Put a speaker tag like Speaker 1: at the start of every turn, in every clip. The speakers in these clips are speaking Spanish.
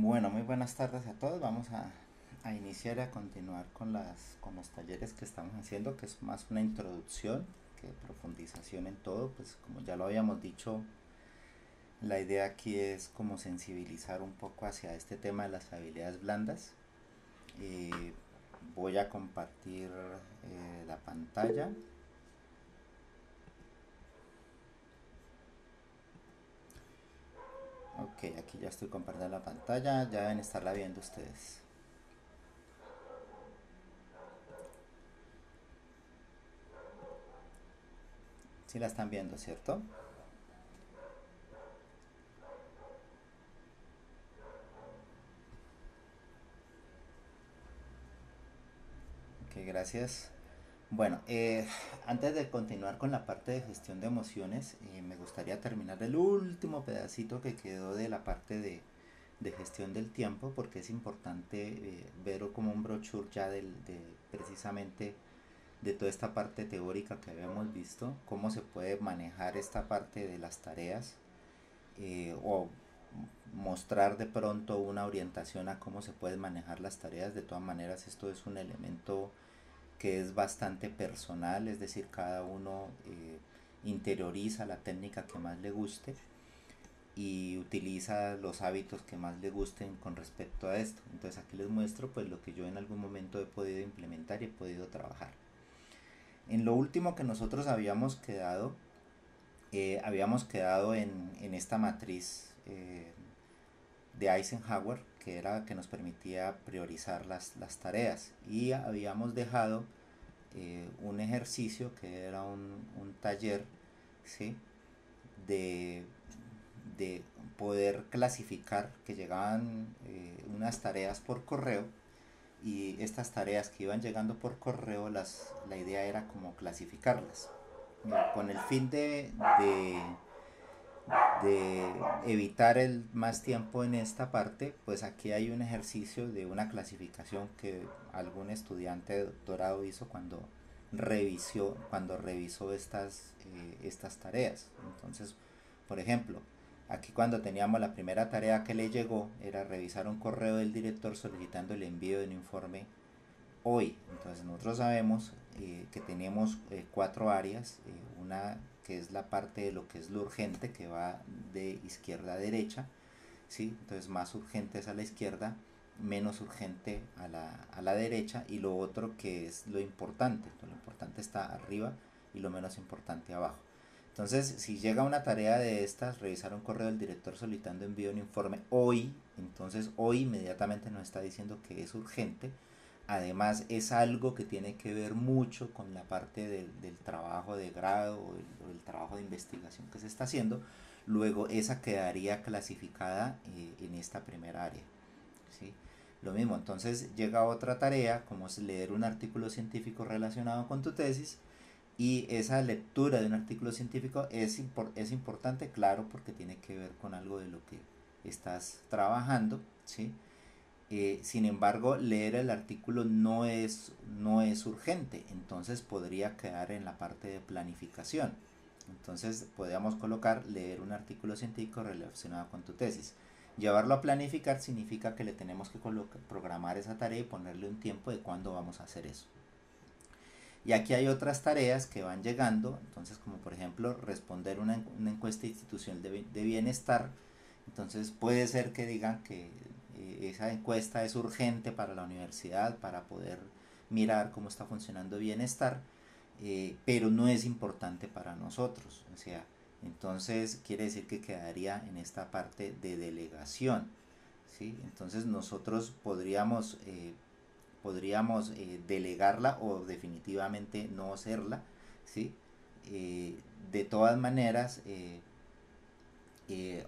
Speaker 1: Bueno, muy buenas tardes a todos. Vamos a iniciar y a continuar con los talleres que estamos haciendo, que es más una introducción que profundización en todo. Pues como ya lo habíamos dicho, la idea aquí es como sensibilizar un poco hacia este tema de las habilidades blandas. Eh, Voy a compartir la pantalla. Ok, aquí ya estoy compartiendo la pantalla, ya deben estarla viendo ustedes. Sí la están viendo, ¿cierto? Ok, gracias. Bueno, antes de continuar con la parte de gestión de emociones, me gustaría terminar el último pedacito que quedó de la parte de gestión del tiempo, porque es importante verlo como un brochure ya precisamente de toda esta parte teórica que habíamos visto, cómo se puede manejar esta parte de las tareas o mostrar de pronto una orientación a cómo se pueden manejar las tareas. De todas maneras, esto es un elemento que es bastante personal, es decir, cada uno interioriza la técnica que más le guste y utiliza los hábitos que más le gusten con respecto a esto. Entonces aquí les muestro pues lo que yo en algún momento he podido implementar y he podido trabajar. En lo último que nosotros habíamos quedado en esta matriz de Eisenhower, que era la que nos permitía priorizar las tareas, y habíamos dejado un ejercicio que era un taller, ¿sí? de, de poder clasificar, que llegaban unas tareas por correo, y estas tareas que iban llegando por correo, la idea era como clasificarlas. Con el fin de evitar el más tiempo en esta parte, pues aquí hay un ejercicio de una clasificación que algún estudiante de doctorado hizo cuando revisó estas tareas. Entonces, por ejemplo, aquí cuando teníamos la primera tarea que le llegó era revisar un correo del director solicitando el envío de un informe hoy. Entonces nosotros sabemos que tenemos cuatro áreas, una que es la parte de lo que es lo urgente, que va de izquierda a derecha, ¿sí? Entonces más urgente es a la izquierda, menos urgente a la derecha, y lo otro que es lo importante. Entonces, lo importante está arriba y lo menos importante abajo. Entonces, si llega una tarea de estas, revisar un correo del director solicitando envío de un informe hoy, entonces hoy inmediatamente nos está diciendo que es urgente. Además es algo que tiene que ver mucho con la parte del trabajo de grado o el trabajo de investigación que se está haciendo. Luego esa quedaría clasificada en esta primera área, ¿sí? Lo mismo, entonces llega otra tarea como es leer un artículo científico relacionado con tu tesis, y esa lectura de un artículo científico es importante, claro, porque tiene que ver con algo de lo que estás trabajando, ¿sí? Sin embargo, leer el artículo no es urgente, entonces podría quedar en la parte de planificación. Entonces podríamos colocar leer un artículo científico relacionado con tu tesis. Llevarlo a planificar significa que le tenemos que programar esa tarea y ponerle un tiempo de cuándo vamos a hacer eso. Y aquí hay otras tareas que van llegando, entonces como por ejemplo responder una encuesta institucional de bienestar. Entonces puede ser que digan que esa encuesta es urgente para la universidad para poder mirar cómo está funcionando bienestar, pero no es importante para nosotros. O sea, entonces quiere decir que quedaría en esta parte de delegación, ¿sí? Entonces nosotros podríamos delegarla o definitivamente no hacerla, ¿sí? De todas maneras,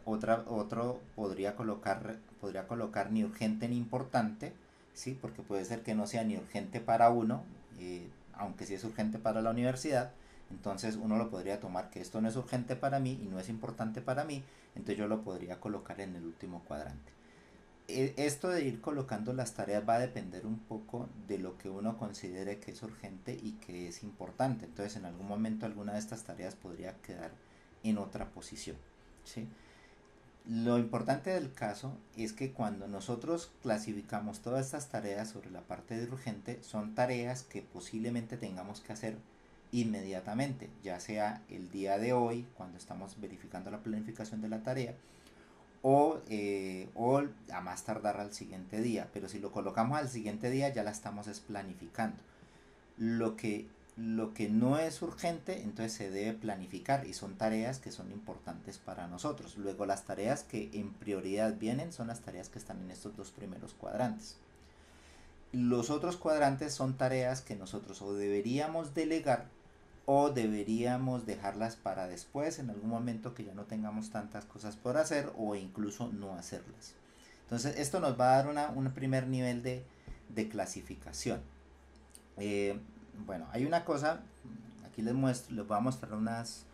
Speaker 1: otro podría colocar ni urgente ni importante, ¿sí? Porque puede ser que no sea ni urgente para uno, aunque sí es urgente para la universidad. Entonces uno lo podría tomar que esto no es urgente para mí y no es importante para mí, entonces yo lo podría colocar en el último cuadrante. Esto de ir colocando las tareas va a depender un poco de lo que uno considere que es urgente y que es importante. Entonces en algún momento alguna de estas tareas podría quedar en otra posición, ¿sí? Lo importante del caso es que cuando nosotros clasificamos todas estas tareas sobre la parte de urgente, son tareas que posiblemente tengamos que hacer inmediatamente, ya sea el día de hoy, cuando estamos verificando la planificación de la tarea, o a más tardar al siguiente día. Pero si lo colocamos al siguiente día, ya la estamos planificando. Lo que, lo que no es urgente, entonces se debe planificar y son tareas que son importantes para nosotros. Luego las tareas que en prioridad vienen son las tareas que están en estos dos primeros cuadrantes. Los otros cuadrantes son tareas que nosotros o deberíamos delegar o deberíamos dejarlas para después en algún momento que ya no tengamos tantas cosas por hacer o incluso no hacerlas. Entonces esto nos va a dar un primer nivel de clasificación. Eh, bueno, hay una cosa, aquí les voy a mostrar unas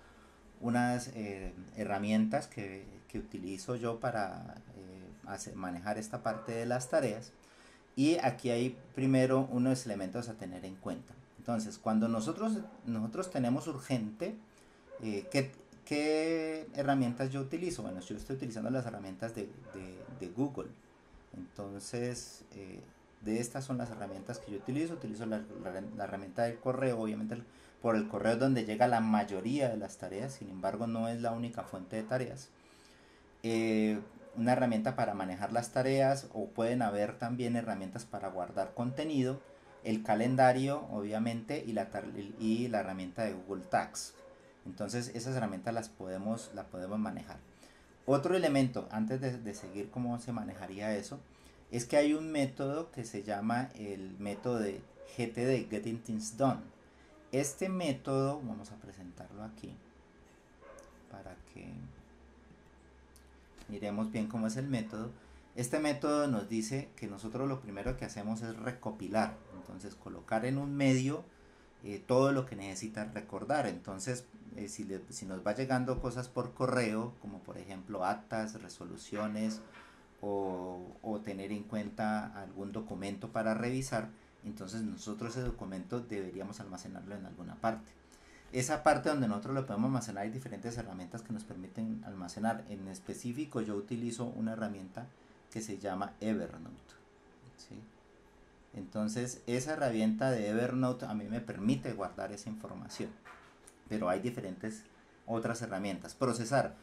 Speaker 1: herramientas que utilizo yo para manejar esta parte de las tareas. Y aquí hay primero unos elementos a tener en cuenta. Entonces, cuando nosotros tenemos urgente, ¿qué herramientas yo utilizo? Bueno, yo estoy utilizando las herramientas de Google. Entonces, de estas son las herramientas que yo utilizo. Utilizo la herramienta del correo, obviamente por el correo es donde llega la mayoría de las tareas, sin embargo no es la única fuente de tareas. Eh, una herramienta para manejar las tareas o pueden haber también herramientas para guardar contenido, el calendario obviamente y la herramienta de Google Tags. Entonces esas herramientas la podemos manejar. Otro elemento, antes de seguir cómo se manejaría eso, es que hay un método que se llama el método de GTD, Getting Things Done. Este método, vamos a presentarlo aquí para que miremos bien cómo es el método. Este método nos dice que nosotros lo primero que hacemos es recopilar, entonces colocar en un medio todo lo que necesita recordar. Entonces, si nos va llegando cosas por correo, como por ejemplo actas, resoluciones o tener en cuenta algún documento para revisar, entonces nosotros ese documento deberíamos almacenarlo en alguna parte. Esa parte donde nosotros lo podemos almacenar hay diferentes herramientas que nos permiten almacenar. En específico yo utilizo una herramienta que se llama Evernote, ¿sí? Entonces esa herramienta de Evernote a mí me permite guardar esa información, pero hay diferentes otras herramientas. Procesar,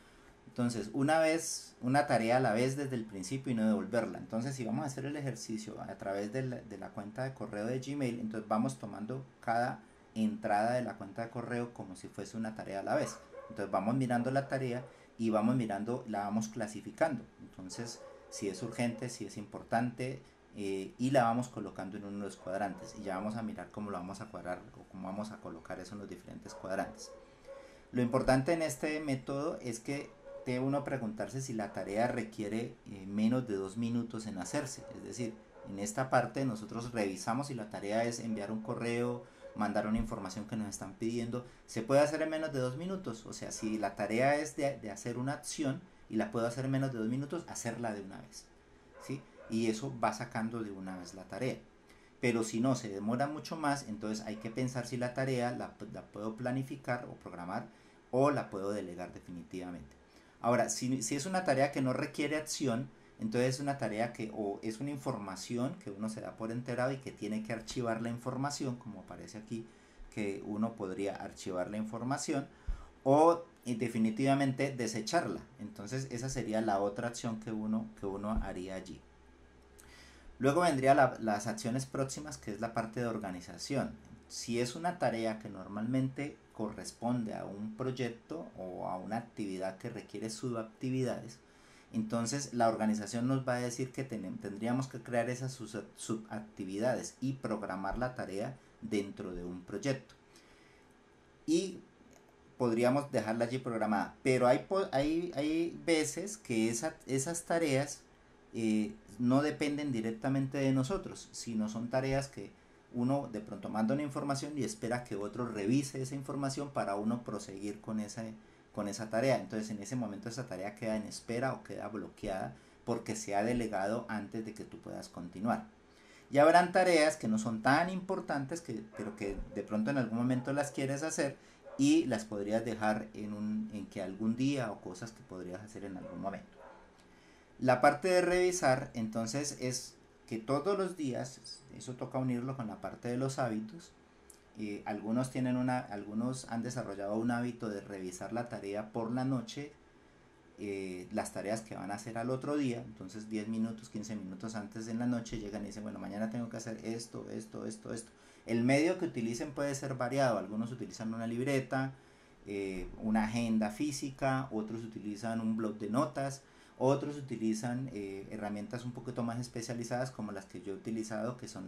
Speaker 1: entonces una tarea a la vez desde el principio y no devolverla. Entonces si vamos a hacer el ejercicio a través de la cuenta de correo de Gmail, entonces vamos tomando cada entrada de la cuenta de correo como si fuese una tarea a la vez. Entonces vamos mirando la tarea y vamos mirando, la vamos clasificando. Entonces si es urgente, si es importante, y la vamos colocando en uno de los cuadrantes y ya vamos a mirar cómo lo vamos a cuadrar o cómo vamos a colocar eso en los diferentes cuadrantes. Lo importante en este método es que debe uno preguntarse si la tarea requiere menos de 2 minutos en hacerse. Es decir, en esta parte nosotros revisamos si la tarea es enviar un correo, mandar una información que nos están pidiendo. Se puede hacer en menos de 2 minutos. O sea, si la tarea es de hacer una acción y la puedo hacer en menos de 2 minutos, hacerla de una vez, ¿sí? Y eso va sacando de una vez la tarea. Pero si no se demora mucho más, entonces hay que pensar si la tarea la puedo planificar o programar o la puedo delegar definitivamente. Ahora, si es una tarea que no requiere acción, entonces es una tarea que o es una información que uno se da por enterado y que tiene que archivar la información, como aparece aquí, que uno podría archivar la información o definitivamente desecharla. Entonces esa sería la otra acción que uno haría allí. Luego vendría las acciones próximas, que es la parte de organización. Si es una tarea que normalmente corresponde a un proyecto o a una actividad que requiere subactividades, entonces la organización nos va a decir que tendríamos que crear esas subactividades y programar la tarea dentro de un proyecto. Y podríamos dejarla allí programada. Pero hay veces que esas tareas no dependen directamente de nosotros, sino son tareas que uno de pronto manda una información y espera que otro revise esa información para uno proseguir con esa tarea. Entonces en ese momento esa tarea queda en espera o queda bloqueada porque se ha delegado antes de que tú puedas continuar. Y habrán tareas que no son tan importantes, pero que de pronto en algún momento las quieres hacer y las podrías dejar en que algún día o cosas que podrías hacer en algún momento. La parte de revisar, entonces, es que todos los días, eso toca unirlo con la parte de los hábitos. Algunos han desarrollado un hábito de revisar la tarea por la noche, las tareas que van a hacer al otro día. Entonces 10 minutos, 15 minutos antes de la noche llegan y dicen, bueno, mañana tengo que hacer esto, esto, esto, esto. El medio que utilicen puede ser variado. Algunos utilizan una libreta, una agenda física, otros utilizan un blog de notas, otros utilizan herramientas un poquito más especializadas como las que yo he utilizado, que son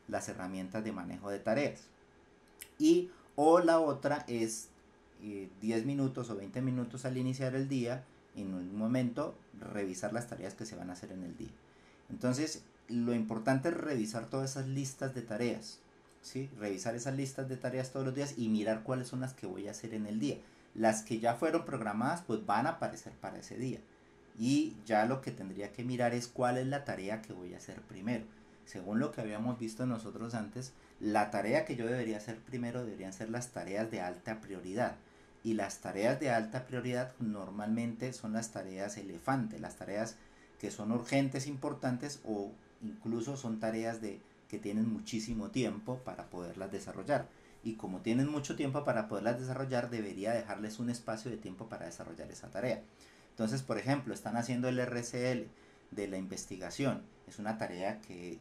Speaker 1: las herramientas de manejo de tareas. Y o la otra es 10 minutos o 20 minutos al iniciar el día, en un momento revisar las tareas que se van a hacer en el día. Entonces, lo importante es revisar todas esas listas de tareas, ¿sí? Revisar esas listas de tareas todos los días y mirar cuáles son las que voy a hacer en el día. Las que ya fueron programadas, pues van a aparecer para ese día. Y ya lo que tendría que mirar es cuál es la tarea que voy a hacer primero. Según lo que habíamos visto nosotros antes, la tarea que yo debería hacer primero deberían ser las tareas de alta prioridad. Y las tareas de alta prioridad normalmente son las tareas elefante, las tareas que son urgentes, importantes, o incluso son tareas que tienen muchísimo tiempo para poderlas desarrollar. Y como tienen mucho tiempo para poderlas desarrollar, debería dejarles un espacio de tiempo para desarrollar esa tarea. Entonces, por ejemplo, están haciendo el RCL de la investigación. Es una tarea que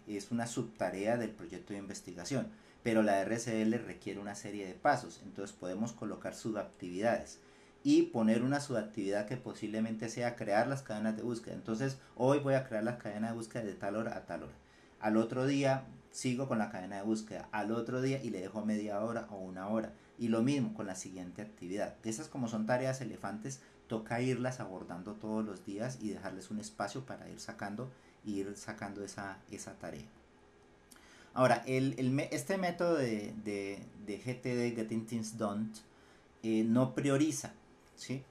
Speaker 1: es una subtarea del proyecto de investigación, pero la RCL requiere una serie de pasos. Entonces podemos colocar subactividades y poner una subactividad que posiblemente sea crear las cadenas de búsqueda. Entonces hoy voy a crear la cadena de búsqueda de tal hora a tal hora. Al otro día sigo con la cadena de búsqueda, al otro día y le dejo media hora o una hora. Y lo mismo con la siguiente actividad. Esas, como son tareas elefantes, toca irlas abordando todos los días y dejarles un espacio para ir sacando esa tarea. Ahora, este método de GTD, Getting Things Done, no prioriza, ¿sí?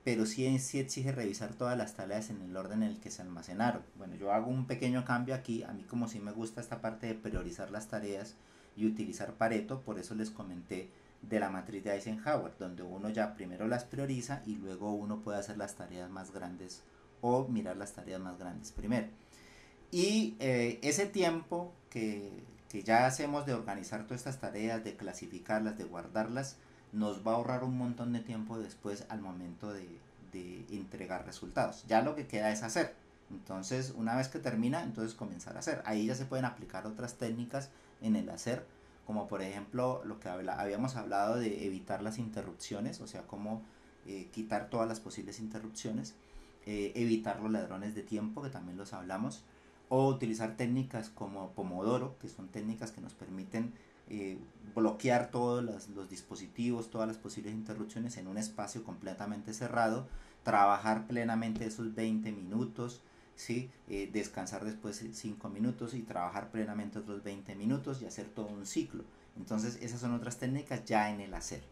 Speaker 1: Pero sí exige revisar todas las tareas en el orden en el que se almacenaron. Bueno, yo hago un pequeño cambio aquí. A mí, como sí me gusta esta parte de priorizar las tareas y utilizar Pareto, por eso les comenté de la matriz de Eisenhower, donde uno ya primero las prioriza y luego uno puede hacer las tareas más grandes o mirar las tareas más grandes primero. Y ese tiempo que ya hacemos de organizar todas estas tareas, de clasificarlas, de guardarlas, nos va a ahorrar un montón de tiempo después al momento de entregar resultados. Ya lo que queda es hacer. Entonces, una vez que termina, entonces comenzar a hacer. Ahí ya se pueden aplicar otras técnicas en el hacer, como por ejemplo lo que habíamos hablado de evitar las interrupciones, o sea, cómo quitar todas las posibles interrupciones, evitar los ladrones de tiempo, que también los hablamos, o utilizar técnicas como Pomodoro, que son técnicas que nos permiten bloquear todos los dispositivos, todas las posibles interrupciones en un espacio completamente cerrado, trabajar plenamente esos 20 minutos, ¿sí? Descansar después 5 minutos y trabajar plenamente otros 20 minutos y hacer todo un ciclo. Entonces esas son otras técnicas ya en el hacer.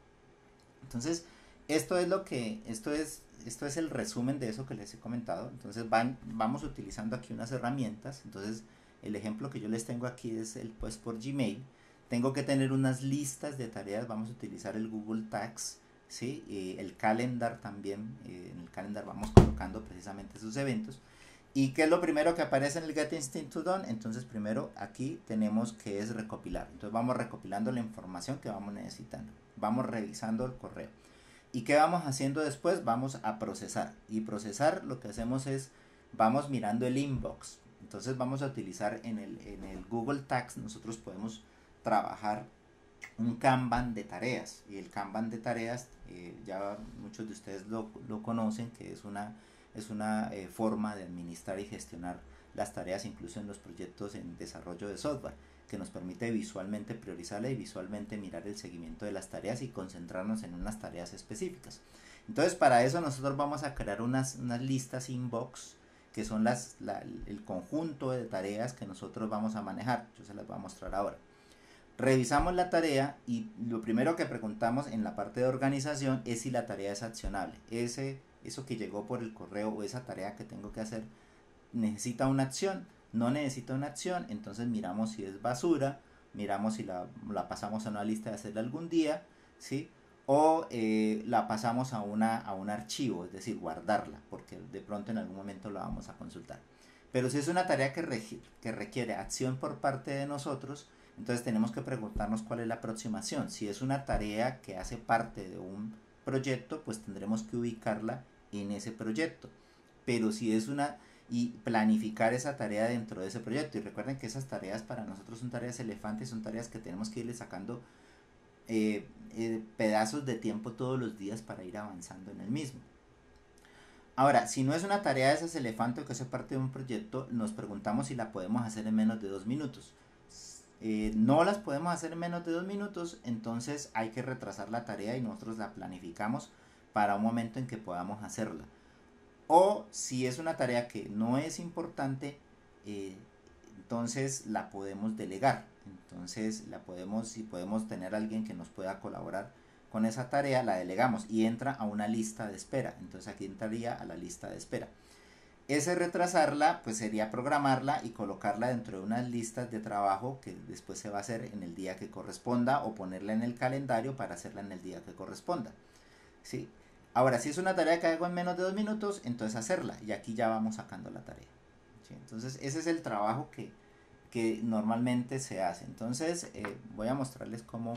Speaker 1: Entonces esto es el resumen de eso que les he comentado. Entonces vamos utilizando aquí unas herramientas. Entonces el ejemplo que yo les tengo aquí es pues por Gmail. Tengo que tener unas listas de tareas. Vamos a utilizar el Google Tags, ¿sí? El calendar también. En el calendar vamos colocando precisamente esos eventos. ¿Y qué es lo primero que aparece en el Getting Things Done? Entonces primero aquí tenemos que es recopilar. Entonces vamos recopilando la información que vamos necesitando. Vamos revisando el correo. ¿Y qué vamos haciendo después? Vamos a procesar. Y procesar, lo que hacemos es, vamos mirando el inbox. Entonces vamos a utilizar en el Google Tags, nosotros podemos trabajar un Kanban de tareas. Y el Kanban de tareas, ya muchos de ustedes lo conocen, que es una forma de administrar y gestionar las tareas, incluso en los proyectos en desarrollo de software, que nos permite visualmente priorizarla y visualmente mirar el seguimiento de las tareas y concentrarnos en unas tareas específicas. Entonces, para eso nosotros vamos a crear unas listas inbox, que son el conjunto de tareas que nosotros vamos a manejar. Yo se las voy a mostrar ahora. Revisamos la tarea y lo primero que preguntamos en la parte de organización es si la tarea es accionable. Eso que llegó por el correo o esa tarea que tengo que hacer necesita una acción, no necesita una acción. Entonces miramos si es basura, miramos si la pasamos a una lista de hacerla algún día, ¿sí? o la pasamos a un archivo, es decir, guardarla, porque de pronto en algún momento la vamos a consultar. Pero si es una tarea que requiere acción por parte de nosotros, entonces tenemos que preguntarnos cuál es la aproximación. Si es una tarea que hace parte de un proyecto, pues tendremos que ubicarla en ese proyecto. Pero si es y planificar esa tarea dentro de ese proyecto. Y recuerden que esas tareas para nosotros son tareas elefantes, son tareas que tenemos que irle sacando pedazos de tiempo todos los días para ir avanzando en el mismo. Ahora, si no es una tarea de esas elefantes que hace parte de un proyecto, nos preguntamos si la podemos hacer en menos de 2 minutos. No las podemos hacer en menos de 2 minutos, entonces hay que retrasar la tarea y nosotros la planificamos para un momento en que podamos hacerla. O si es una tarea que no es importante, entonces la podemos delegar. Entonces si podemos tener a alguien que nos pueda colaborar con esa tarea, la delegamos y entra a una lista de espera. Entonces aquí entraría a la lista de espera. Ese retrasarla pues sería programarla y colocarla dentro de unas listas de trabajo que después se va a hacer en el día que corresponda, o ponerla en el calendario para hacerla en el día que corresponda, ¿sí? Ahora, si es una tarea que hago en menos de 2 minutos, entonces hacerla, y aquí ya vamos sacando la tarea, ¿sí? Entonces ese es el trabajo que normalmente se hace. Entonces voy a mostrarles cómo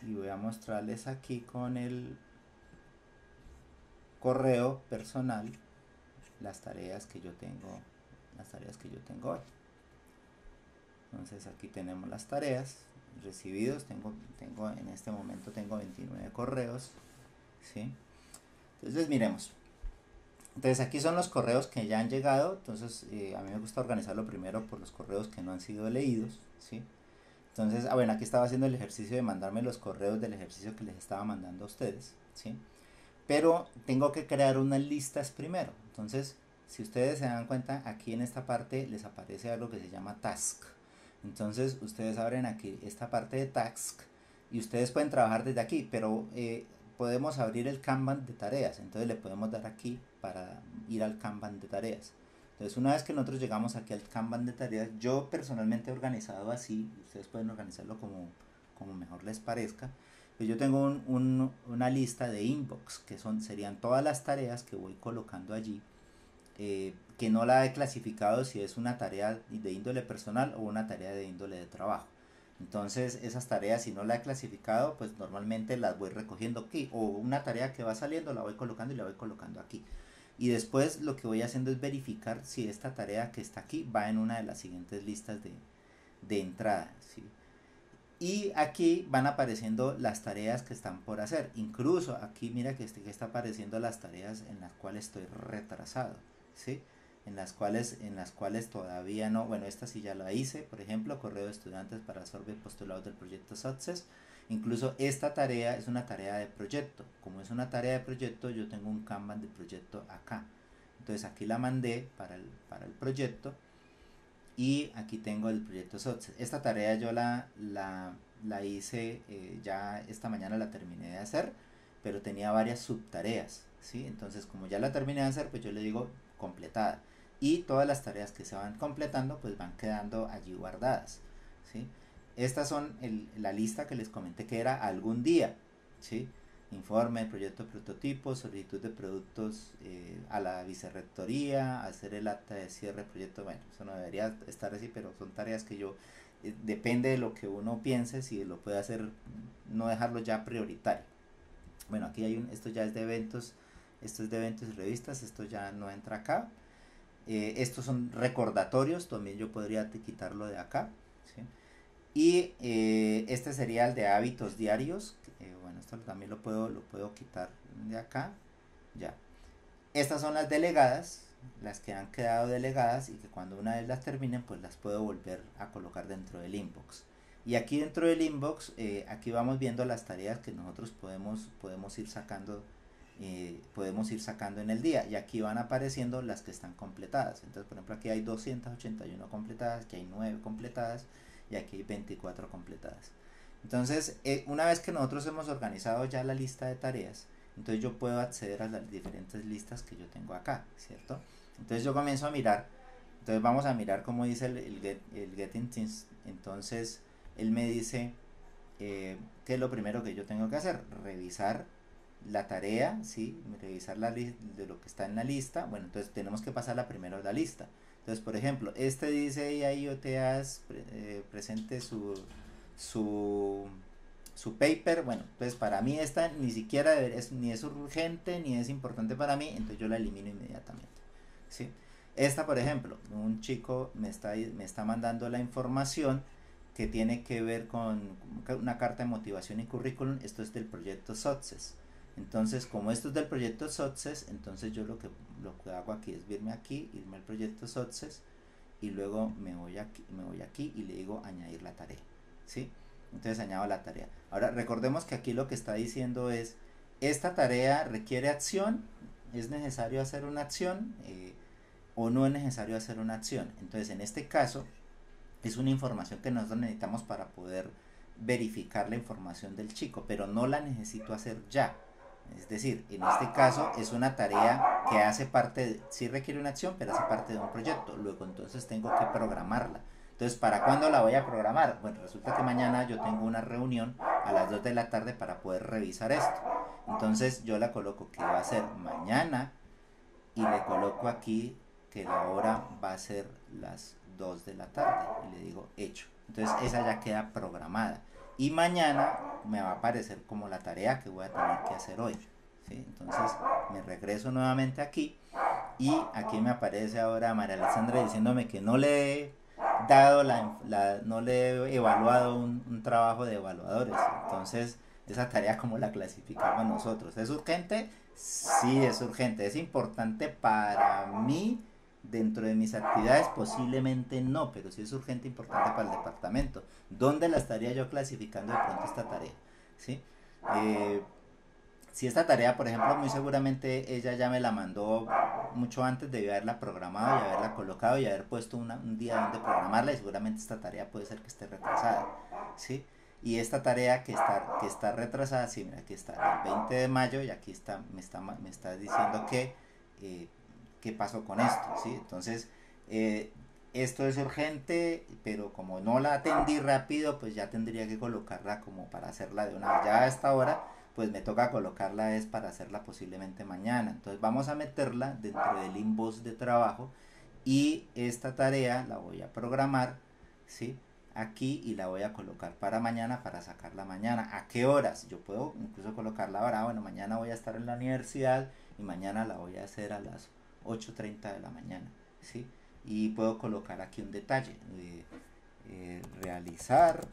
Speaker 1: y voy a mostrarles aquí con el correo personal las tareas que yo tengo hoy. Entonces aquí tenemos las tareas recibidos. Tengo en este momento tengo 29 correos, ¿sí? Entonces miremos. Entonces aquí son los correos que ya han llegado. Entonces a mí me gusta organizarlo primero por los correos que no han sido leídos, ¿sí? Entonces, bueno, aquí estaba haciendo el ejercicio de mandarme los correos del ejercicio que les estaba mandando a ustedes, ¿sí? Pero tengo que crear unas listas primero. Entonces, si ustedes se dan cuenta, aquí en esta parte les aparece algo que se llama task. Entonces, ustedes abren aquí esta parte de task y ustedes pueden trabajar desde aquí, pero podemos abrir el Kanban de tareas. Entonces, le podemos dar aquí para ir al Kanban de tareas. Entonces, una vez que nosotros llegamos aquí al Kanban de tareas, yo personalmente he organizado así, ustedes pueden organizarlo como mejor les parezca. Pues yo tengo una lista de inbox, que serían todas las tareas que voy colocando allí, que no la he clasificado si es una tarea de índole personal o una tarea de índole de trabajo. Entonces esas tareas, si no la he clasificado, pues normalmente las voy recogiendo aquí, o una tarea que va saliendo la voy colocando y la voy colocando aquí. Y después lo que voy haciendo es verificar si esta tarea que está aquí va en una de las siguientes listas de entrada, ¿sí? Y aquí van apareciendo las tareas que están por hacer. Incluso aquí mira que está apareciendo las tareas en las cuales estoy retrasado, ¿sí? En las cuales todavía no. Bueno, esta sí ya la hice. Por ejemplo, correo de estudiantes para absorber postulados del proyecto Success. Incluso esta tarea es una tarea de proyecto. Como es una tarea de proyecto, yo tengo un Kanban de proyecto acá. Entonces aquí la mandé para el proyecto. Y aquí tengo el proyecto Success. Esta tarea yo la hice, ya esta mañana la terminé de hacer, pero tenía varias subtareas, ¿sí? Entonces como ya la terminé de hacer, pues yo le digo completada. Y todas las tareas que se van completando, pues van quedando allí guardadas, ¿sí? Estas son la lista que les comenté que era algún día, ¿sí? Informe, proyecto prototipo, solicitud de productos a la vicerrectoría, hacer el acta de cierre proyecto. Bueno, eso no debería estar así, pero son tareas que yo, depende de lo que uno piense, si lo puede hacer, no dejarlo ya prioritario. Bueno, aquí hay esto ya es de eventos, esto es de eventos y revistas, esto ya no entra acá. Estos son recordatorios, también yo podría quitarlo de acá, ¿sí? Y este sería el de hábitos diarios. Bueno, esto también lo puedo quitar de acá. Ya. Estas son las delegadas, las que han quedado delegadas y que cuando una vez las terminen, pues las puedo volver a colocar dentro del inbox. Y aquí dentro del inbox, aquí vamos viendo las tareas que nosotros podemos ir sacando. Podemos ir sacando en el día, y aquí van apareciendo las que están completadas. Entonces, por ejemplo, aquí hay 281 completadas, aquí hay 9 completadas y aquí hay 24 completadas. Entonces, una vez que nosotros hemos organizado ya la lista de tareas, entonces yo puedo acceder a las diferentes listas que yo tengo acá, ¿cierto? Entonces yo comienzo a mirar Entonces vamos a mirar cómo dice el Getting Things. Entonces él me dice qué es lo primero que yo tengo que hacer, revisar la tarea, ¿sí? Revisar de lo que está en la lista. Bueno, entonces tenemos que pasarla primero a la lista. Entonces, por ejemplo, este dice IIoTAS presente su, su paper. Bueno, entonces para mí esta ni siquiera ni es urgente ni es importante para mí, entonces yo la elimino inmediatamente, ¿sí? Esta, por ejemplo, un chico me está mandando la información que tiene que ver con una carta de motivación y currículum. Esto es del proyecto Success. Entonces, como esto es del proyecto Success, entonces yo lo que hago aquí es irme aquí, irme al proyecto Success y luego me voy aquí y le digo añadir la tarea, ¿sí? Entonces añado la tarea. Ahora recordemos que aquí lo que está diciendo es, esta tarea requiere acción, es necesario hacer una acción o no es necesario hacer una acción. Entonces en este caso es una información que nosotros necesitamos para poder verificar la información del chico, pero no la necesito hacer ya. Es decir, en este caso es una tarea que hace parte, sí requiere una acción, pero hace parte de un proyecto. Luego entonces tengo que programarla. Entonces, ¿para cuándo la voy a programar? Bueno, resulta que mañana yo tengo una reunión a las 2 de la tarde para poder revisar esto. Entonces yo la coloco que va a ser mañana y le coloco aquí que la hora va a ser las 2 de la tarde y le digo hecho. Entonces esa ya queda programada y mañana me va a aparecer como la tarea que voy a tener que hacer hoy, ¿sí? Entonces me regreso nuevamente aquí y aquí me aparece ahora María Alexandra diciéndome que no le he dado no le he evaluado un trabajo de evaluadores. Entonces esa tarea como la clasificamos nosotros. ¿Es urgente? Sí, es urgente. ¿Es importante para mí dentro de mis actividades? Posiblemente no, pero sí es urgente, importante para el departamento. ¿Dónde la estaría yo clasificando de pronto esta tarea? ¿Sí? Eh, si esta tarea, por ejemplo, muy seguramente ella ya me la mandó mucho antes, de haberla programado y haberla colocado y haber puesto un día donde programarla, y seguramente esta tarea puede ser que esté retrasada, ¿sí? Y esta tarea que está retrasada, sí, mira, aquí está, el 20 de mayo, y aquí está, me está diciendo que, qué pasó con esto, ¿sí? Entonces, esto es urgente, pero como no la atendí rápido, pues ya tendría que colocarla como para hacerla de una vez. Ya a esta hora pues me toca colocarla es para hacerla posiblemente mañana. Entonces vamos a meterla dentro del inbox de trabajo y esta tarea la voy a programar, ¿sí? Aquí, y la voy a colocar para mañana, para sacarla mañana. ¿A qué horas? Yo puedo incluso colocarla ahora. Bueno, mañana voy a estar en la universidad y mañana la voy a hacer a las 8:30 de la mañana, ¿sí? Y puedo colocar aquí un detalle. Realizar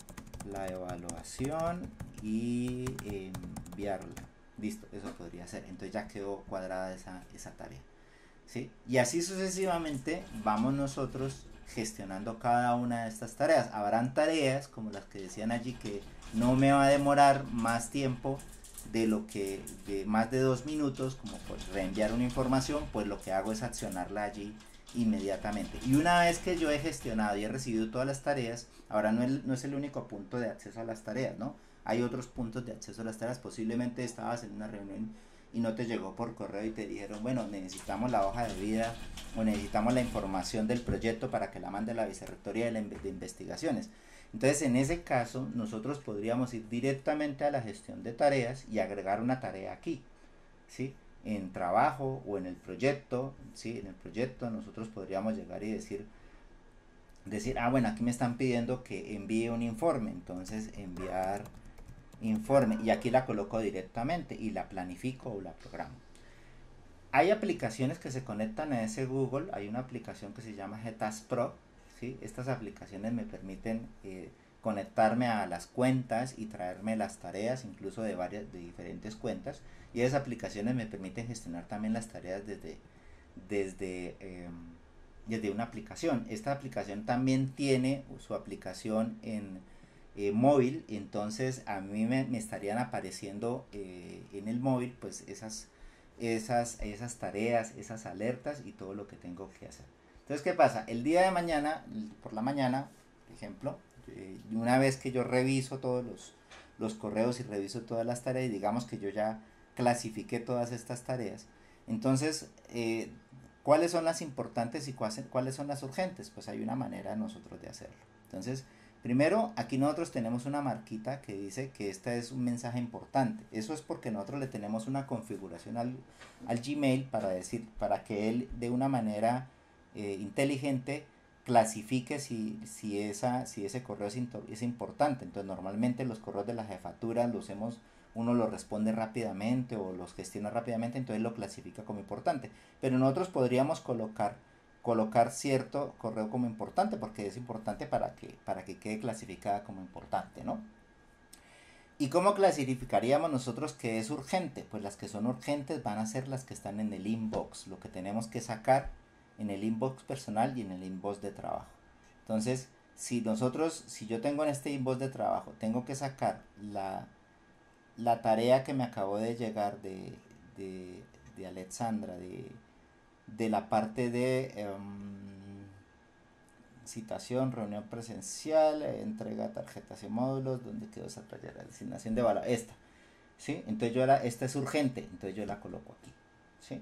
Speaker 1: la evaluación y enviarla. Listo, eso podría ser. Entonces ya quedó cuadrada esa tarea, ¿sí? Y así sucesivamente vamos nosotros gestionando cada una de estas tareas. Habrán tareas como las que decían allí que no me va a demorar más tiempo de lo que de más de 2 minutos, como por reenviar una información. Pues lo que hago es accionarla allí inmediatamente. Y una vez que yo he gestionado y he recibido todas las tareas, ahora no es el único punto de acceso a las tareas, ¿no? Hay otros puntos de acceso a las tareas. Posiblemente estabas en una reunión y no te llegó por correo y te dijeron, bueno, necesitamos la hoja de vida o necesitamos la información del proyecto para que la mande la Vicerrectoría de Investigaciones. Entonces, en ese caso, nosotros podríamos ir directamente a la gestión de tareas y agregar una tarea aquí, ¿sí? En trabajo o en el proyecto, ¿sí? En el proyecto nosotros podríamos llegar y decir, ah, bueno, aquí me están pidiendo que envíe un informe, entonces enviar informe, y aquí la coloco directamente y la planifico o la programo. Hay aplicaciones que se conectan a ese Google. Hay una aplicación que se llama GTAS Pro, ¿sí? Estas aplicaciones me permiten conectarme a las cuentas y traerme las tareas incluso de diferentes cuentas, y esas aplicaciones me permiten gestionar también las tareas desde, eh, desde una aplicación. Esta aplicación también tiene su aplicación en móvil, entonces a mí me estarían apareciendo en el móvil pues esas tareas, esas alertas y todo lo que tengo que hacer. Entonces, ¿qué pasa? El día de mañana, por la mañana, por ejemplo, una vez que yo reviso todos los correos y reviso todas las tareas, y digamos que yo ya clasifiqué todas estas tareas, entonces ¿cuáles son las importantes y cuáles son las urgentes? Pues hay una manera nosotros de hacerlo. Entonces, primero, aquí nosotros tenemos una marquita que dice que este es un mensaje importante. Eso es porque nosotros le tenemos una configuración al Gmail para decir, para que él de una manera inteligente clasifique si ese correo es importante. Entonces, normalmente los correos de la jefatura uno los responde rápidamente o los gestiona rápidamente, entonces lo clasifica como importante. Pero nosotros podríamos colocar cierto correo como importante porque es importante para que quede clasificada como importante, ¿no? ¿Y cómo clasificaríamos nosotros que es urgente? Pues las que son urgentes van a ser las que están en el inbox, lo que tenemos que sacar en el inbox personal y en el inbox de trabajo. Entonces, si yo tengo en este inbox de trabajo, tengo que sacar la tarea que me acabó de llegar de Alexandra, de la parte de citación, reunión presencial, entrega tarjetas y módulos, donde quedó esa tarea, la asignación de valor, esta, ¿sí? Entonces esta es urgente, entonces yo la coloco aquí, ¿sí?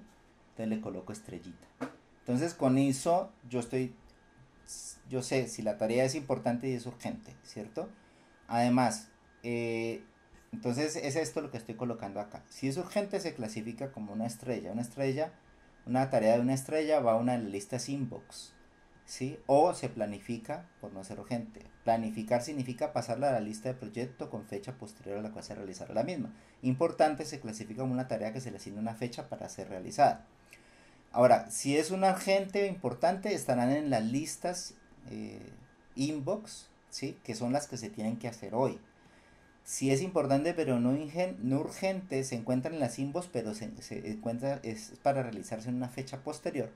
Speaker 1: Entonces le coloco estrellita. Entonces con eso yo sé si la tarea es importante y es urgente, ¿cierto? Además, entonces es esto lo que estoy colocando acá. Si es urgente se clasifica como una estrella. Una tarea de una estrella va a una de las listas inbox, ¿sí? O se planifica por no ser urgente. Planificar significa pasarla a la lista de proyecto con fecha posterior a la cual se realizará la misma. Importante se clasifica como una tarea que se le asigna una fecha para ser realizada. Ahora, si es un urgente importante, estarán en las listas inbox, ¿sí? Que son las que se tienen que hacer hoy. Si es importante pero no urgente, se encuentra en las inbox, pero se encuentra, es para realizarse en una fecha posterior.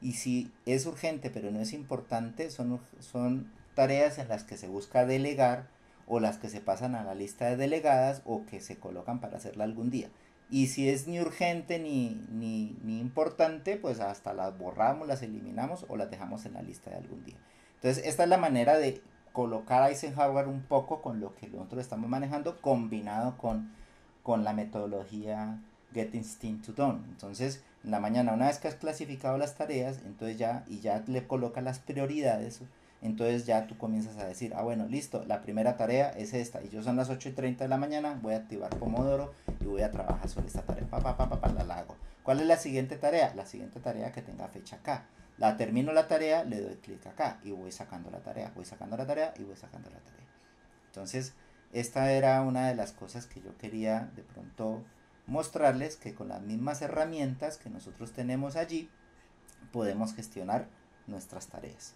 Speaker 1: Y si es urgente pero no es importante, son tareas en las que se busca delegar o las que se pasan a la lista de delegadas o que se colocan para hacerla algún día. Y si es ni urgente ni importante, pues hasta las borramos, las eliminamos o las dejamos en la lista de algún día. Entonces, esta es la manera de colocar a Eisenhower un poco con lo que nosotros estamos manejando, combinado con la metodología Getting Things to Done. Entonces, en la mañana, una vez que has clasificado las tareas, entonces ya le colocas las prioridades, entonces ya tú comienzas a decir, ah, bueno, listo, la primera tarea es esta, y yo son las 8:30 de la mañana, voy a activar Pomodoro y voy a trabajar sobre esta tarea, la hago. ¿Cuál es la siguiente tarea? La siguiente tarea que tenga fecha acá. Termino la tarea, le doy clic acá y voy sacando la tarea, voy sacando la tarea y voy sacando la tarea. Entonces, esta era una de las cosas que yo quería de pronto mostrarles, que con las mismas herramientas que nosotros tenemos allí, podemos gestionar nuestras tareas.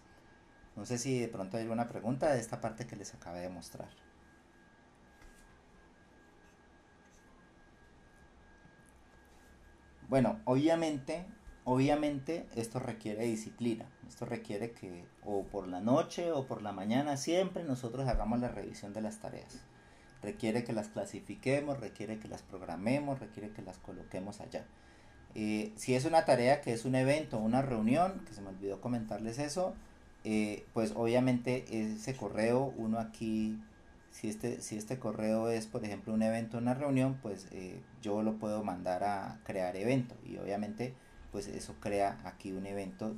Speaker 1: No sé si de pronto hay alguna pregunta de esta parte que les acabé de mostrar. Bueno, obviamente esto requiere disciplina. Esto requiere que o por la noche o por la mañana siempre nosotros hagamos la revisión de las tareas. Requiere que las clasifiquemos, requiere que las programemos, requiere que las coloquemos allá. Si es una tarea que es un evento, una reunión, que se me olvidó comentarles eso, pues obviamente ese correo, uno aquí, si este correo es por ejemplo un evento, una reunión, pues yo lo puedo mandar a crear evento y obviamente pues eso crea aquí un evento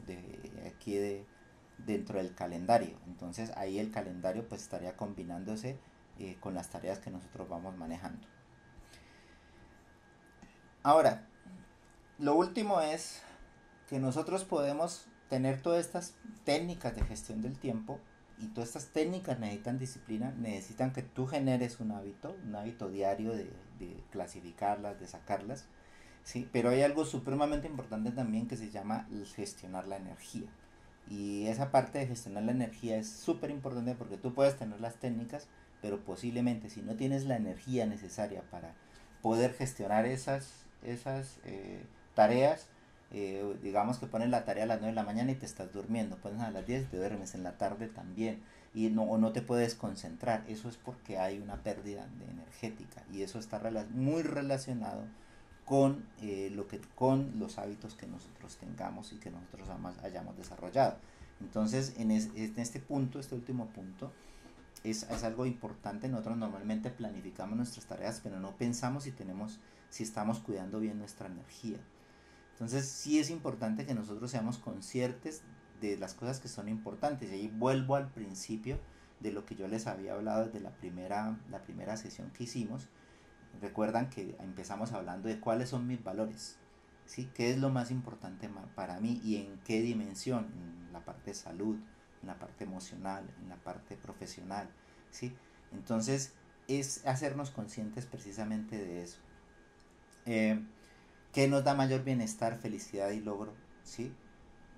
Speaker 1: dentro del calendario. Entonces ahí el calendario pues estaría combinándose con las tareas que nosotros vamos manejando. Ahora, lo último es que nosotros podemos tener todas estas técnicas de gestión del tiempo y todas estas técnicas necesitan disciplina, necesitan que tú generes un hábito diario de clasificarlas, de sacarlas, ¿sí? Pero hay algo supremamente importante también que se llama gestionar la energía. Y esa parte de gestionar la energía es súper importante porque tú puedes tener las técnicas, pero posiblemente si no tienes la energía necesaria para poder gestionar esas tareas, digamos que pones la tarea a las 9 de la mañana y te estás durmiendo, pones a las 10 y te duermes en la tarde también y no te puedes concentrar, eso es porque hay una pérdida de energética y eso está muy relacionado con los hábitos que nosotros tengamos y que nosotros hayamos desarrollado. Entonces en este punto, este último punto, es algo importante. Nosotros normalmente planificamos nuestras tareas, pero no pensamos si estamos cuidando bien nuestra energía. Entonces sí es importante que nosotros seamos conscientes de las cosas que son importantes. Y ahí vuelvo al principio de lo que yo les había hablado desde la primera sesión que hicimos. Recuerdan que empezamos hablando de cuáles son mis valores, ¿sí? ¿Qué es lo más importante para mí y en qué dimensión? En la parte de salud, en la parte emocional, en la parte profesional, ¿sí? Entonces es hacernos conscientes precisamente de eso. Eh, ¿Qué nos da mayor bienestar, felicidad y logro? ¿Sí?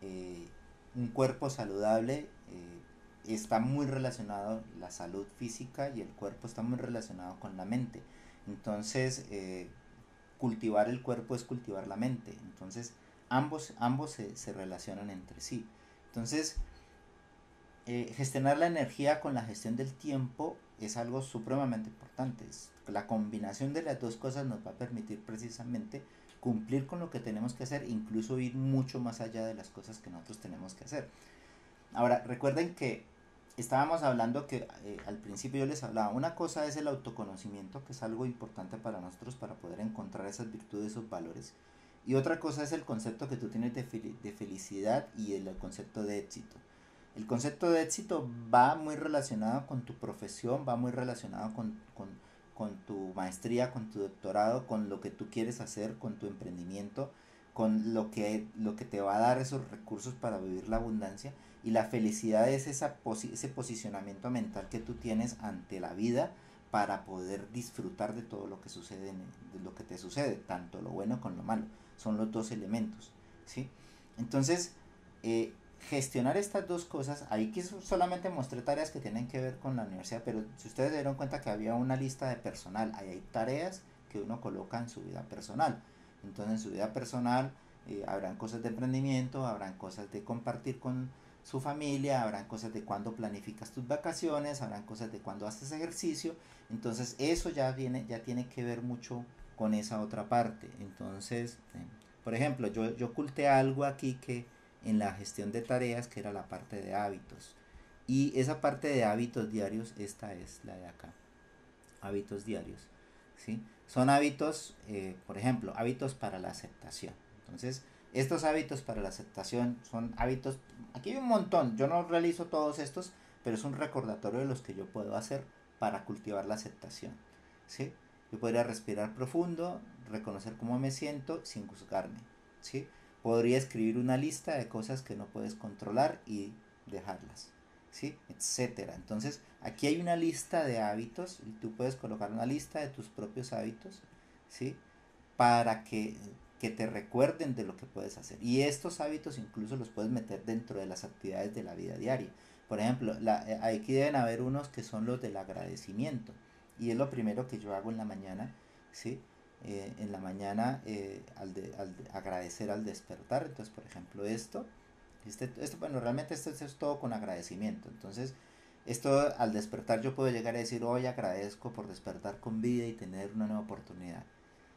Speaker 1: Eh, un cuerpo saludable está muy relacionado, la salud física y el cuerpo está muy relacionado con la mente. Entonces, cultivar el cuerpo es cultivar la mente. Entonces, ambos se relacionan entre sí. Entonces, gestionar la energía con la gestión del tiempo es algo supremamente importante. La combinación de las dos cosas nos va a permitir precisamente cumplir con lo que tenemos que hacer, incluso ir mucho más allá de las cosas que nosotros tenemos que hacer. Ahora, recuerden que estábamos hablando que al principio yo les hablaba, una cosa es el autoconocimiento, que es algo importante para nosotros para poder encontrar esas virtudes, esos valores. Y otra cosa es el concepto que tú tienes de felicidad y el concepto de éxito. El concepto de éxito va muy relacionado con tu profesión, va muy relacionado con tu maestría, con tu doctorado, con lo que tú quieres hacer, con tu emprendimiento, con lo que te va a dar esos recursos para vivir la abundancia. Y la felicidad es ese posicionamiento mental que tú tienes ante la vida para poder disfrutar de todo lo que sucede, de lo que te sucede, tanto lo bueno como lo malo. Son los dos elementos, ¿sí? Entonces, gestionar estas dos cosas, ahí que solamente mostré tareas que tienen que ver con la universidad, pero si ustedes se dieron cuenta que había una lista de personal, ahí hay tareas que uno coloca en su vida personal. Entonces en su vida personal habrán cosas de emprendimiento, habrán cosas de compartir con su familia, habrán cosas de cuándo planificas tus vacaciones, habrán cosas de cuándo haces ejercicio. Entonces eso ya tiene que ver mucho con esa otra parte. Entonces, por ejemplo, yo oculté algo aquí que en la gestión de tareas, que era la parte de hábitos. Y esa parte de hábitos diarios, esta es la de acá, hábitos diarios, ¿sí? Son hábitos, por ejemplo, hábitos para la aceptación. Entonces, estos hábitos para la aceptación son hábitos, aquí hay un montón, yo no realizo todos estos, pero es un recordatorio de los que yo puedo hacer para cultivar la aceptación, ¿sí? Yo podría respirar profundo, reconocer cómo me siento sin juzgarme, ¿sí? Podría escribir una lista de cosas que no puedes controlar y dejarlas, ¿sí? Etcétera. Entonces, aquí hay una lista de hábitos y tú puedes colocar una lista de tus propios hábitos, ¿sí? Para que te recuerden de lo que puedes hacer. Y estos hábitos incluso los puedes meter dentro de las actividades de la vida diaria. Por ejemplo, aquí deben haber unos que son los del agradecimiento. Y es lo primero que yo hago en la mañana, ¿sí? En la mañana agradecer al despertar. Entonces, por ejemplo, bueno, realmente esto es todo con agradecimiento. Entonces, esto al despertar yo puedo llegar a decir, hoy agradezco por despertar con vida y tener una nueva oportunidad.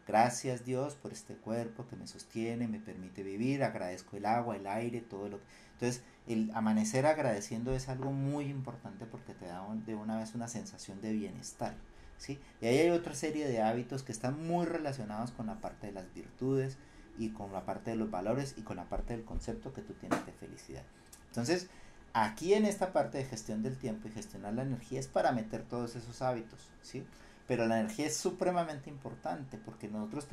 Speaker 1: Gracias Dios por este cuerpo que me sostiene, me permite vivir, agradezco el agua, el aire, todo lo que... Entonces, el amanecer agradeciendo es algo muy importante porque te da de una vez una sensación de bienestar, ¿sí? Y ahí hay otra serie de hábitos que están muy relacionados con la parte de las virtudes y con la parte de los valores y con la parte del concepto que tú tienes de felicidad. Entonces, aquí en esta parte de gestión del tiempo y gestionar la energía es para meter todos esos hábitos, ¿sí? Pero la energía es supremamente importante porque nosotros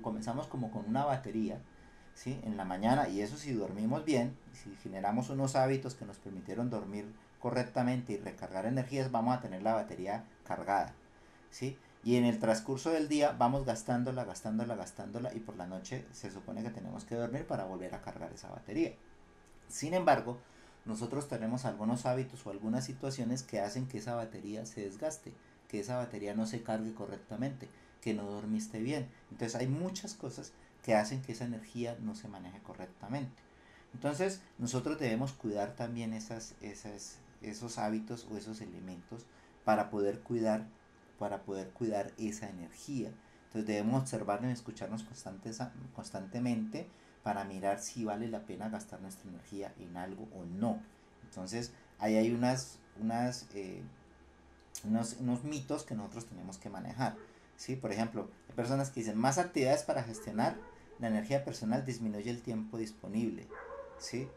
Speaker 1: comenzamos como con una batería, ¿sí? En la mañana, y eso si dormimos bien, si generamos unos hábitos que nos permitieron dormir correctamente y recargar energías, vamos a tener la batería cargada, ¿sí? Y en el transcurso del día vamos gastándola y por la noche se supone que tenemos que dormir para volver a cargar esa batería. Sin embargo, nosotros tenemos algunos hábitos o algunas situaciones que hacen que esa batería se desgaste, que esa batería no se cargue correctamente, que no dormiste bien. Entonces hay muchas cosas que hacen que esa energía no se maneje correctamente. Entonces nosotros debemos cuidar también esos hábitos o esos elementos para poder cuidar esa energía. Entonces debemos observarnos y escucharnos constantemente para mirar si vale la pena gastar nuestra energía en algo o no. Entonces ahí hay unos mitos que nosotros tenemos que manejar, ¿sí? Por ejemplo, hay personas que dicen más actividades para gestionar la energía personal disminuye el tiempo disponible, ¿sí?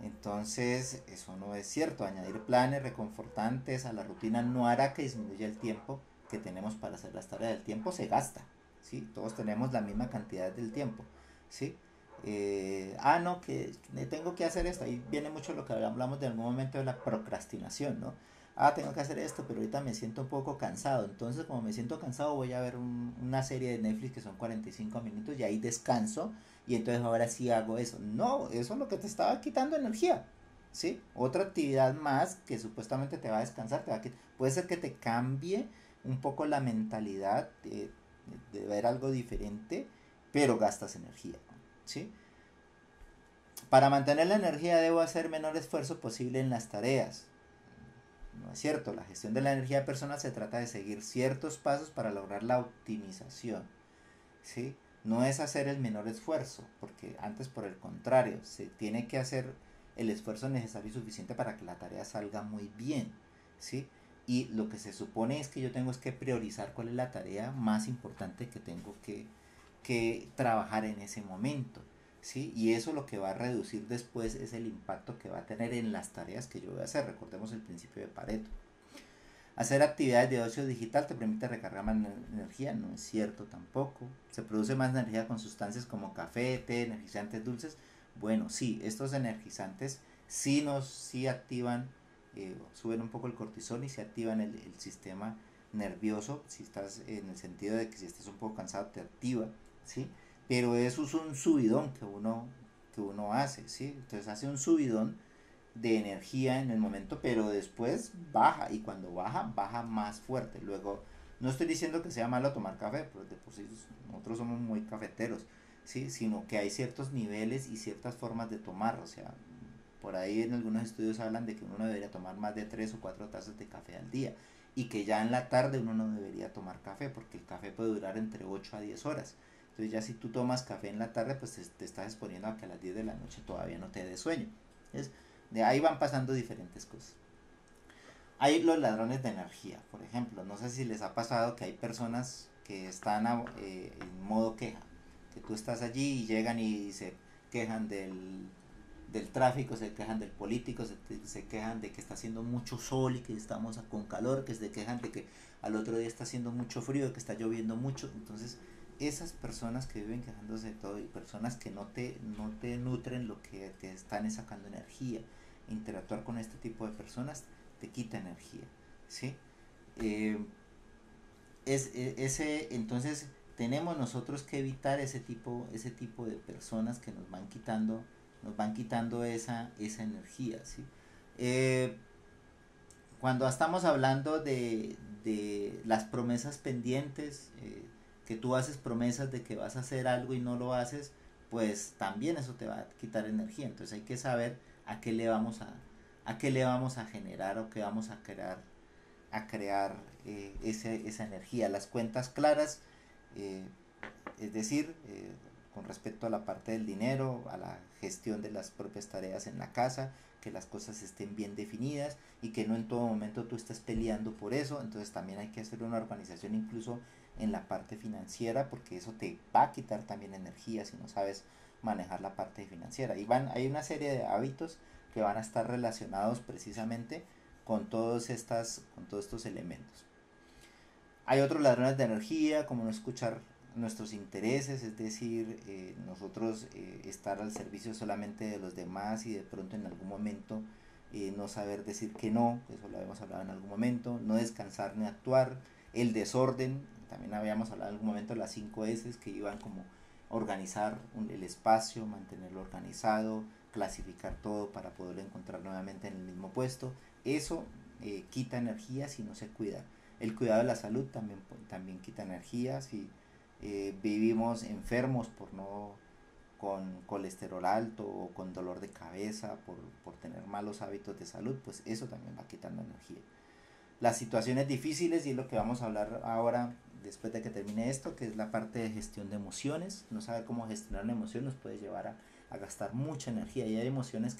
Speaker 1: Entonces, eso no es cierto. Añadir planes reconfortantes a la rutina no hará que disminuya el tiempo que tenemos para hacer las tareas. El tiempo se gasta, ¿sí? Todos tenemos la misma cantidad del tiempo, ¿sí? No, que tengo que hacer esto. Ahí viene mucho lo que hablamos de algún momento de la procrastinación, ¿no? Tengo que hacer esto, pero ahorita me siento un poco cansado. Entonces, como me siento cansado, voy a ver una serie de Netflix que son 45 minutos y ahí descanso. Y entonces ahora sí hago eso. No, eso es lo que te estaba quitando energía. ¿Sí? Otra actividad más que supuestamente te va a descansar. Puede ser que te cambie un poco la mentalidad de ver algo diferente, pero gastas energía. ¿Sí? Para mantener la energía debo hacer menor esfuerzo posible en las tareas. No es cierto, la gestión de la energía personal se trata de seguir ciertos pasos para lograr la optimización, ¿sí? No es hacer el menor esfuerzo, porque antes por el contrario, se tiene que hacer el esfuerzo necesario y suficiente para que la tarea salga muy bien, ¿sí? Y lo que se supone es que yo tengo es que priorizar cuál es la tarea más importante que tengo que trabajar en ese momento, ¿sí? Y eso lo que va a reducir después es el impacto que va a tener en las tareas que yo voy a hacer. Recordemos el principio de Pareto. Hacer actividades de ocio digital te permite recargar más energía, no es cierto tampoco. Se produce más energía con sustancias como café, té, energizantes dulces. Bueno, sí, estos energizantes sí activan, suben un poco el cortisol y se activan el sistema nervioso, si estás en el sentido de que si estás un poco cansado te activa, ¿sí? Pero eso es un subidón que uno hace, ¿sí? Entonces hace un subidón de energía en el momento, pero después baja y cuando baja más fuerte. Luego, no estoy diciendo que sea malo tomar café, pero de por sí nosotros somos muy cafeteros, ¿sí? Sino que hay ciertos niveles y ciertas formas de tomar, o sea, por ahí en algunos estudios hablan de que uno no debería tomar más de 3 o 4 tazas de café al día y que ya en la tarde uno no debería tomar café porque el café puede durar entre 8 a 10 horas. Entonces ya si tú tomas café en la tarde, pues te estás exponiendo a que a las 10 de la noche todavía no te dé sueño. ¿Ves? De ahí van pasando diferentes cosas. Hay los ladrones de energía, por ejemplo. No sé si les ha pasado que hay personas que están en modo queja. Que tú estás allí y llegan y se quejan del tráfico, se quejan del político, se quejan de que está haciendo mucho sol y que estamos con calor, que se quejan de que al otro día está haciendo mucho frío, que está lloviendo mucho. Entonces, esas personas que viven quejándose de todo y personas que no te nutren lo que te están sacando energía, interactuar con este tipo de personas te quita energía, ¿sí? Eh, entonces tenemos nosotros que evitar ese tipo de personas que nos van quitando esa energía, ¿sí? Eh, Cuando estamos hablando de las promesas pendientes, que tú haces promesas de que vas a hacer algo y no lo haces, pues también eso te va a quitar energía. Entonces hay que saber a qué le vamos a generar o qué vamos a crear esa energía. Las cuentas claras, eh, es decir, con respecto a la parte del dinero, a la gestión de las propias tareas en la casa, que las cosas estén bien definidas y que no en todo momento tú estés peleando por eso. Entonces también hay que hacer una organización incluso en la parte financiera, porque eso te va a quitar también energía si no sabes manejar la parte financiera. Hay una serie de hábitos que van a estar relacionados precisamente con todos estos elementos. Hay otros ladrones de energía, como no escuchar nuestros intereses, es decir, nosotros estar al servicio solamente de los demás y de pronto en algún momento no saber decir que no, eso lo habíamos hablado en algún momento, no descansar ni actuar, el desorden, también habíamos hablado en algún momento de las 5 S que iban como organizar el espacio, mantenerlo organizado, clasificar todo para poderlo encontrar nuevamente en el mismo puesto, eso quita energía si no se cuida. El cuidado de la salud también quita energía. Si vivimos enfermos con colesterol alto o con dolor de cabeza por tener malos hábitos de salud, pues eso también va quitando energía. Las situaciones difíciles, y es lo que vamos a hablar ahora después de que termine esto, que es la parte de gestión de emociones. No saber cómo gestionar una emoción nos puede llevar a gastar mucha energía, y hay emociones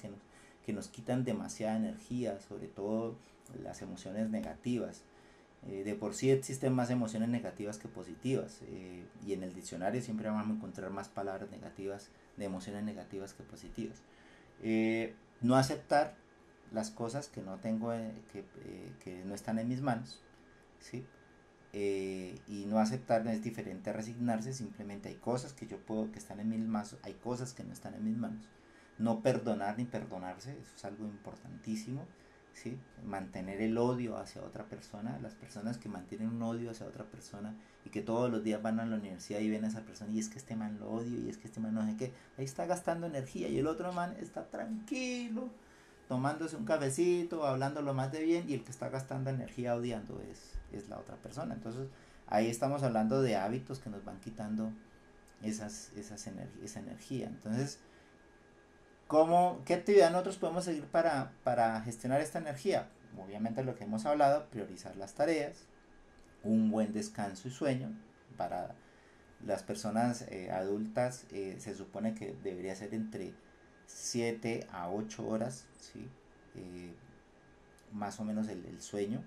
Speaker 1: que nos quitan demasiada energía, sobre todo las emociones negativas. De por sí existen más emociones negativas que positivas, y en el diccionario siempre vamos a encontrar más palabras negativas de emociones negativas que positivas. No aceptar las cosas que no tengo, que no están en mis manos, ¿sí? Y no aceptar es diferente a resignarse. Simplemente hay cosas que yo puedo, que están en mis manos, hay cosas que no están en mis manos. No perdonar ni perdonarse, eso es algo importantísimo, ¿sí? Mantener el odio hacia otra persona, las personas que mantienen un odio hacia otra persona y que todos los días van a la universidad y ven a esa persona y es que este man lo odio y es que este man no sé qué, ahí está gastando energía, y el otro man está tranquilo tomándose un cafecito, hablando lo más de bien, y el que está gastando energía odiando es la otra persona. Entonces ahí estamos hablando de hábitos que nos van quitando esa energía. Entonces, ¿qué actividad nosotros podemos seguir para gestionar esta energía? Obviamente lo que hemos hablado: priorizar las tareas, un buen descanso y sueño. Para las personas adultas se supone que debería ser entre 7 a 8 horas, ¿sí? Eh, Más o menos el sueño.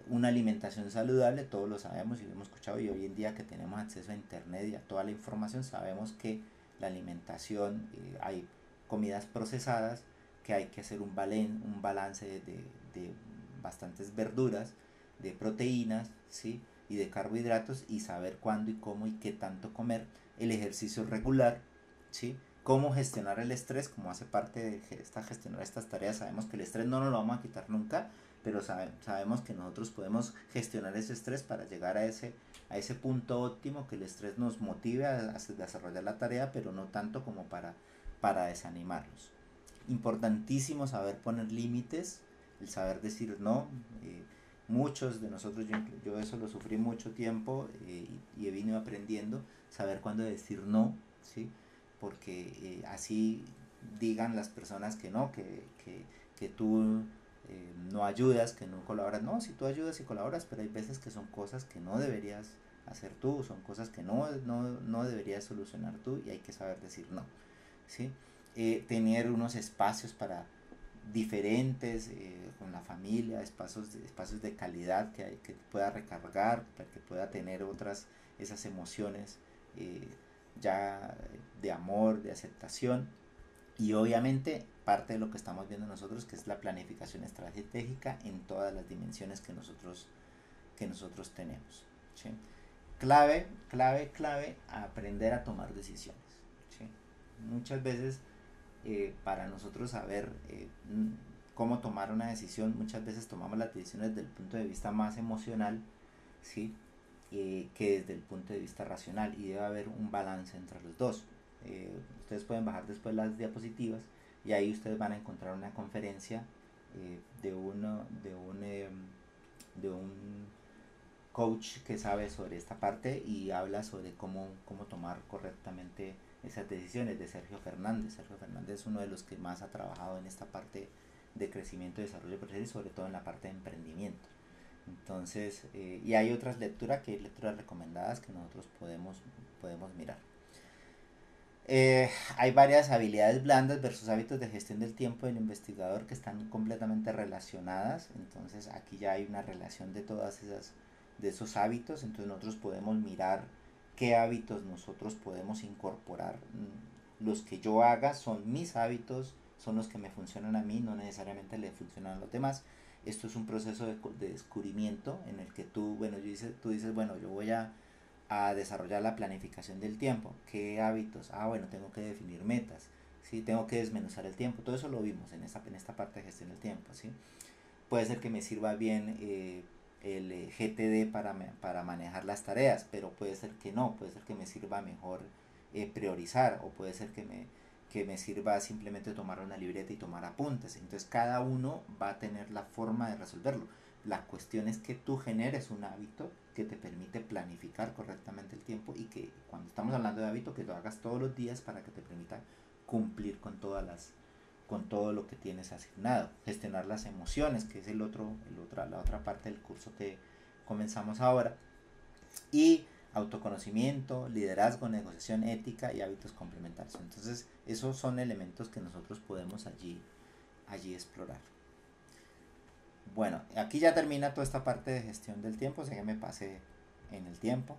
Speaker 1: Una alimentación saludable, todos lo sabemos y lo hemos escuchado, y hoy en día que tenemos acceso a internet y a toda la información, sabemos que la alimentación, hay comidas procesadas, que hay que hacer un balance de bastantes verduras, de proteínas, ¿sí? Y de carbohidratos, y saber cuándo y cómo y qué tanto comer. El ejercicio regular, ¿sí? Cómo gestionar el estrés, como hace parte de gestionar estas tareas. Sabemos que el estrés no nos lo vamos a quitar nunca, pero sabemos que nosotros podemos gestionar ese estrés para llegar a ese punto óptimo, que el estrés nos motive a desarrollar la tarea, pero no tanto como para desanimarlos. Importantísimo saber poner límites, el saber decir no. Muchos de nosotros, yo eso lo sufrí mucho tiempo, y he venido aprendiendo saber cuándo decir no, ¿sí? Porque así digan las personas que no, que tú no ayudas, que no colaboras. No, si tú ayudas y colaboras, pero hay veces que son cosas que no deberías hacer tú, son cosas que no deberías solucionar tú, y hay que saber decir no, ¿sí? Tener unos espacios para diferentes, con la familia, espacios de calidad que pueda recargar, para que pueda tener esas emociones, eh, ya de amor, de aceptación. Y obviamente parte de lo que estamos viendo nosotros, que es la planificación estratégica en todas las dimensiones que nosotros tenemos, ¿sí? Clave, aprender a tomar decisiones, ¿sí? Muchas veces, para nosotros saber cómo tomar una decisión, muchas veces tomamos las decisiones desde el punto de vista más emocional, ¿sí? Que desde el punto de vista racional, y debe haber un balance entre los dos. Ustedes pueden bajar después las diapositivas, y ahí ustedes van a encontrar una conferencia de un coach que sabe sobre esta parte, y habla sobre cómo tomar correctamente esas decisiones, de Sergio Fernández. Sergio Fernández es uno de los que más ha trabajado en esta parte de crecimiento y desarrollo personal, y sobre todo en la parte de emprendimiento. Entonces, y hay otras lecturas, que hay lecturas recomendadas que nosotros podemos mirar. Hay varias habilidades blandas versus hábitos de gestión del tiempo del investigador, que están completamente relacionadas. Entonces aquí ya hay una relación de esos hábitos. Entonces nosotros podemos mirar qué hábitos nosotros podemos incorporar. Los que yo haga son mis hábitos, son los que me funcionan a mí, no necesariamente le funcionan a los demás. Esto es un proceso de descubrimiento, en el que tú dices, bueno, yo voy a desarrollar la planificación del tiempo. ¿Qué hábitos? Bueno, tengo que definir metas, ¿sí? Tengo que desmenuzar el tiempo. Todo eso lo vimos en esta parte de gestión del tiempo, ¿sí? Puede ser que me sirva bien el GTD para manejar las tareas, pero puede ser que no. Puede ser que me sirva mejor priorizar, o puede ser que me sirva simplemente tomar una libreta y tomar apuntes. Entonces cada uno va a tener la forma de resolverlo. La cuestión es que tú generes un hábito que te permite planificar correctamente el tiempo, y que cuando estamos hablando de hábito, que lo hagas todos los días, para que te permita cumplir con todo lo que tienes asignado. Gestionar las emociones, que es la otra parte del curso que comenzamos ahora. Y autoconocimiento, liderazgo, negociación, ética y hábitos complementarios. Entonces esos son elementos que nosotros podemos allí explorar. Bueno, aquí ya termina toda esta parte de gestión del tiempo, sé que me pasé en el tiempo,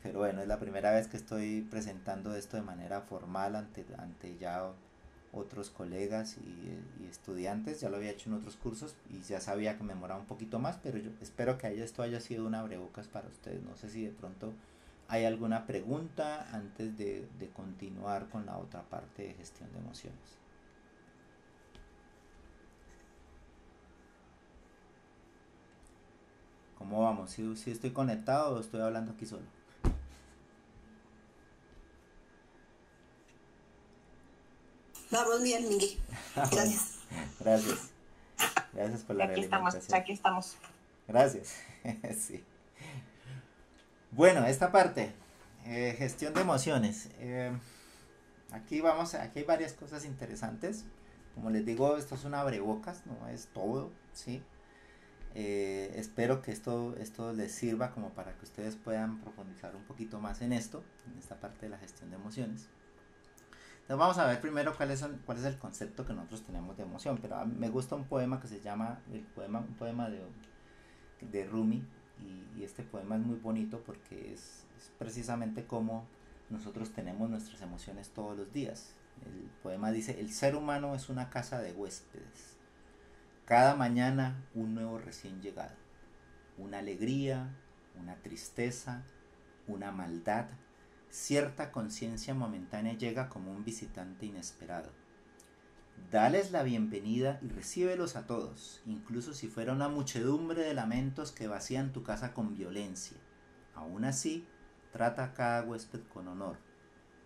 Speaker 1: pero bueno, es la primera vez que estoy presentando esto de manera formal ante ya otros colegas y estudiantes. Ya lo había hecho en otros cursos y ya sabía que me demoraba un poquito más, pero yo espero que esto haya sido una abrebocas para ustedes. No sé si de pronto hay alguna pregunta antes de continuar con la otra parte de gestión de emociones. ¿Cómo vamos? ¿Si estoy conectado o estoy hablando aquí solo?
Speaker 2: Vamos bien, Miguel.
Speaker 1: Ah, bueno,
Speaker 2: Gracias.
Speaker 1: gracias. Gracias por la
Speaker 2: Aquí estamos,
Speaker 1: realimentación.
Speaker 2: aquí estamos.
Speaker 1: Gracias. Sí. Bueno, esta parte, gestión de emociones. Aquí hay varias cosas interesantes. Como les digo, esto es una abrebocas, no es todo, ¿sí? Espero que esto les sirva como para que ustedes puedan profundizar un poquito más en esto, en esta parte de la gestión de emociones. Entonces vamos a ver primero cuál es el concepto que nosotros tenemos de emoción. Pero a mí me gusta un poema que se llama, un poema de Rumi, y este poema es muy bonito porque es precisamente como nosotros tenemos nuestras emociones todos los días. El poema dice: el ser humano es una casa de huéspedes. Cada mañana un nuevo recién llegado. Una alegría, una tristeza, una maldad. Cierta conciencia momentánea llega como un visitante inesperado. Dales la bienvenida y recíbelos a todos, incluso si fuera una muchedumbre de lamentos que vacían tu casa con violencia. Aún así, trata a cada huésped con honor.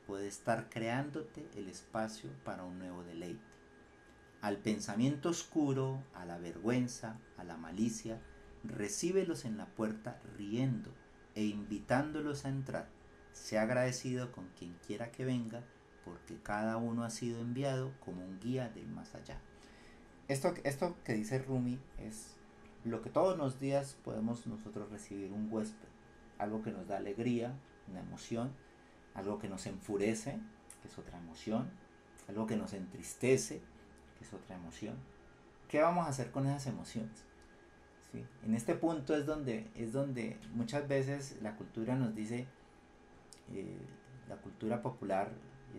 Speaker 1: Puede estar creándote el espacio para un nuevo deleite. Al pensamiento oscuro, a la vergüenza, a la malicia, recíbelos en la puerta riendo e invitándolos a entrar. Sea agradecido con quien quiera que venga, porque cada uno ha sido enviado como un guía del más allá. Esto que dice Rumi es lo que todos los días podemos nosotros recibir: un huésped. Algo que nos da alegría, una emoción, algo que nos enfurece, que es otra emoción, algo que nos entristece, que es otra emoción. ¿Qué vamos a hacer con esas emociones? ¿Sí? En este punto es donde muchas veces la cultura nos dice, eh, la cultura popular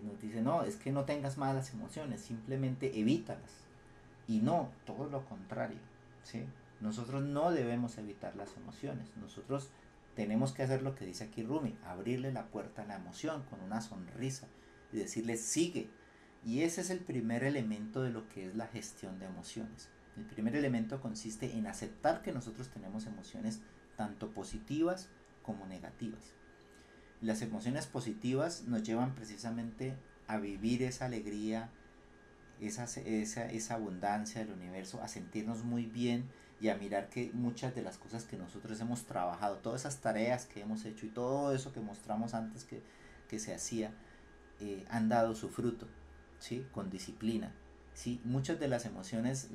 Speaker 1: nos dice: no, es que no tengas malas emociones, simplemente evítalas. Y no, todo lo contrario, ¿sí? Nosotros no debemos evitar las emociones. Nosotros tenemos que hacer lo que dice aquí Rumi: abrirle la puerta a la emoción con una sonrisa y decirle sigue. Y ese es el primer elemento de lo que es la gestión de emociones. El primer elemento consiste en aceptar que nosotros tenemos emociones tanto positivas como negativas. Las emociones positivas nos llevan precisamente a vivir esa alegría, esa abundancia del universo, a sentirnos muy bien y a mirar que muchas de las cosas que nosotros hemos trabajado, todas esas tareas que hemos hecho y todo eso que mostramos antes que se hacía, han dado su fruto, ¿sí? Con disciplina. ¿Sí? Muchas de las emociones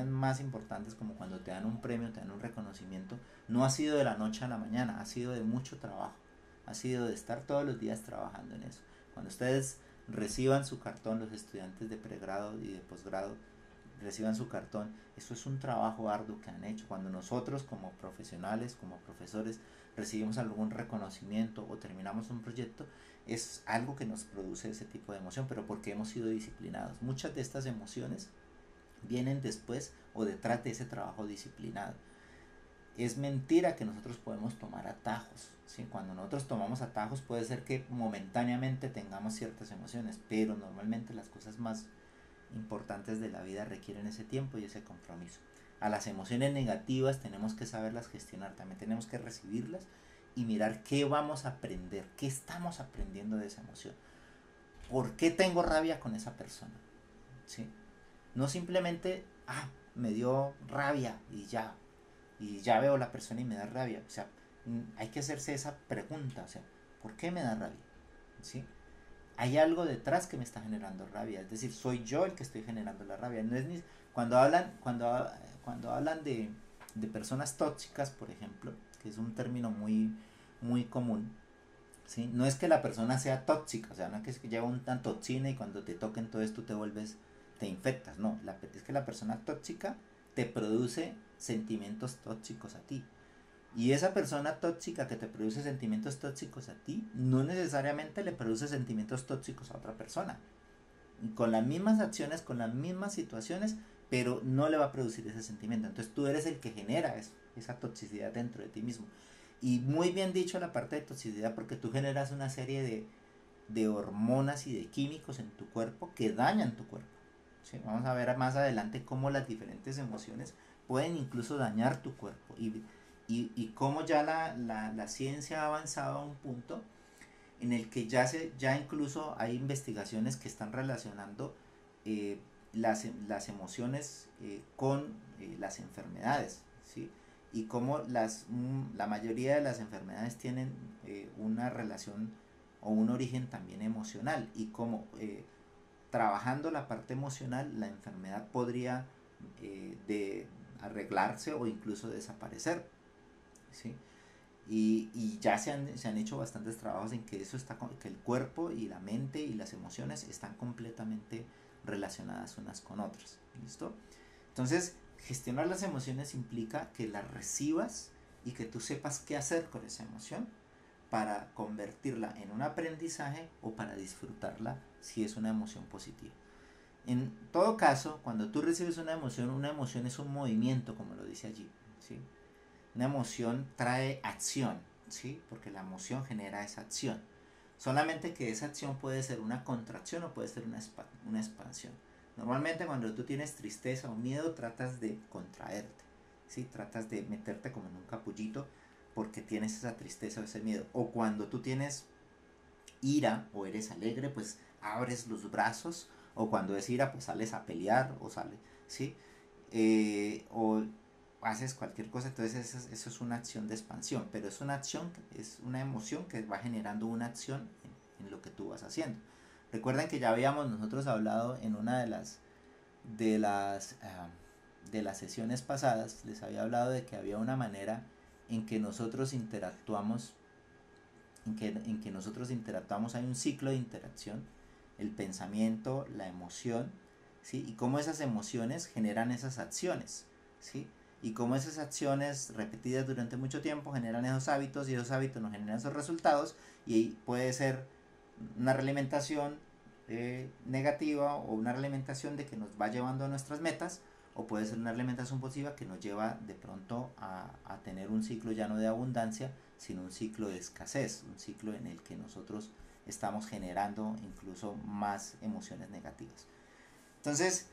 Speaker 1: más importantes, como cuando te dan un premio, te dan un reconocimiento, no ha sido de la noche a la mañana, ha sido de mucho trabajo, ha sido de estar todos los días trabajando en eso. Cuando ustedes reciban su cartón, los estudiantes de pregrado y de posgrado reciban su cartón, eso es un trabajo arduo que han hecho. Cuando nosotros como profesionales, como profesores, recibimos algún reconocimiento o terminamos un proyecto, es algo que nos produce ese tipo de emoción, pero porque hemos sido disciplinados. Muchas de estas emociones vienen después o detrás de ese trabajo disciplinado. Es mentira que nosotros podemos tomar atajos, ¿sí? Cuando nosotros tomamos atajos puede ser que momentáneamente tengamos ciertas emociones, pero normalmente las cosas más importantes de la vida requieren ese tiempo y ese compromiso. A las emociones negativas tenemos que saberlas gestionar, también tenemos que recibirlas y mirar qué vamos a aprender, qué estamos aprendiendo de esa emoción. ¿Por qué tengo rabia con esa persona? ¿Sí? No simplemente, me dio rabia y ya veo la persona y me da rabia. O sea, hay que hacerse esa pregunta, o sea, ¿por qué me da rabia? ¿Sí? Hay algo detrás que me está generando rabia, es decir, soy yo el que estoy generando la rabia. No es ni cuando hablan cuando hablan de personas tóxicas, por ejemplo, que es un término muy común. ¿Sí? No es que la persona sea tóxica, o sea, no es que lleva una toxina y cuando te toca entonces tú te infectas, no, es que la persona tóxica te produce sentimientos tóxicos a ti. Y esa persona tóxica que te produce sentimientos tóxicos a ti, no necesariamente le produce sentimientos tóxicos a otra persona. Con las mismas acciones, con las mismas situaciones, pero no le va a producir ese sentimiento. Entonces tú eres el que genera eso, esa toxicidad dentro de ti mismo. Y muy bien dicho la parte de toxicidad, porque tú generas una serie de hormonas y de químicos en tu cuerpo que dañan tu cuerpo. ¿Sí? Vamos a ver más adelante cómo las diferentes emociones pueden incluso dañar tu cuerpo. Y cómo ya la ciencia ha avanzado a un punto en el que ya incluso hay investigaciones que están relacionando las emociones con las enfermedades, ¿sí? Y cómo la mayoría de las enfermedades tienen una relación o un origen también emocional, y cómo trabajando la parte emocional la enfermedad podría de arreglarse o incluso desaparecer, ¿sí? Y ya se han hecho bastantes trabajos en que que el cuerpo y la mente y las emociones están completamente relacionadas unas con otras. ¿Listo? Entonces, gestionar las emociones implica que las recibas y que tú sepas qué hacer con esa emoción para convertirla en un aprendizaje o para disfrutarla si es una emoción positiva. En todo caso, cuando tú recibes una emoción es un movimiento, como lo dice allí, ¿sí? Una emoción trae acción, ¿sí? Porque la emoción genera esa acción. Solamente que esa acción puede ser una contracción o puede ser una expansión. Normalmente cuando tú tienes tristeza o miedo tratas de contraerte, ¿sí? Tratas de meterte como en un capullito porque tienes esa tristeza o ese miedo. O cuando tú tienes ira o eres alegre, pues abres los brazos. O cuando es ira, pues sales a pelear o sales, ¿sí? O haces cualquier cosa. Entonces eso es una acción de expansión, pero es una acción, es una emoción que va generando una acción en lo que tú vas haciendo. Recuerden que ya habíamos nosotros hablado en una de las de las sesiones pasadas, les había hablado de que había una manera en que nosotros interactuamos, en que nosotros interactuamos, hay un ciclo de interacción: el pensamiento, la emoción, ¿sí? Y cómo esas emociones generan esas acciones, ¿sí? Y cómo esas acciones repetidas durante mucho tiempo generan esos hábitos, y esos hábitos nos generan esos resultados, y puede ser una realimentación negativa, o una realimentación de que nos va llevando a nuestras metas, o puede ser una alimentación positiva que nos lleva de pronto a tener un ciclo ya no de abundancia, sino un ciclo de escasez, un ciclo en el que nosotros estamos generando incluso más emociones negativas. Entonces,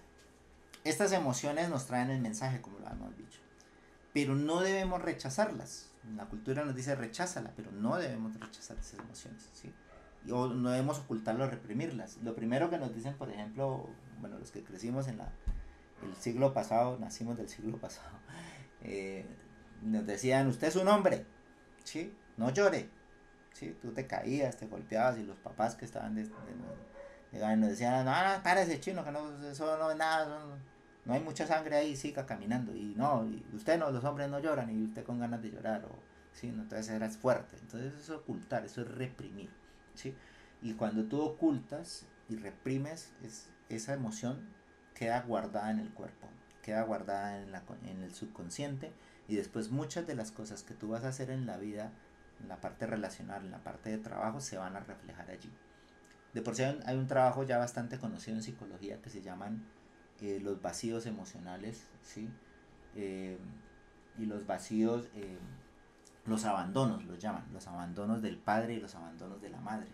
Speaker 1: estas emociones nos traen el mensaje, como lo hemos dicho, pero no debemos rechazarlas. La cultura nos dice recházala, pero no debemos rechazar esas emociones, ¿sí? O no debemos ocultarlas o reprimirlas. Lo primero que nos dicen, por ejemplo, bueno, los que crecimos en el siglo pasado, nacimos del siglo pasado, nos decían: usted es un hombre, ¿sí? No llore, ¿sí? Tú te caías, te golpeabas, y los papás que estaban llegaban y nos decían: no, no, párese, chino, que no, eso no es nada, no hay mucha sangre ahí, siga caminando. Y no, y usted no, los hombres no lloran, y usted con ganas de llorar, o ¿sí? No, entonces eras fuerte. Entonces eso es ocultar, eso es reprimir, ¿sí? Y cuando tú ocultas y reprimes, esa emoción queda guardada en el cuerpo, queda guardada en el subconsciente, y después muchas de las cosas que tú vas a hacer en la vida, en la parte relacional, en la parte de trabajo, se van a reflejar allí. De por sí hay un trabajo ya bastante conocido en psicología que se llaman los vacíos emocionales, ¿sí? Eh, y los vacíos, los abandonos los llaman, los abandonos del padre y los abandonos de la madre,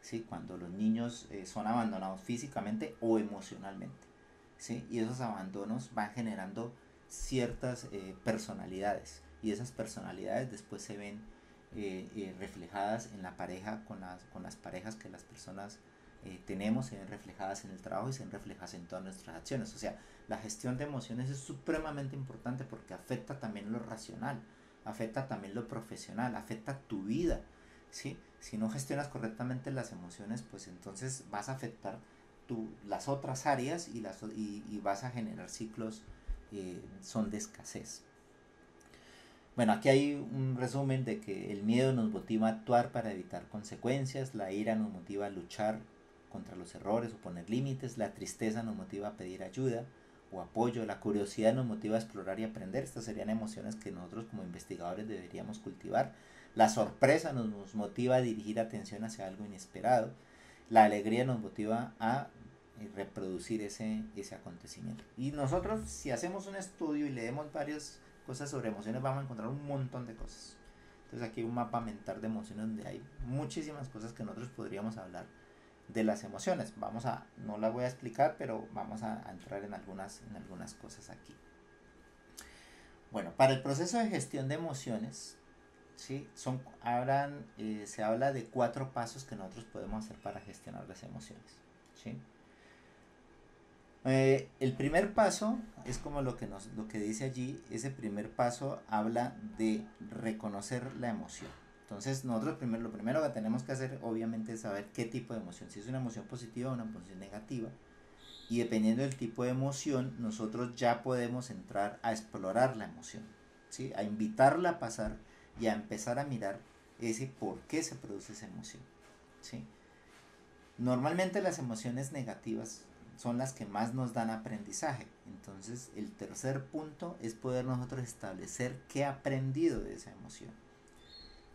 Speaker 1: ¿sí? Cuando los niños son abandonados físicamente o emocionalmente, ¿sí? Y esos abandonos van generando ciertas personalidades, y esas personalidades después se ven reflejadas en la pareja, con las parejas que las personas tenemos, se ven reflejadas en el trabajo y se ven reflejadas en todas nuestras acciones. O sea, la gestión de emociones es supremamente importante porque afecta también lo racional, afecta también lo profesional, afecta tu vida, ¿sí? Si no gestionas correctamente las emociones, pues entonces vas a afectar las otras áreas, y vas a generar ciclos son de escasez. Bueno, aquí hay un resumen de que el miedo nos motiva a actuar para evitar consecuencias, la ira nos motiva a luchar contra los errores o poner límites, la tristeza nos motiva a pedir ayuda o apoyo. La curiosidad nos motiva a explorar y aprender. Estas serían emociones que nosotros como investigadores deberíamos cultivar. La sorpresa nos motiva a dirigir atención hacia algo inesperado. La alegría nos motiva a reproducir ese acontecimiento. Y nosotros, si hacemos un estudio y leemos varias cosas sobre emociones, vamos a encontrar un montón de cosas. Entonces aquí hay un mapa mental de emociones donde hay muchísimas cosas que nosotros podríamos hablar de las emociones. No las voy a explicar, pero vamos a entrar en algunas cosas aquí. Bueno, para el proceso de gestión de emociones, ¿sí? Se habla de 4 pasos que nosotros podemos hacer para gestionar las emociones, ¿sí? El primer paso es como lo que dice allí. Ese primer paso habla de reconocer la emoción. Entonces nosotros lo primero que tenemos que hacer obviamente es saber qué tipo de emoción, si es una emoción positiva o una emoción negativa, y dependiendo del tipo de emoción nosotros ya podemos entrar a explorar la emoción, ¿sí? A invitarla a pasar y a empezar a mirar ese por qué se produce esa emoción, ¿sí? Normalmente las emociones negativas son las que más nos dan aprendizaje. Entonces el tercer punto es poder nosotros establecer qué he aprendido de esa emoción.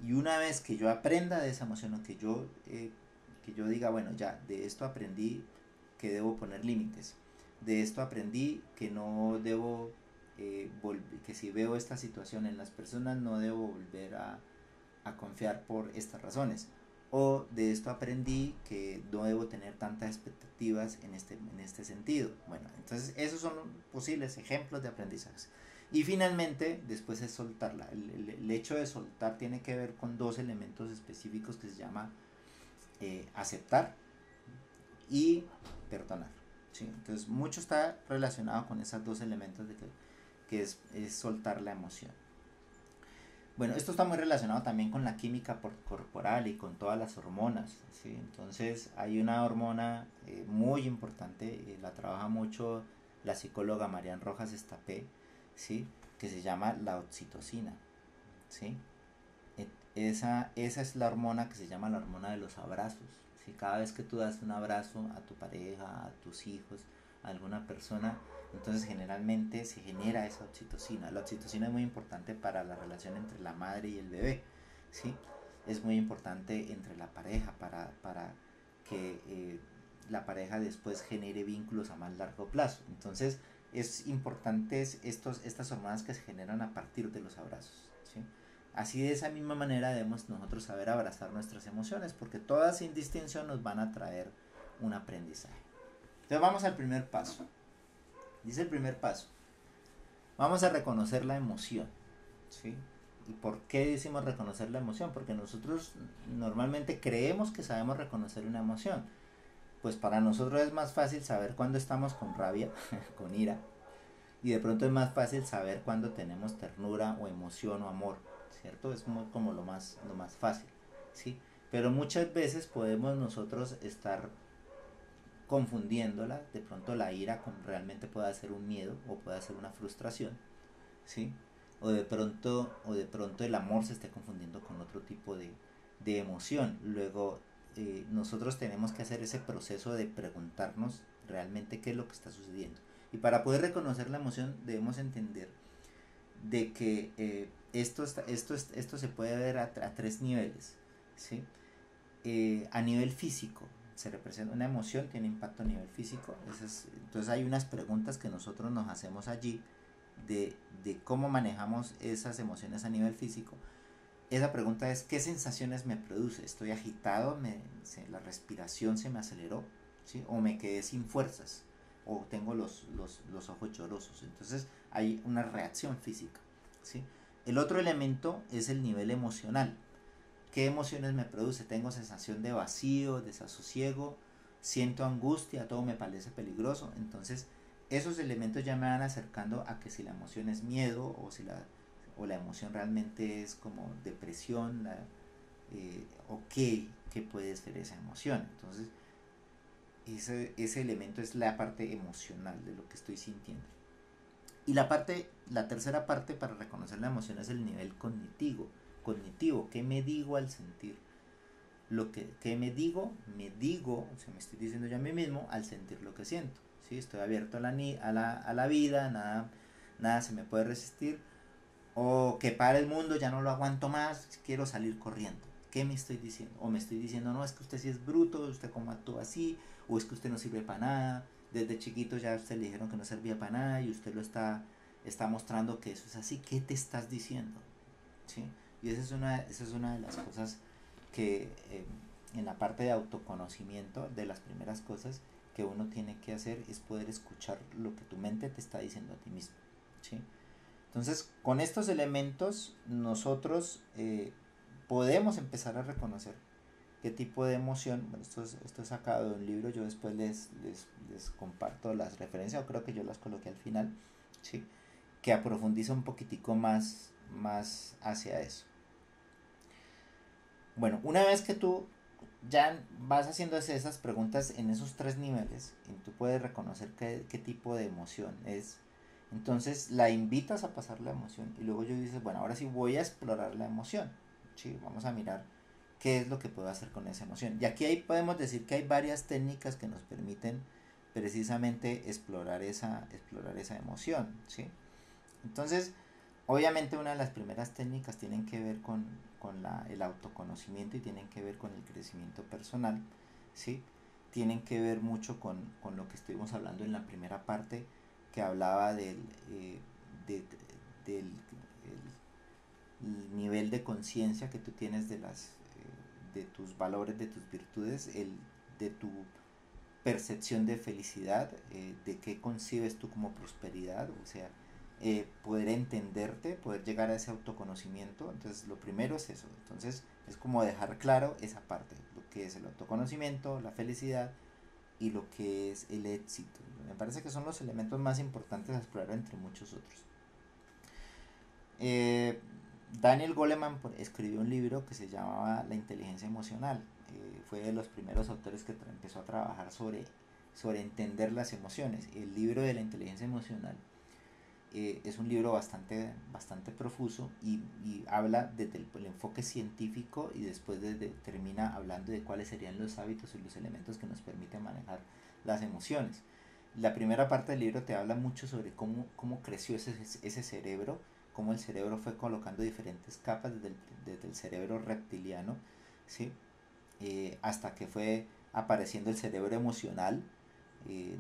Speaker 1: Y una vez que yo aprenda de esa emoción, o que yo diga, bueno, ya de esto aprendí que debo poner límites, de esto aprendí que no debo que si veo esta situación en las personas no debo volver a confiar por estas razones, o de esto aprendí que no debo tener tantas expectativas en este sentido. Bueno, entonces esos son posibles ejemplos de aprendizajes. Y finalmente, después es soltarla. El hecho de soltar tiene que ver con 2 elementos específicos que se llama aceptar y perdonar, ¿sí? Entonces mucho está relacionado con esos 2 elementos que es soltar la emoción. Bueno, esto está muy relacionado también con la química corporal y con todas las hormonas, ¿sí? Entonces hay una hormona muy importante, la trabaja mucho la psicóloga Marian Rojas Estapé, ¿sí? Que se llama la oxitocina, ¿sí? Esa es la hormona que se llama la hormona de los abrazos, ¿sí? Cada vez que tú das un abrazo a tu pareja, a tus hijos, a alguna persona, entonces generalmente se genera esa oxitocina. La oxitocina es muy importante para la relación entre la madre y el bebé, ¿sí? Es muy importante entre la pareja para que la pareja después genere vínculos a más largo plazo. Entonces es importante estas hormonas que se generan a partir de los abrazos, ¿sí? Así de esa misma manera debemos nosotros saber abrazar nuestras emociones, porque todas sin distinción nos van a traer un aprendizaje. Entonces vamos al primer paso. Dice el primer paso: vamos a reconocer la emoción, ¿sí? ¿Y por qué decimos reconocer la emoción? Porque nosotros normalmente creemos que sabemos reconocer una emoción. Pues para nosotros es más fácil saber cuándo estamos con rabia, con ira, y de pronto es más fácil saber cuándo tenemos ternura o emoción o amor, ¿cierto? Es como lo más fácil, ¿sí? Pero muchas veces podemos nosotros estar confundiéndola. De pronto la ira realmente puede ser un miedo o puede ser una frustración, ¿sí? O de pronto el amor se esté confundiendo con otro tipo de emoción. Luego nosotros tenemos que hacer ese proceso de preguntarnos realmente qué es lo que está sucediendo. Y para poder reconocer la emoción debemos entender de que esto se puede ver a 3 niveles, ¿sí? A nivel físico, se representa una emoción, tiene impacto a nivel físico. Entonces hay unas preguntas que nosotros nos hacemos allí de cómo manejamos esas emociones a nivel físico. Esa pregunta es: ¿qué sensaciones me produce? ¿Estoy agitado? ¿La respiración se me aceleró? ¿Sí? ¿O me quedé sin fuerzas? ¿O tengo los ojos llorosos? Entonces hay una reacción física, ¿sí? El otro elemento es el nivel emocional. ¿Qué emociones me produce? Tengo sensación de vacío, desasosiego, siento angustia, todo me parece peligroso. Entonces esos elementos ya me van acercando a que si la emoción es miedo o la emoción realmente es como depresión, o qué puede ser esa emoción. Entonces ese elemento es la parte emocional de lo que estoy sintiendo. Y la tercera parte para reconocer la emoción es el nivel cognitivo. ¿Qué me digo al sentir? ¿Qué me digo? O sea, me estoy diciendo yo a mí mismo al sentir lo que siento, ¿sí? Estoy abierto a la vida, nada se me puede resistir, o que para el mundo ya no lo aguanto más, quiero salir corriendo. ¿Qué me estoy diciendo? O me estoy diciendo, no, es que usted sí es bruto, usted cómo actúa así, o es que usted no sirve para nada, desde chiquito ya a usted le dijeron que no servía para nada y usted está mostrando que eso es así. ¿Qué te estás diciendo? ¿Sí? Y esa es una de las cosas que en la parte de autoconocimiento, de las primeras cosas que uno tiene que hacer es poder escuchar lo que tu mente te está diciendo a ti mismo. ¿Sí? Entonces, con estos elementos nosotros podemos empezar a reconocer qué tipo de emoción, bueno, esto es sacado de un libro, yo después les comparto las referencias, o creo que yo las coloqué al final, ¿sí? Que profundiza un poquitico más hacia eso. Bueno, una vez que tú ya vas haciendo esas preguntas en esos tres niveles, y tú puedes reconocer qué tipo de emoción es, entonces la invitas a pasar la emoción y luego yo dices, bueno, ahora sí voy a explorar la emoción, ¿sí? Vamos a mirar qué es lo que puedo hacer con esa emoción. Y aquí ahí podemos decir que hay varias técnicas que nos permiten precisamente explorar esa emoción, ¿sí? Entonces, obviamente una de las primeras técnicas tienen que ver con el autoconocimiento y tienen que ver con el crecimiento personal, ¿sí? Tienen que ver mucho con lo que estuvimos hablando en la primera parte, que hablaba de- del el nivel de conciencia que tú tienes de tus valores, de tus virtudes, de tu percepción de felicidad, de qué concibes tú como prosperidad, o sea, poder entenderte, poder llegar a ese autoconocimiento. Entonces, lo primero es eso. Entonces, es como dejar claro esa parte, lo que es el autoconocimiento, la felicidad y lo que es el éxito. Me parece que son los elementos más importantes a explorar entre muchos otros. Eh, Daniel Goleman escribió un libro que se llamaba La inteligencia emocional. Fue de los primeros autores que empezó a trabajar sobre entender las emociones. El libro de la inteligencia emocional es un libro bastante profuso y habla desde el enfoque científico y después termina hablando de cuáles serían los hábitos y los elementos que nos permiten manejar las emociones. La primera parte del libro te habla mucho sobre cómo creció ese cerebro, cómo el cerebro fue colocando diferentes capas desde el cerebro reptiliano, ¿sí? Hasta que fue apareciendo el cerebro emocional.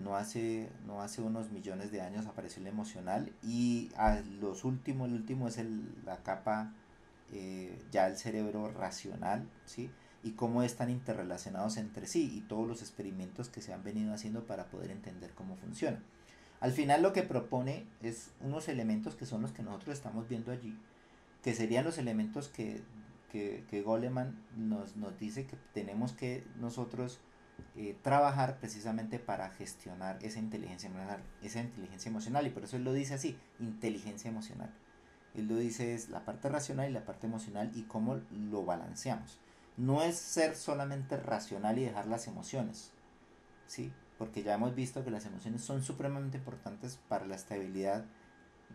Speaker 1: No hace unos millones de años apareció el emocional y el último es la capa, ya el cerebro racional, ¿sí? Y cómo están interrelacionados entre sí y todos los experimentos que se han venido haciendo para poder entender cómo funciona. Al final lo que propone es unos elementos que son los que nosotros estamos viendo allí, que serían los elementos que Goleman nos dice que tenemos que nosotros trabajar precisamente para gestionar esa inteligencia emocional, y por eso él lo dice así, inteligencia emocional. Él lo dice es la parte racional y la parte emocional y cómo lo balanceamos. No es ser solamente racional y dejar las emociones, ¿sí? Porque ya hemos visto que las emociones son supremamente importantes para la estabilidad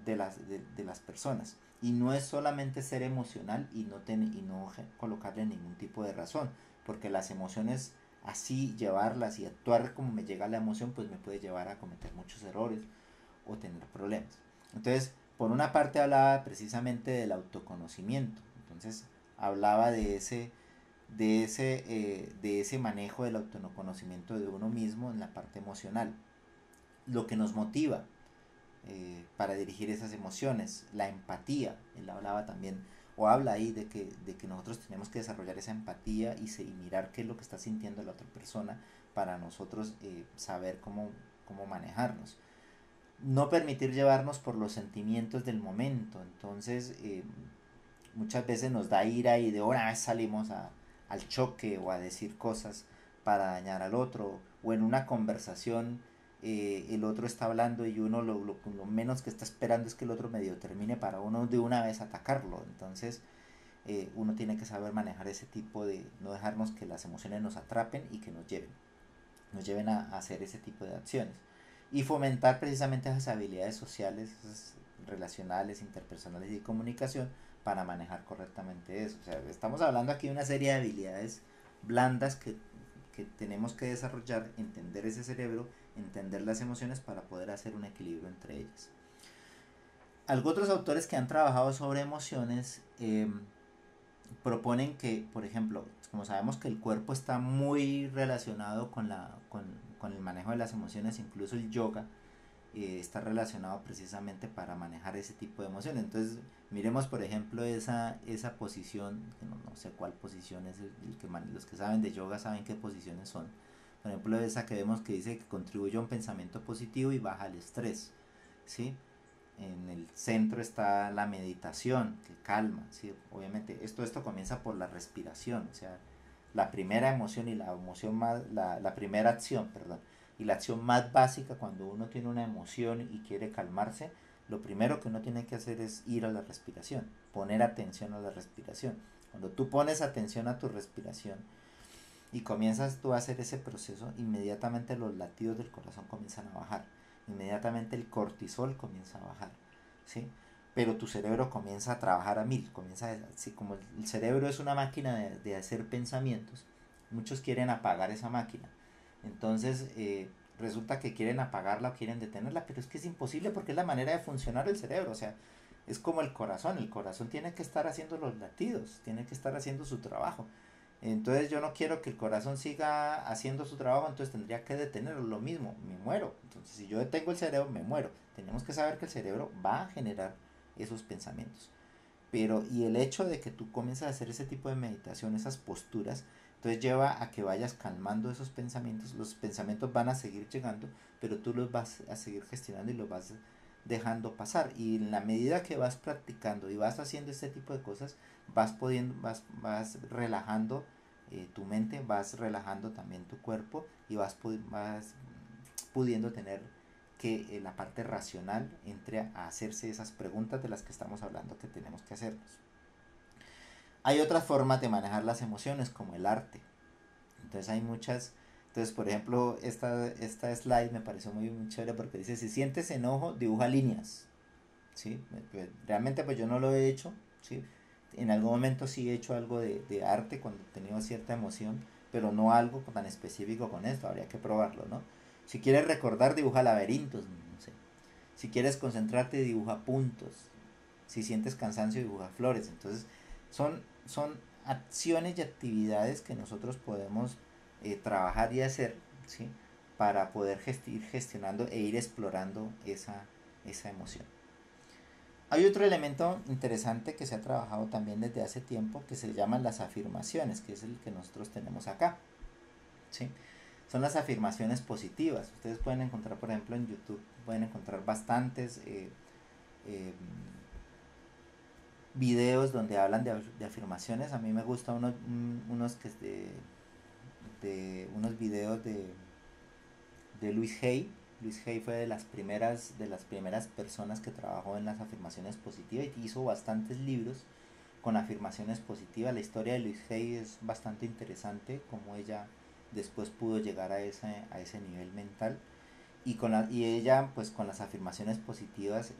Speaker 1: de las personas. Y no es solamente ser emocional y no colocarle ningún tipo de razón, porque las emociones, así llevarlas y actuar como me llega la emoción, pues me puede llevar a cometer muchos errores o tener problemas. Entonces, por una parte hablaba precisamente del autoconocimiento, entonces hablaba de ese manejo del autoconocimiento de uno mismo en la parte emocional, lo que nos motiva, para dirigir esas emociones, la empatía, él hablaba también, o habla ahí de que nosotros tenemos que desarrollar esa empatía y mirar qué es lo que está sintiendo la otra persona para nosotros saber cómo manejarnos. No permitir llevarnos por los sentimientos del momento, entonces muchas veces nos da ira y de una vez salimos al choque o a decir cosas para dañar al otro, o en una conversación el otro está hablando y uno lo menos que está esperando es que el otro medio termine para uno de una vez atacarlo. Entonces uno tiene que saber manejar ese tipo de, no dejarnos que las emociones nos atrapen y que nos lleven a hacer ese tipo de acciones. Y fomentar precisamente esas habilidades sociales, esas relacionales, interpersonales y de comunicación para manejar correctamente eso. O sea, estamos hablando aquí de una serie de habilidades blandas que que tenemos que desarrollar, entender ese cerebro, entender las emociones para poder hacer un equilibrio entre ellas. Algunos otros autores que han trabajado sobre emociones proponen que, por ejemplo, como sabemos que el cuerpo está muy relacionado con el manejo de las emociones, incluso el yoga está relacionado precisamente para manejar ese tipo de emociones. Entonces, miremos, por ejemplo, esa posición, que no sé cuál posición es, los que saben de yoga saben qué posiciones son. Por ejemplo, esa que vemos que dice que contribuye a un pensamiento positivo y baja el estrés, ¿sí? En el centro está la meditación, que calma, ¿sí? Obviamente esto comienza por la respiración, o sea, la primera emoción y la emoción más, la primera acción, perdón, y la acción más básica cuando uno tiene una emoción y quiere calmarse, lo primero que uno tiene que hacer es ir a la respiración, poner atención a la respiración. Cuando tú pones atención a tu respiración y comienzas tú a hacer ese proceso, inmediatamente los latidos del corazón comienzan a bajar, inmediatamente el cortisol comienza a bajar, ¿sí? Pero tu cerebro comienza a trabajar a mil, comienza así como el cerebro es una máquina de hacer pensamientos, muchos quieren apagar esa máquina, entonces resulta que quieren apagarla o quieren detenerla, pero es que es imposible porque es la manera de funcionar el cerebro, o sea, es como el corazón tiene que estar haciendo los latidos, tiene que estar haciendo su trabajo. Entonces yo no quiero que el corazón siga haciendo su trabajo, entonces tendría que detenerlo. Lo mismo, me muero. Entonces si yo detengo el cerebro, me muero. Tenemos que saber que el cerebro va a generar esos pensamientos. Pero, y el hecho de que tú comiences a hacer ese tipo de meditación, esas posturas, entonces lleva a que vayas calmando esos pensamientos. Los pensamientos van a seguir llegando, pero tú los vas a seguir gestionando y los vas dejando pasar. Y en la medida que vas practicando y vas haciendo este tipo de cosas, vas relajando tu mente, vas relajando también tu cuerpo y vas pudiendo tener que la parte racional entre a hacerse esas preguntas de las que estamos hablando que tenemos que hacernos. Hay otras formas de manejar las emociones como el arte. Entonces hay muchas. Entonces, por ejemplo, esta slide me pareció muy chévere porque dice, si sientes enojo, dibuja líneas. ¿Sí? Realmente pues yo no lo he hecho, ¿sí? En algún momento sí he hecho algo de arte cuando he tenido cierta emoción, pero no algo tan específico con esto, habría que probarlo, ¿no? Si quieres recordar, dibuja laberintos, no sé. Si quieres concentrarte, dibuja puntos. Si sientes cansancio, dibuja flores. Entonces, son acciones y actividades que nosotros podemos trabajar y hacer, ¿sí? Para poder ir gestionando e ir explorando esa emoción. Hay otro elemento interesante que se ha trabajado también desde hace tiempo que se llaman las afirmaciones, que es el que nosotros tenemos acá, ¿sí? Son las afirmaciones positivas. Ustedes pueden encontrar, por ejemplo, en YouTube, pueden encontrar bastantes eh, videos donde hablan de afirmaciones. A mí me gusta unos que unos videos de Louise Hay. Louise Hay fue de las primeras personas que trabajó en las afirmaciones positivas y hizo bastantes libros con afirmaciones positivas. La historia de Louise Hay es bastante interesante, como ella después pudo llegar a ese nivel mental. Y ella, pues con las afirmaciones positivas,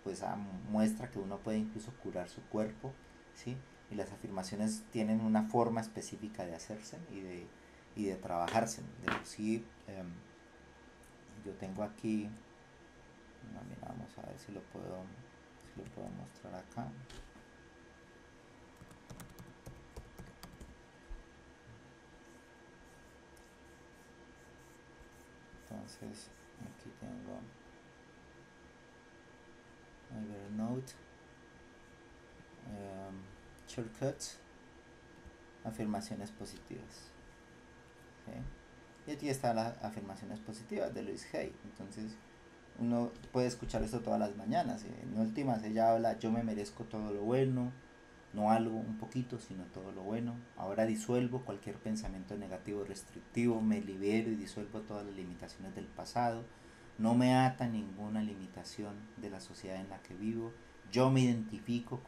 Speaker 1: pues muestra que uno puede incluso curar su cuerpo, ¿sí? Y las afirmaciones tienen una forma específica de hacerse y de trabajarse. De por sí, yo tengo aquí, mira, vamos a ver si lo puedo mostrar acá. Entonces, aquí tengo Evernote, shortcuts, afirmaciones positivas. ¿Sí? Y aquí están las afirmaciones positivas de Louise Hay. Entonces, uno puede escuchar esto todas las mañanas. En últimas, ella habla: yo me merezco todo lo bueno, no algo, un poquito, sino todo lo bueno. Ahora disuelvo cualquier pensamiento negativo o restrictivo, me libero y disuelvo todas las limitaciones del pasado. No me ata ninguna limitación de la sociedad en la que vivo. Yo me identifico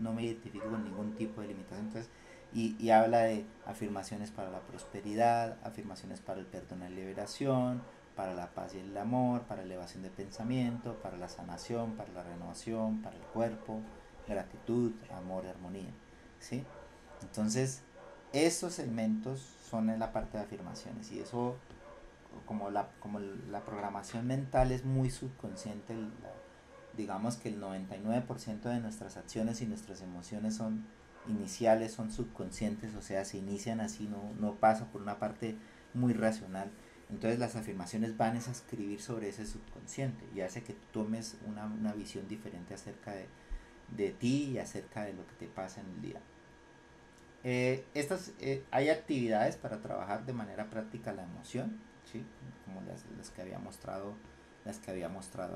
Speaker 1: no me identifico con ningún tipo de limitación. Entonces, y habla de afirmaciones para la prosperidad, afirmaciones para el perdón y la liberación, para la paz y el amor, para la elevación de pensamiento, para la sanación, para la renovación, para el cuerpo, gratitud, amor y armonía, ¿sí? Entonces, estos elementos son en la parte de afirmaciones. Y eso, como la programación mental es muy subconsciente, digamos que el 99% de nuestras acciones y nuestras emociones son iniciales, son subconscientes, o sea, se inician así, no pasa por una parte muy racional. Entonces las afirmaciones van a escribir sobre ese subconsciente y hace que tú tomes una visión diferente acerca de ti y acerca de lo que te pasa en el día. Hay actividades para trabajar de manera práctica la emoción, ¿sí? Como las que había mostrado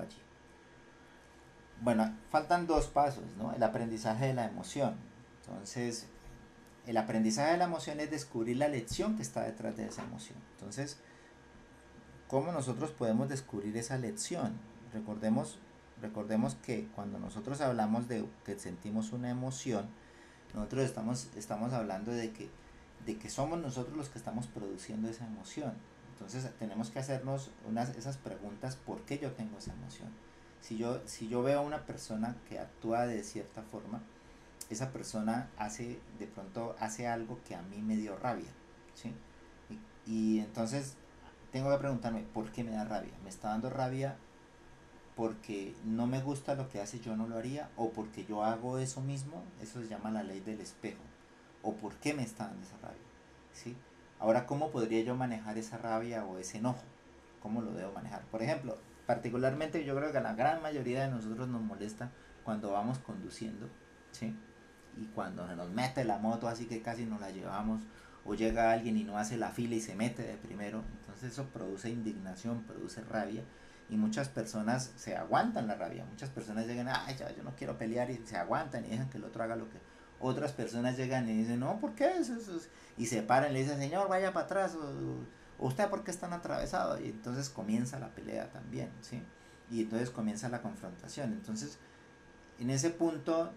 Speaker 1: allí. Bueno, faltan dos pasos, ¿no? El aprendizaje de la emoción. Entonces, el aprendizaje de la emoción es descubrir la lección que está detrás de esa emoción. Entonces, ¿cómo nosotros podemos descubrir esa lección? Recordemos que cuando nosotros hablamos de que sentimos una emoción, nosotros estamos hablando de que somos nosotros los que estamos produciendo esa emoción. Entonces tenemos que hacernos esas preguntas: ¿por qué yo tengo esa emoción? Si yo veo a una persona que actúa de cierta forma, esa persona de pronto hace algo que a mí me dio rabia, ¿sí? Y entonces tengo que preguntarme: ¿por qué me da rabia? ¿Me está dando rabia porque no me gusta lo que hace, yo no lo haría? ¿O porque yo hago eso mismo? Eso se llama la ley del espejo. ¿O por qué me está dando esa rabia? ¿Sí? Ahora, ¿cómo podría yo manejar esa rabia o ese enojo? ¿Cómo lo debo manejar? Por ejemplo, particularmente yo creo que a la gran mayoría de nosotros nos molesta cuando vamos conduciendo, ¿sí? Y cuando se nos mete la moto así que casi nos la llevamos, o llega alguien y no hace la fila y se mete de primero. Entonces eso produce indignación, produce rabia, y muchas personas se aguantan la rabia. Muchas personas llegan: ay, ya, yo no quiero pelear, y se aguantan y dejan que el otro haga lo que... Otras personas llegan y dicen: no, ¿por qué? Y se paran y le dicen: señor, vaya para atrás, o usted, ¿por qué están atravesados? Y entonces comienza la pelea también, ¿sí? Y entonces comienza la confrontación. Entonces, en ese punto,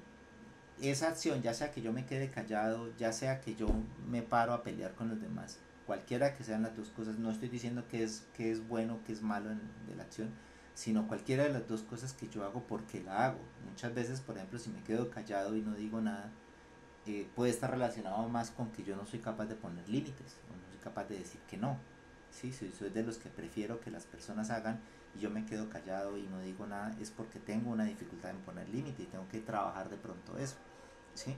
Speaker 1: esa acción, ya sea que yo me quede callado, ya sea que yo me paro a pelear con los demás, cualquiera que sean las dos cosas, no estoy diciendo que es bueno, que es malo de la acción, sino cualquiera de las dos cosas que yo hago, porque la hago. Muchas veces, por ejemplo, si me quedo callado y no digo nada, puede estar relacionado más con que yo no soy capaz de poner límites, o no soy capaz de decir que no. Sí, soy de los que prefiero que las personas hagan y yo me quedo callado y no digo nada, es porque tengo una dificultad en poner límite y tengo que trabajar de pronto eso, ¿sí?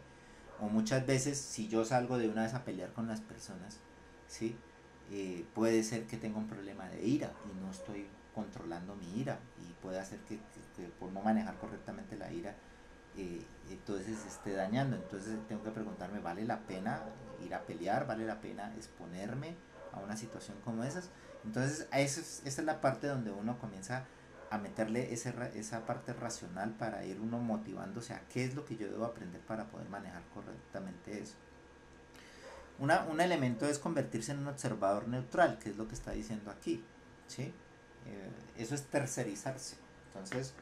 Speaker 1: O muchas veces, si yo salgo de una vez a pelear con las personas, ¿sí? Puede ser que tenga un problema de ira y no estoy controlando mi ira, y puede hacer que por no manejar correctamente la ira, entonces se esté dañando. Entonces tengo que preguntarme: ¿vale la pena ir a pelear? ¿Vale la pena exponerme a una situación como esas? Entonces esa es la parte donde uno comienza a meterle esa parte racional para ir uno motivándose a qué es lo que yo debo aprender para poder manejar correctamente eso. Un elemento es convertirse en un observador neutral, que es lo que está diciendo aquí, ¿sí? Eso es tercerizarse. Entonces,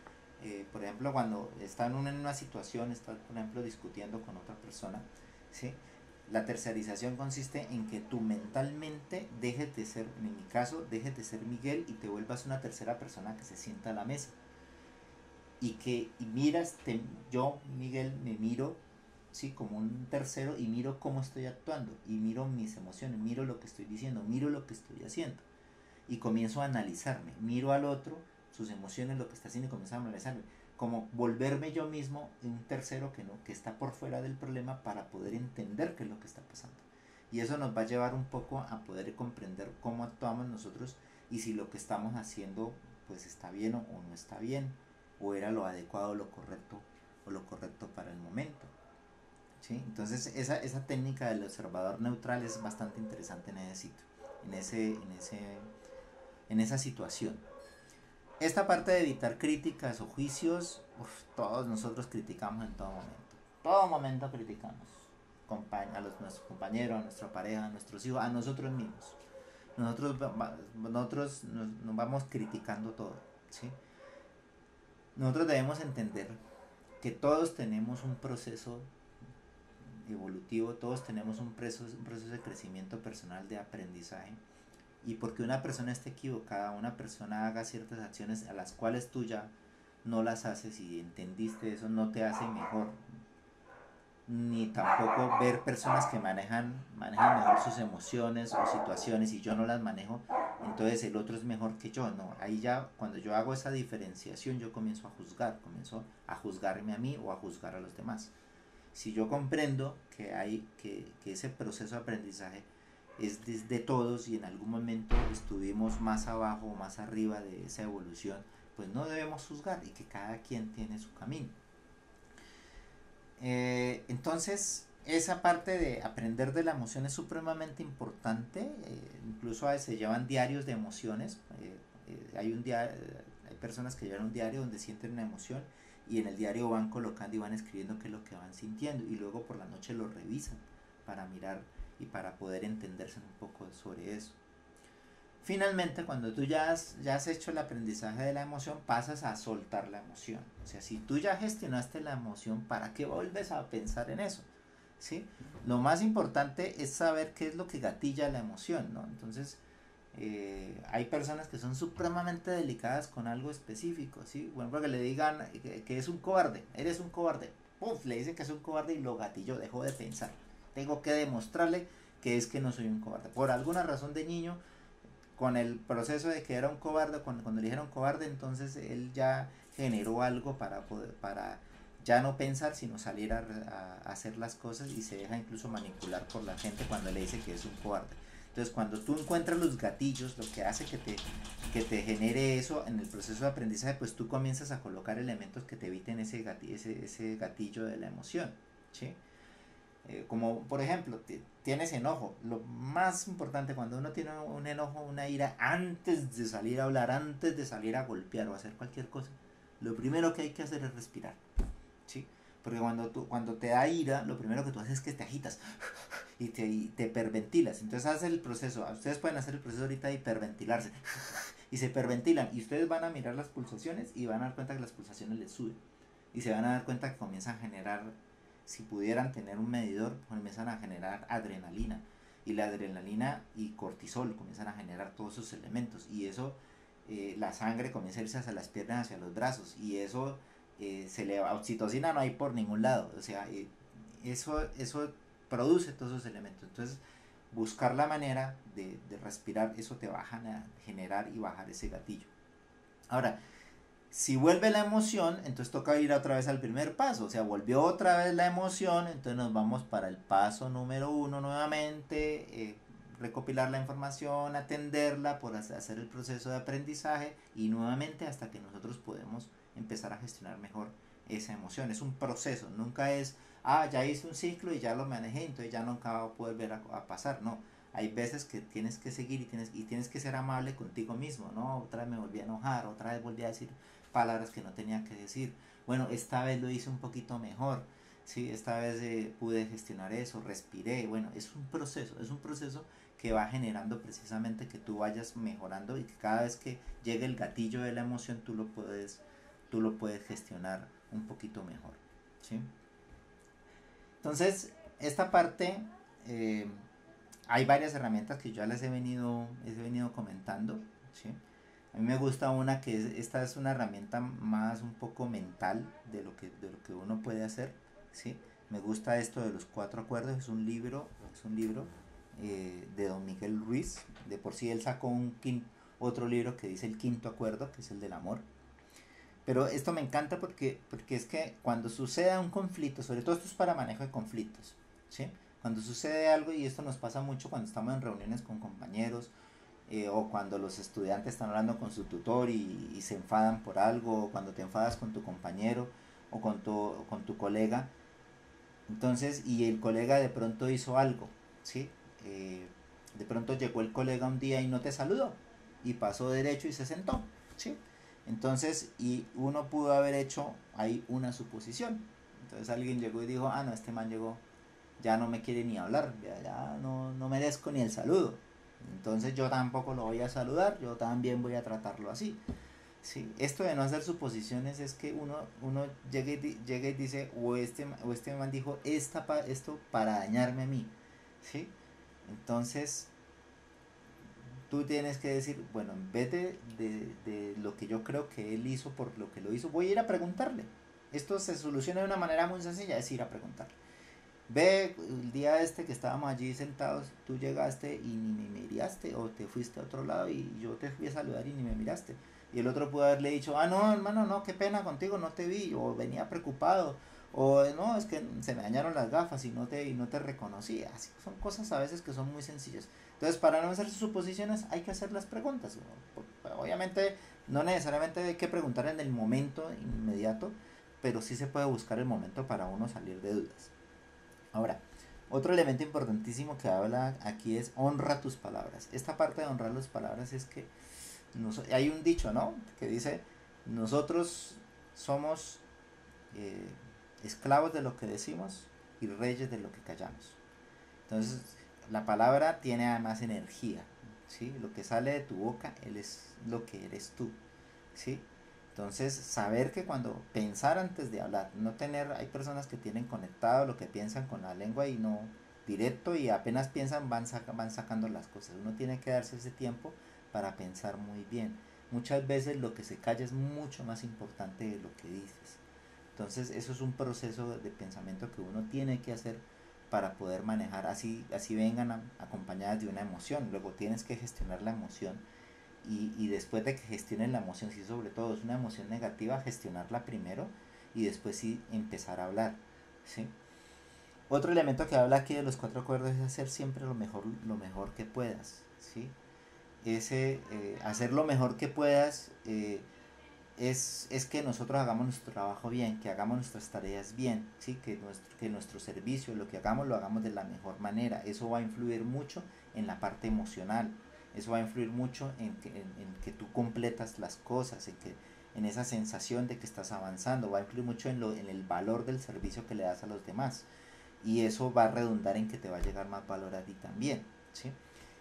Speaker 1: por ejemplo, cuando está en una situación, está, por ejemplo, discutiendo con otra persona, ¿sí? La tercerización consiste en que tú mentalmente dejes de ser, en mi caso, dejes de ser Miguel y te vuelvas una tercera persona que se sienta a la mesa. Y miras, yo, Miguel, me miro, sí, como un tercero, y miro cómo estoy actuando, y miro mis emociones, miro lo que estoy diciendo, miro lo que estoy haciendo, y comienzo a analizarme, miro al otro, sus emociones, lo que está haciendo, y comienzo a analizarme, como volverme yo mismo un tercero que está por fuera del problema, para poder entender qué es lo que está pasando. Y eso nos va a llevar un poco a poder comprender cómo actuamos nosotros, y si lo que estamos haciendo pues está bien o no está bien, o era lo adecuado, lo correcto para el momento, ¿sí? Entonces esa técnica del observador neutral es bastante interesante en ese sitio, en esa situación. Esta parte de evitar críticas o juicios, todos nosotros criticamos en todo momento criticamos nuestros compañeros, a nuestra pareja, a nuestros hijos, a nosotros mismos. Nosotros nos vamos criticando todo, ¿sí? Nosotros debemos entender que todos tenemos un proceso evolutivo, todos tenemos un proceso de crecimiento personal, de aprendizaje, y porque una persona esté equivocada, una persona haga ciertas acciones a las cuales tú ya no las haces y entendiste eso, no te hace mejor, ni tampoco ver personas que manejan mejor sus emociones o situaciones y yo no las manejo, entonces el otro es mejor que yo. No, ahí ya cuando yo hago esa diferenciación yo comienzo a juzgarme a mí o a juzgar a los demás. Si yo comprendo que ese proceso de aprendizaje es de todos y en algún momento estuvimos más abajo o más arriba de esa evolución, pues no debemos juzgar y que cada quien tiene su camino. Entonces, esa parte de aprender de la emoción es supremamente importante. Incluso a veces se llevan diarios de emociones. Hay personas que llevan un diario donde sienten una emoción y en el diario van colocando y van escribiendo qué es lo que van sintiendo y luego por la noche lo revisan para mirar y para poder entenderse un poco sobre eso. Finalmente, cuando tú ya has hecho el aprendizaje de la emoción, pasas a soltar la emoción. O sea, si tú ya gestionaste la emoción, ¿para qué vuelves a pensar en eso? ¿Sí? Lo más importante es saber qué es lo que gatilla la emoción, ¿no? Entonces, hay personas que son supremamente delicadas con algo específico, ¿sí? Bueno, porque le digan que es un cobarde, eres un cobarde. Uf, le dicen que es un cobarde y lo gatilló, dejó de pensar. Tengo que demostrarle que es que no soy un cobarde. Por alguna razón de niño con el proceso de que era un cobarde, cuando le dijeron cobarde, entonces él ya generó algo para ya no pensar, sino salir a hacer las cosas y se deja incluso manipular por la gente cuando le dice que es un cobarde. Entonces, cuando tú encuentras los gatillos, lo que hace que te genere eso en el proceso de aprendizaje, pues tú comienzas a colocar elementos que te eviten ese gatillo de la emoción, ¿sí? Como por ejemplo, tienes enojo. Lo más importante cuando uno tiene un enojo, una ira, antes de salir a hablar, antes de salir a golpear o hacer cualquier cosa, lo primero que hay que hacer es respirar. ¿Sí? Porque cuando te da ira, lo primero que tú haces es que te agitas y te hiperventilas. Entonces haces el proceso. Ustedes pueden hacer el proceso ahorita de hiperventilarse. Y se hiperventilan. Y ustedes van a mirar las pulsaciones y van a dar cuenta que las pulsaciones les suben. Y se van a dar cuenta que comienzan a generar, si pudieran tener un medidor, comienzan a generar adrenalina. Y la adrenalina y cortisol comienzan a generar todos esos elementos. Y eso, la sangre comienza a irse hacia las piernas, hacia los brazos. Y eso se le va, oxitocina no hay por ningún lado. O sea, eso produce todos esos elementos. Entonces, buscar la manera de respirar, eso te va a generar y bajar ese gatillo. Ahora, si vuelve la emoción, entonces toca ir otra vez al primer paso. O sea, volvió otra vez la emoción, entonces nos vamos para el paso número 1 nuevamente. Recopilar la información, atenderla, por hacer el proceso de aprendizaje y nuevamente hasta que nosotros podemos empezar a gestionar mejor esa emoción. Es un proceso, nunca es, ya hice un ciclo y ya lo manejé, entonces ya nunca va a poder ver a pasar. No, hay veces que tienes que seguir y tienes que ser amable contigo mismo, ¿no? Otra vez me volví a enojar, otra vez volví a decir palabras que no tenía que decir. Bueno, esta vez lo hice un poquito mejor, ¿sí? Esta vez pude gestionar eso, respiré. Bueno, es un proceso que va generando precisamente que tú vayas mejorando y que cada vez que llegue el gatillo de la emoción tú lo puedes gestionar un poquito mejor, ¿sí? Entonces, esta parte, eh, hay varias herramientas que yo ya les he venido comentando, ¿sí? A mí me gusta una que esta es una herramienta más un poco mental de lo que uno puede hacer, ¿sí? Me gusta esto de los 4 acuerdos, es un libro de don Miguel Ruiz. De por sí él sacó otro libro que dice el quinto acuerdo, que es el del amor. Pero esto me encanta porque es que cuando suceda un conflicto, sobre todo esto es para manejo de conflictos, ¿sí? Cuando sucede algo, y esto nos pasa mucho cuando estamos en reuniones con compañeros, o cuando los estudiantes están hablando con su tutor y se enfadan por algo, o cuando te enfadas con tu compañero o con tu colega, entonces, y el colega de pronto hizo algo, ¿sí? De pronto llegó el colega un día y no te saludó y pasó derecho y se sentó, ¿sí? Entonces, y uno pudo haber hecho ahí una suposición. Entonces alguien llegó y dijo, no, este man llegó, ya no me quiere ni hablar, ya no merezco ni el saludo. Entonces yo tampoco lo voy a saludar, yo también voy a tratarlo así. Sí, esto de no hacer suposiciones es que uno llega y dice, o este man dijo esto para dañarme a mí, ¿sí? Entonces, tú tienes que decir, bueno, en vez de lo que yo creo que él hizo por lo que lo hizo, voy a ir a preguntarle. Esto se soluciona de una manera muy sencilla, es ir a preguntarle. Ve, el día este que estábamos allí sentados, tú llegaste y ni me miraste, o te fuiste a otro lado y yo te fui a saludar y ni me miraste. Y el otro pudo haberle dicho, ah, no, hermano, no, qué pena contigo, no te vi, o venía preocupado, o no, es que se me dañaron las gafas y no te reconocí. Así son cosas a veces que son muy sencillas. Entonces, para no hacer suposiciones, hay que hacer las preguntas. Obviamente, no necesariamente hay que preguntar en el momento inmediato, pero sí se puede buscar el momento para uno salir de dudas. Ahora, otro elemento importantísimo que habla aquí es honra tus palabras. Esta parte de honrar las palabras es que hay un dicho, ¿no? Que dice, nosotros somos eh, esclavos de lo que decimos y reyes de lo que callamos. Entonces, la palabra tiene además energía, ¿sí? Lo que sale de tu boca, él es lo que eres tú, ¿sí? Entonces, saber que cuando pensar antes de hablar, no tener, hay personas que tienen conectado lo que piensan con la lengua y no directo y apenas piensan van sacando las cosas. Uno tiene que darse ese tiempo para pensar muy bien. Muchas veces lo que se calla es mucho más importante de lo que dices. Entonces, eso es un proceso de pensamiento que uno tiene que hacer para poder manejar, así vengan acompañadas de una emoción. Luego tienes que gestionar la emoción y después de que gestionen la emoción, si sobre todo es una emoción negativa, gestionarla primero y después sí empezar a hablar, ¿sí? Otro elemento que habla aquí de los cuatro acuerdos es hacer siempre lo mejor que puedas, ¿sí? Hacer lo mejor que puedas es que nosotros hagamos nuestro trabajo bien, que hagamos nuestras tareas bien, ¿sí? Que nuestro servicio, lo que hagamos, lo hagamos de la mejor manera. Eso va a influir mucho en la parte emocional, eso va a influir mucho en que tú completas las cosas, en esa sensación de que estás avanzando, va a influir mucho en el valor del servicio que le das a los demás. Y eso va a redundar en que te va a llegar más valor a ti también, ¿sí?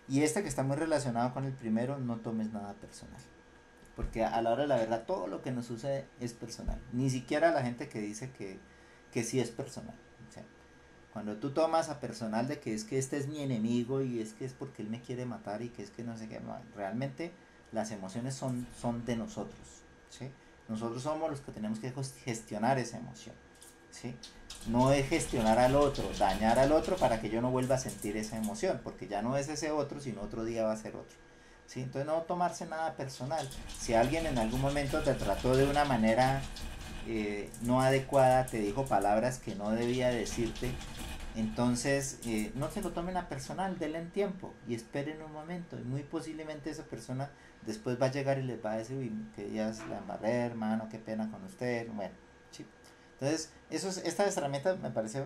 Speaker 1: Y este que está muy relacionado con el primero, no tomes nada personal. Porque a la hora de la verdad, todo lo que nos sucede es personal. Ni siquiera la gente que dice que sí es personal. O sea, cuando tú tomas a personal de que es que este es mi enemigo y es que es porque él me quiere matar y que es que no sé qué, no, realmente las emociones son de nosotros. ¿Sí? Nosotros somos los que tenemos que gestionar esa emoción. ¿Sí? No es gestionar al otro, dañar al otro para que yo no vuelva a sentir esa emoción, porque ya no es ese otro, sino otro día va a ser otro. ¿Sí? Entonces no tomarse nada personal. Si alguien en algún momento te trató de una manera no adecuada, te dijo palabras que no debía decirte, entonces no se lo tomen a personal, denle en tiempo y esperen un momento. Y muy posiblemente esa persona después va a llegar y les va a decir, uy, que días la embarré, hermano, qué pena con usted. Bueno, sí. Entonces, esta herramienta me parece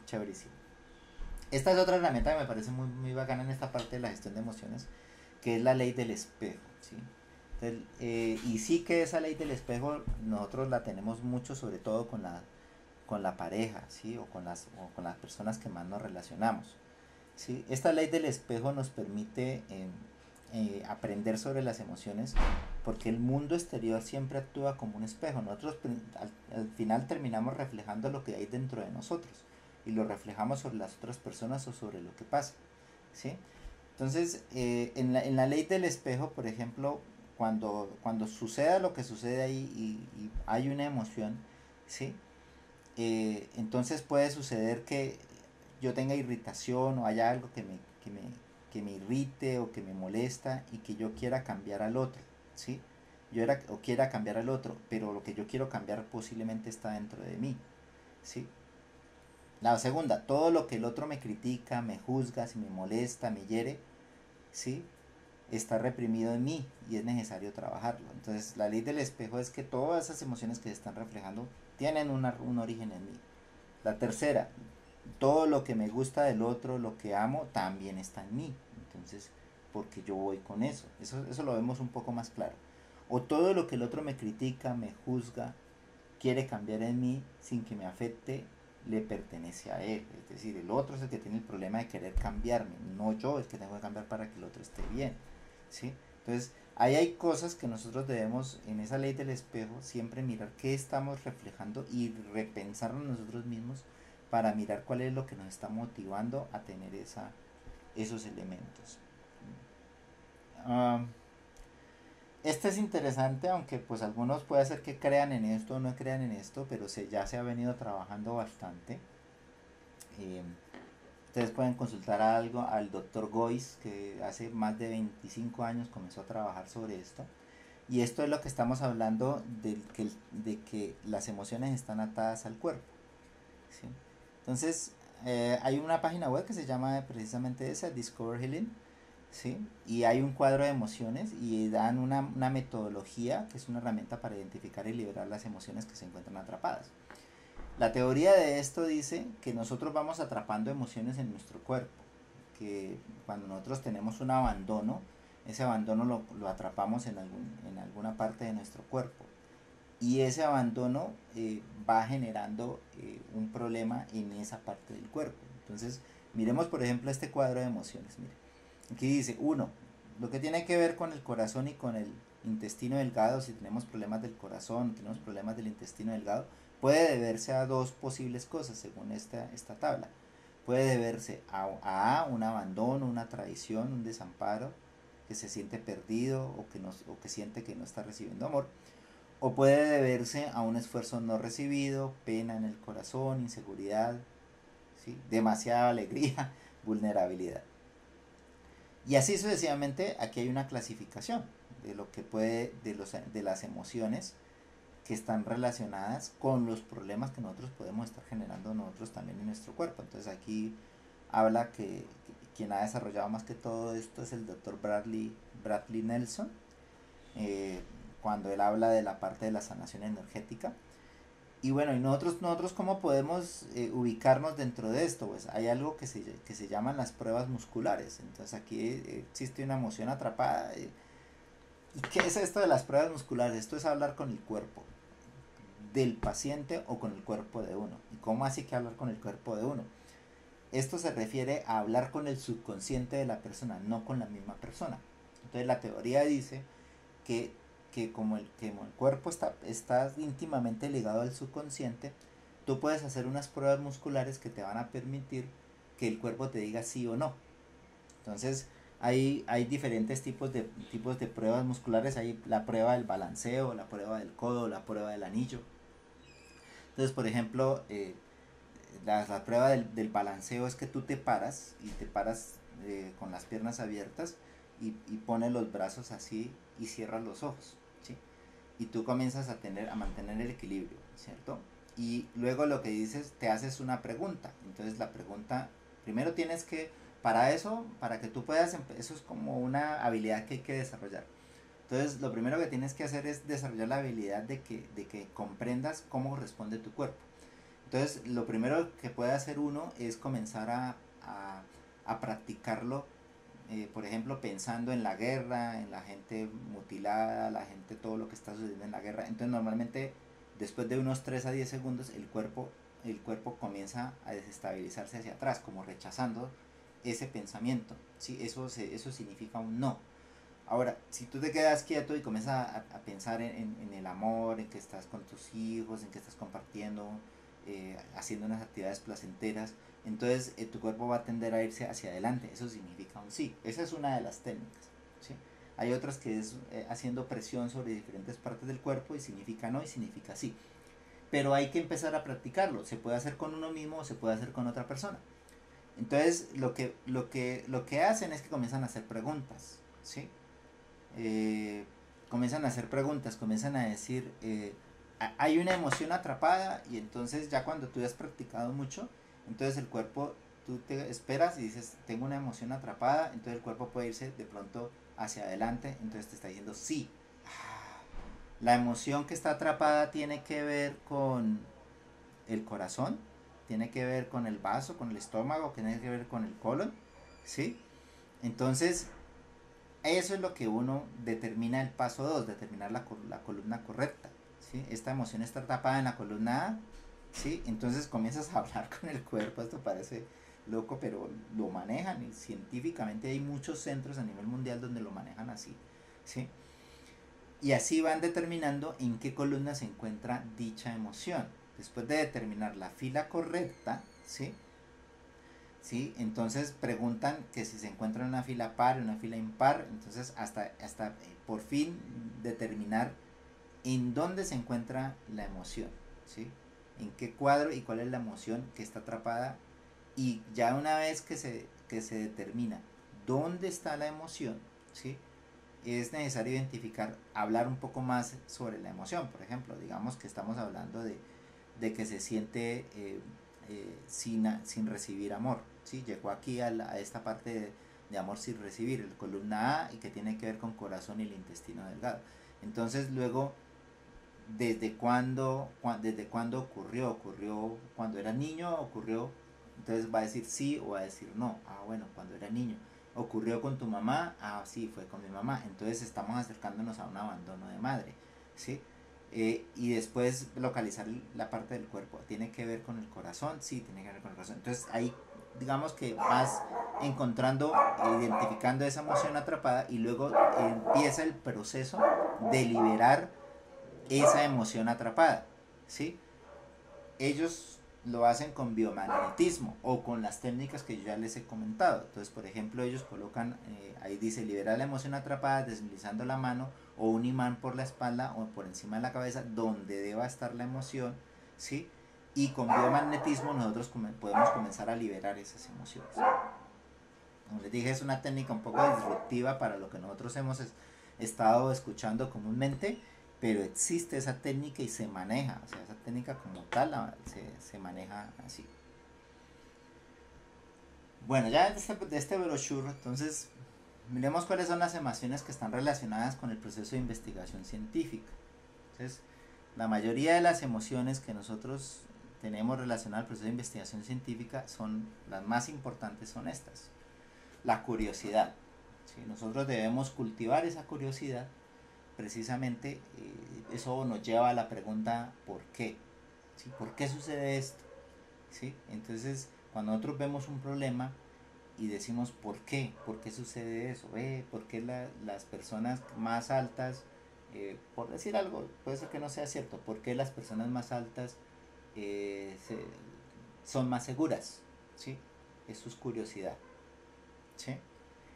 Speaker 1: chéverísima. Esta es otra herramienta que me parece muy bacana en esta parte de la gestión de emociones, que es la ley del espejo, ¿sí? Entonces, y sí que esa ley del espejo nosotros la tenemos mucho, sobre todo con la pareja, ¿sí? O con las personas que más nos relacionamos, ¿sí? Esta ley del espejo nos permite aprender sobre las emociones porque el mundo exterior siempre actúa como un espejo. Nosotros al final terminamos reflejando lo que hay dentro de nosotros y lo reflejamos sobre las otras personas o sobre lo que pasa, ¿sí? Entonces, en la ley del espejo, por ejemplo, cuando suceda lo que sucede ahí y hay una emoción, ¿sí? Entonces puede suceder que yo tenga irritación o haya algo que me irrite o que me molesta y que yo quiera cambiar al otro, ¿sí? O quiera cambiar al otro, pero lo que yo quiero cambiar posiblemente está dentro de mí, ¿sí? La segunda, todo lo que el otro me critica, me juzga, si me molesta, me hiere, ¿sí? Está reprimido en mí y es necesario trabajarlo. Entonces, la ley del espejo es que todas esas emociones que se están reflejando tienen un origen en mí. La tercera, todo lo que me gusta del otro, lo que amo, también está en mí. Entonces, porque yo voy con eso. Eso lo vemos un poco más claro. O todo lo que el otro me critica, me juzga, quiere cambiar en mí sin que me afecte, le pertenece a él. Es decir, el otro es el que tiene el problema de querer cambiarme, no yo el que tengo que cambiar para que el otro esté bien. ¿Sí? Entonces, ahí hay cosas que nosotros debemos, en esa ley del espejo, siempre mirar qué estamos reflejando y repensarnos nosotros mismos para mirar cuál es lo que nos está motivando a tener esos elementos. Um, este es interesante, aunque pues algunos puede ser que crean en esto o no crean en esto, pero ya se ha venido trabajando bastante. Eh, Ustedes pueden consultar algo al doctor Gois, que hace más de 25 años comenzó a trabajar sobre esto. Y esto es lo que estamos hablando de que las emociones están atadas al cuerpo. ¿Sí? Entonces, hay una página web que se llama precisamente esa, Discover Healing. ¿Sí? Y hay un cuadro de emociones y dan una metodología que es una herramienta para identificar y liberar las emociones que se encuentran atrapadas. La teoría de esto dice que nosotros vamos atrapando emociones en nuestro cuerpo, que cuando nosotros tenemos un abandono, ese abandono lo atrapamos en alguna parte de nuestro cuerpo. Y ese abandono va generando un problema en esa parte del cuerpo. Entonces, miremos por ejemplo este cuadro de emociones. Mire, aquí dice, uno, lo que tiene que ver con el corazón y con el intestino delgado, si tenemos problemas del corazón, tenemos problemas del intestino delgado, puede deberse a dos posibles cosas según esta tabla. Puede deberse a un abandono, una traición, un desamparo, que se siente perdido o que siente que no está recibiendo amor. O puede deberse a un esfuerzo no recibido, pena en el corazón, inseguridad, ¿sí? Demasiada alegría, vulnerabilidad. Y así sucesivamente, aquí hay una clasificación de lo que puede, de las emociones que están relacionadas con los problemas que nosotros podemos estar generando nosotros también en nuestro cuerpo. Entonces aquí habla que quien ha desarrollado más que todo esto es el doctor Bradley Nelson, eh, cuando él habla de la parte de la sanación energética. Y bueno, ¿y nosotros cómo podemos ubicarnos dentro de esto? Pues hay algo que se llaman las pruebas musculares. Entonces aquí existe una emoción atrapada. ¿Y qué es esto de las pruebas musculares? Esto es hablar con el cuerpo del paciente o con el cuerpo de uno. ¿Y cómo así que hablar con el cuerpo de uno? Esto se refiere a hablar con el subconsciente de la persona, no con la misma persona. Entonces la teoría dice que, que como el cuerpo está íntimamente ligado al subconsciente, tú puedes hacer unas pruebas musculares que te van a permitir que el cuerpo te diga sí o no. Entonces hay diferentes tipos de pruebas musculares. Hay la prueba del balanceo, la prueba del codo, la prueba del anillo. Entonces, por ejemplo, la prueba del balanceo es que tú te paras y te paras con las piernas abiertas y pones los brazos así y cierras los ojos, ¿sí? Y tú comienzas a mantener el equilibrio, ¿cierto? Y luego lo que dices, te haces una pregunta. Entonces la pregunta, primero tienes que, para eso, para que tú puedas, eso es como una habilidad que hay que desarrollar. Entonces lo primero que tienes que hacer es desarrollar la habilidad de que comprendas cómo responde tu cuerpo. Entonces, lo primero que puede hacer uno es comenzar a practicarlo, por ejemplo, pensando en la guerra, en la gente mutilada, la gente, todo lo que está sucediendo en la guerra. Entonces, normalmente, después de unos 3 a 10 segundos, el cuerpo comienza a desestabilizarse hacia atrás, como rechazando ese pensamiento. ¿Sí? Eso significa un no. Ahora, si tú te quedas quieto y comienzas a pensar en el amor, en que estás con tus hijos, en que estás compartiendo, haciendo unas actividades placenteras, entonces tu cuerpo va a tender a irse hacia adelante. Eso significa un sí. Esa es una de las técnicas. ¿Sí? Hay otras que es haciendo presión sobre diferentes partes del cuerpo y significa no y significa sí. Pero hay que empezar a practicarlo. Se puede hacer con uno mismo o se puede hacer con otra persona. Entonces lo que hacen es que comienzan a hacer preguntas. ¿Sí? Comienzan a hacer preguntas, comienzan a decir, hay una emoción atrapada y entonces ya cuando tú has practicado mucho, entonces el cuerpo, tú te esperas y dices, tengo una emoción atrapada, entonces el cuerpo puede irse de pronto hacia adelante, entonces te está diciendo sí. La emoción que está atrapada tiene que ver con el corazón, tiene que ver con el vaso, con el estómago, tiene que ver con el colon, ¿sí? Entonces, eso es lo que uno determina el paso 2, determinar la columna correcta. ¿Sí? Esta emoción está tapada en la columna A, ¿sí? Entonces comienzas a hablar con el cuerpo. Esto parece loco, pero lo manejan y científicamente hay muchos centros a nivel mundial donde lo manejan así. ¿Sí? Y así van determinando en qué columna se encuentra dicha emoción. Después de determinar la fila correcta, ¿sí? ¿Sí? Entonces preguntan que si se encuentra en una fila par o una fila impar, entonces hasta por fin determinar en dónde se encuentra la emoción, ¿sí? En qué cuadro y cuál es la emoción que está atrapada Y ya una vez que se determina dónde está la emoción, ¿sí? Es necesario identificar, hablar un poco más sobre la emoción. Por ejemplo, digamos que estamos hablando de que se siente sin recibir amor, ¿sí? Llegó aquí a esta parte de amor sin recibir, el columna A, y que tiene que ver con corazón y el intestino delgado. Entonces luego, desde cuándo ocurrió? ¿Ocurrió cuando era niño? ¿Ocurrió? Entonces va a decir sí o va a decir no. Ah, bueno, cuando era niño. ¿Ocurrió con tu mamá? Ah, sí, fue con mi mamá. Entonces estamos acercándonos a un abandono de madre, ¿sí? Y después localizar la parte del cuerpo. ¿Tiene que ver con el corazón? Sí, tiene que ver con el corazón. Entonces ahí digamos que vas encontrando, identificando esa emoción atrapada, y luego empieza el proceso de liberar esa emoción atrapada, ¿sí? Ellos lo hacen con biomagnetismo o con las técnicas que yo ya les he comentado. Entonces, por ejemplo, ellos colocan, ahí dice, liberar la emoción atrapada deslizando la mano o un imán por la espalda o por encima de la cabeza donde deba estar la emoción, ¿sí? Y con biomagnetismo nosotros podemos comenzar a liberar esas emociones. Como les dije, es una técnica un poco disruptiva para lo que nosotros hemos estado escuchando comúnmente, pero existe esa técnica y se maneja, o sea, esa técnica como tal se maneja así. Bueno, ya de este brochure, entonces, miremos cuáles son las emociones que están relacionadas con el proceso de investigación científica. Entonces, la mayoría de las emociones que nosotros tenemos relacionadas al proceso de investigación científica son las más importantes, son estas. La curiosidad. ¿Sí? Nosotros debemos cultivar esa curiosidad, precisamente eso nos lleva a la pregunta ¿por qué? ¿Sí? ¿Por qué sucede esto? ¿Sí? Entonces, cuando nosotros vemos un problema y decimos ¿por qué? ¿Por qué sucede eso? ¿Por qué las personas más altas, por decir algo, puede ser que no sea cierto, ¿por qué las personas más altas eh, se, son más seguras? ¿Sí? Eso es curiosidad. ¿Sí?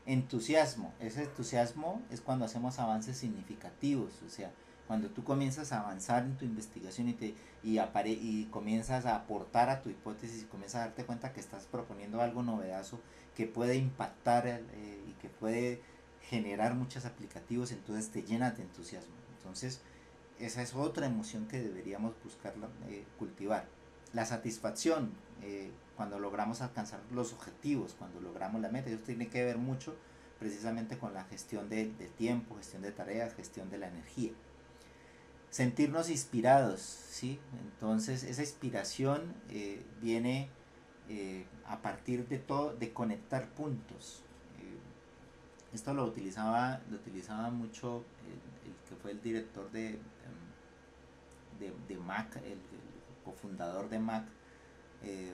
Speaker 1: Entusiasmo. Ese entusiasmo es cuando hacemos avances significativos, o sea, cuando tú comienzas a avanzar en tu investigación y comienzas a aportar a tu hipótesis y comienzas a darte cuenta que estás proponiendo algo novedoso que puede impactar y que puede generar muchos aplicativos, entonces te llenas de entusiasmo. Entonces, esa es otra emoción que deberíamos buscar cultivar. La satisfacción, cuando logramos alcanzar los objetivos, cuando logramos la meta, eso tiene que ver mucho precisamente con la gestión del tiempo, gestión de tareas, gestión de la energía. Sentirnos inspirados, ¿sí? Entonces esa inspiración viene a partir de todo, de conectar puntos. Esto lo utilizaba mucho el que fue el director de Mac, el cofundador de Mac, eh,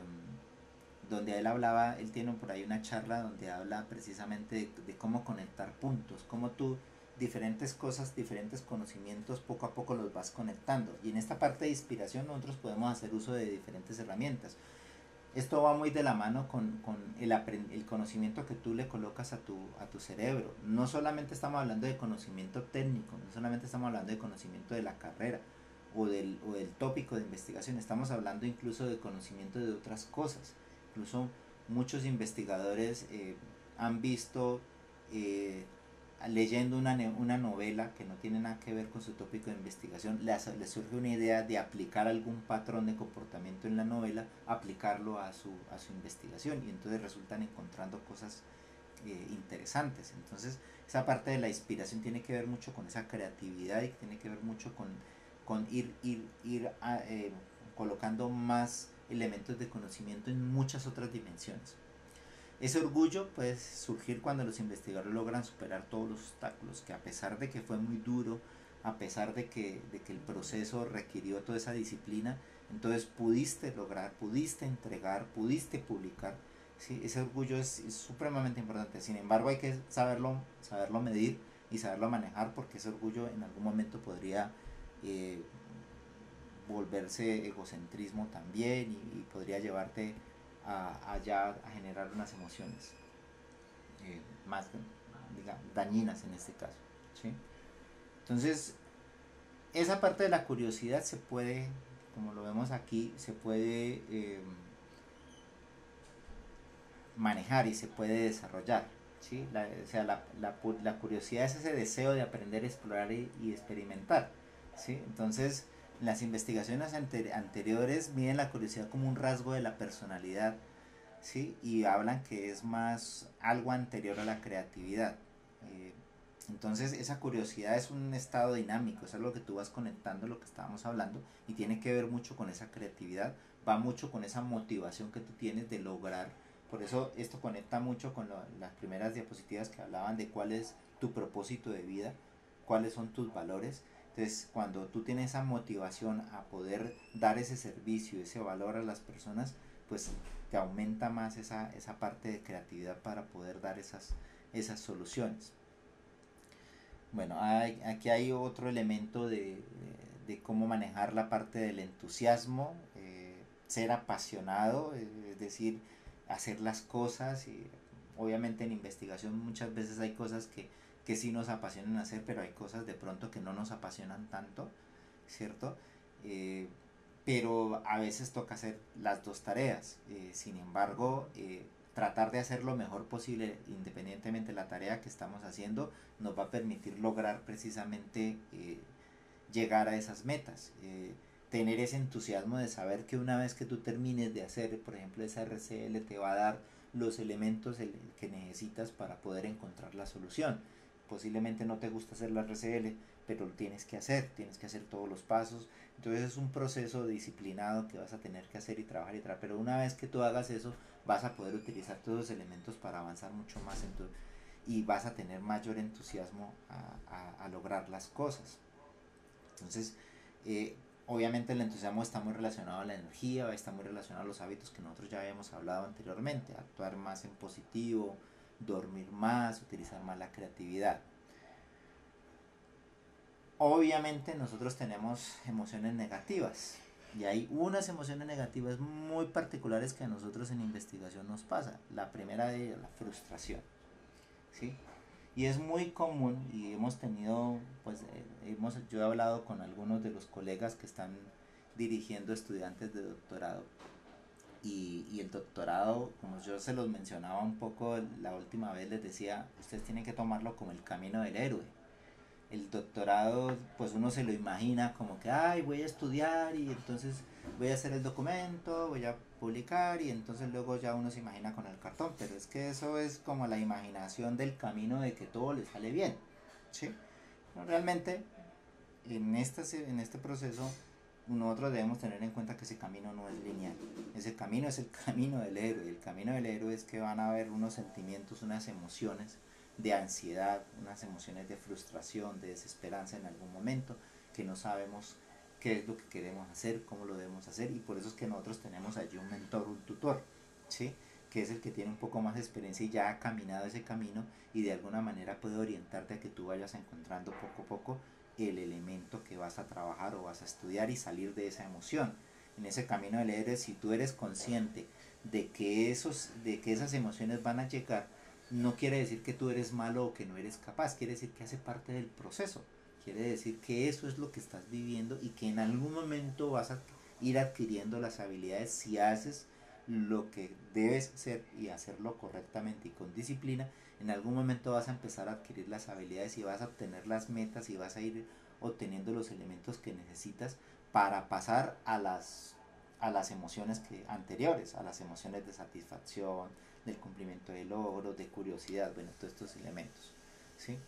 Speaker 1: donde él hablaba, él tiene por ahí una charla donde habla precisamente de cómo conectar puntos, cómo tú diferentes cosas, diferentes conocimientos, poco a poco los vas conectando. Y en esta parte de inspiración nosotros podemos hacer uso de diferentes herramientas. Esto va muy de la mano con el conocimiento que tú le colocas a tu cerebro. No solamente estamos hablando de conocimiento técnico, no solamente estamos hablando de conocimiento de la carrera o del tópico de investigación, estamos hablando incluso de conocimiento de otras cosas. Incluso muchos investigadores han visto leyendo una novela que no tiene nada que ver con su tópico de investigación, les surge una idea de aplicar algún patrón de comportamiento en la novela, aplicarlo a su investigación, y entonces resultan encontrando cosas interesantes. Entonces esa parte de la inspiración tiene que ver mucho con esa creatividad y tiene que ver mucho con ir colocando más elementos de conocimiento en muchas otras dimensiones. Ese orgullo puede surgir cuando los investigadores logran superar todos los obstáculos, que a pesar de que fue muy duro, a pesar de que el proceso requirió toda esa disciplina, entonces pudiste lograr, pudiste entregar, pudiste publicar. ¿Sí? Ese orgullo es supremamente importante. Sin embargo, hay que saberlo medir y saberlo manejar, porque ese orgullo en algún momento podría eh, volverse egocentrismo también, y podría llevarte ya a generar unas emociones más digamos, dañinas en este caso. ¿Sí? Entonces, esa parte de la curiosidad se puede, como lo vemos aquí, se puede manejar y se puede desarrollar. ¿Sí? O sea, la curiosidad es ese deseo de aprender, explorar y experimentar. ¿Sí? Entonces, las investigaciones anteriores miden la curiosidad como un rasgo de la personalidad, ¿sí? Y hablan que es más algo anterior a la creatividad. Eh, entonces esa curiosidad es un estado dinámico, es algo que tú vas conectando lo que estábamos hablando y tiene que ver mucho con esa creatividad, va mucho con esa motivación que tú tienes de lograr. Por eso esto conecta mucho con las primeras diapositivas que hablaban de cuál es tu propósito de vida, cuáles son tus valores. Entonces cuando tú tienes esa motivación a poder dar ese servicio, ese valor a las personas, pues te aumenta más esa parte de creatividad para poder dar esas soluciones. Bueno, aquí hay otro elemento de cómo manejar la parte del entusiasmo, ser apasionado, es decir, hacer las cosas. Y obviamente en investigación muchas veces hay cosas que sí nos apasionan hacer, pero hay cosas de pronto que no nos apasionan tanto, ¿cierto? Eh, pero a veces toca hacer las dos tareas. Sin embargo, tratar de hacer lo mejor posible independientemente de la tarea que estamos haciendo nos va a permitir lograr precisamente llegar a esas metas. Tener ese entusiasmo de saber que una vez que tú termines de hacer, por ejemplo, esa RCL te va a dar los elementos que necesitas para poder encontrar la solución. Posiblemente no te gusta hacer la RCL, pero lo tienes que hacer todos los pasos. Entonces es un proceso disciplinado que vas a tener que hacer y trabajar, pero una vez que tú hagas eso, vas a poder utilizar todos los elementos para avanzar mucho más y vas a tener mayor entusiasmo a lograr las cosas. Entonces, obviamente el entusiasmo está muy relacionado a la energía, está muy relacionado a los hábitos que nosotros ya habíamos hablado anteriormente, actuar más en positivo, dormir más, utilizar más la creatividad. Obviamente nosotros tenemos emociones negativas y hay unas emociones negativas muy particulares que a nosotros en investigación nos pasa. La primera de ellas, la frustración, ¿sí? Y es muy común y hemos tenido, pues yo he hablado con algunos de los colegas que están dirigiendo estudiantes de doctorado y el doctorado, como yo se los mencionaba un poco la última vez, les decía, ustedes tienen que tomarlo como el camino del héroe. El doctorado, pues uno se lo imagina como que, ay, voy a estudiar y entonces voy a hacer el documento, voy a publicar y entonces luego ya uno se imagina con el cartón, pero es que eso es como la imaginación del camino de que todo le sale bien, ¿sí? No, realmente en este proceso nosotros debemos tener en cuenta que ese camino no es lineal, ese camino es el camino del héroe, el camino del héroe es que van a haber unos sentimientos, unas emociones de ansiedad, unas emociones de frustración, de desesperanza en algún momento, que no sabemos qué es lo que queremos hacer, cómo lo debemos hacer, y por eso es que nosotros tenemos allí un mentor, un tutor, ¿sí? Que es el que tiene un poco más de experiencia y ya ha caminado ese camino y de alguna manera puede orientarte a que tú vayas encontrando poco a poco el elemento que vas a trabajar o vas a estudiar y salir de esa emoción. En ese camino del héroe, si tú eres consciente de que esas emociones van a llegar, no quiere decir que tú eres malo o que no eres capaz, quiere decir que hace parte del proceso, quiere decir que eso es lo que estás viviendo y que en algún momento vas a ir adquiriendo las habilidades si haces lo que debes hacer y hacerlo correctamente y con disciplina. En algún momento vas a empezar a adquirir las habilidades y vas a obtener las metas y vas a ir obteniendo los elementos que necesitas para pasar a las emociones anteriores, a las emociones de satisfacción, del cumplimiento de logros, de curiosidad, bueno, todos estos elementos, ¿sí?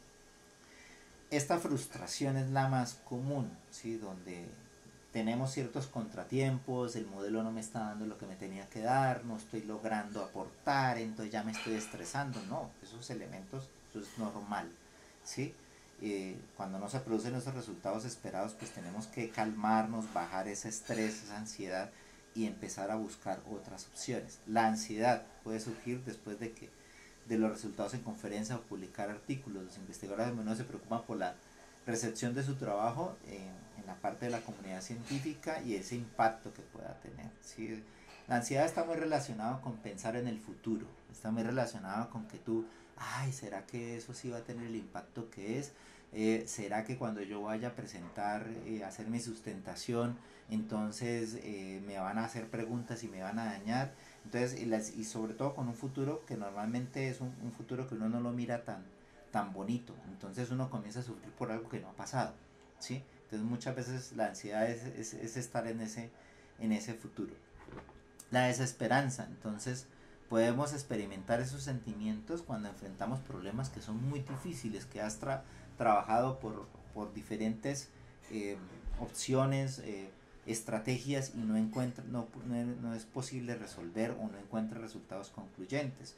Speaker 1: Esta frustración es la más común, ¿sí? Donde tenemos ciertos contratiempos, el modelo no me está dando lo que me tenía que dar, no estoy logrando aportar, entonces ya me estoy estresando. No, esos elementos, eso es normal, ¿sí? Cuando no se producen esos resultados esperados, pues tenemos que calmarnos, bajar ese estrés, esa ansiedad y empezar a buscar otras opciones. La ansiedad puede surgir después de los resultados en conferencia o publicar artículos. Los investigadores a menudo se preocupan por la recepción de su trabajo en la parte de la comunidad científica y ese impacto que pueda tener, ¿sí? La ansiedad está muy relacionada con pensar en el futuro, está muy relacionada con que tú, ay, ¿será que eso sí va a tener el impacto que es? ¿Será que cuando yo vaya a presentar, hacer mi sustentación, entonces me van a hacer preguntas y me van a dañar? Entonces, y sobre todo con un futuro que normalmente es un futuro que uno no lo mira tan bonito. Entonces uno comienza a sufrir por algo que no ha pasado, ¿sí? Entonces muchas veces la ansiedad es estar en ese futuro. La desesperanza, entonces podemos experimentar esos sentimientos cuando enfrentamos problemas que son muy difíciles, que has trabajado por diferentes eh, opciones, estrategias y no es posible resolver o no encuentra resultados concluyentes.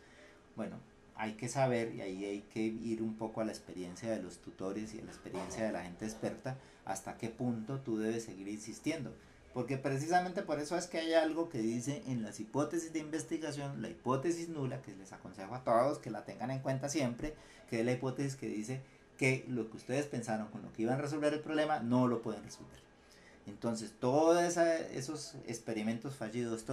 Speaker 1: Bueno, hay que saber y ahí hay que ir un poco a la experiencia de los tutores y a la experiencia de la gente experta hasta qué punto tú debes seguir insistiendo. Porque precisamente por eso es que hay algo que dice en las hipótesis de investigación, la hipótesis nula, que les aconsejo a todos que la tengan en cuenta siempre, que es la hipótesis que dice que lo que ustedes pensaron con lo que iban a resolver el problema no lo pueden resolver. Entonces, todos esos experimentos fallidos,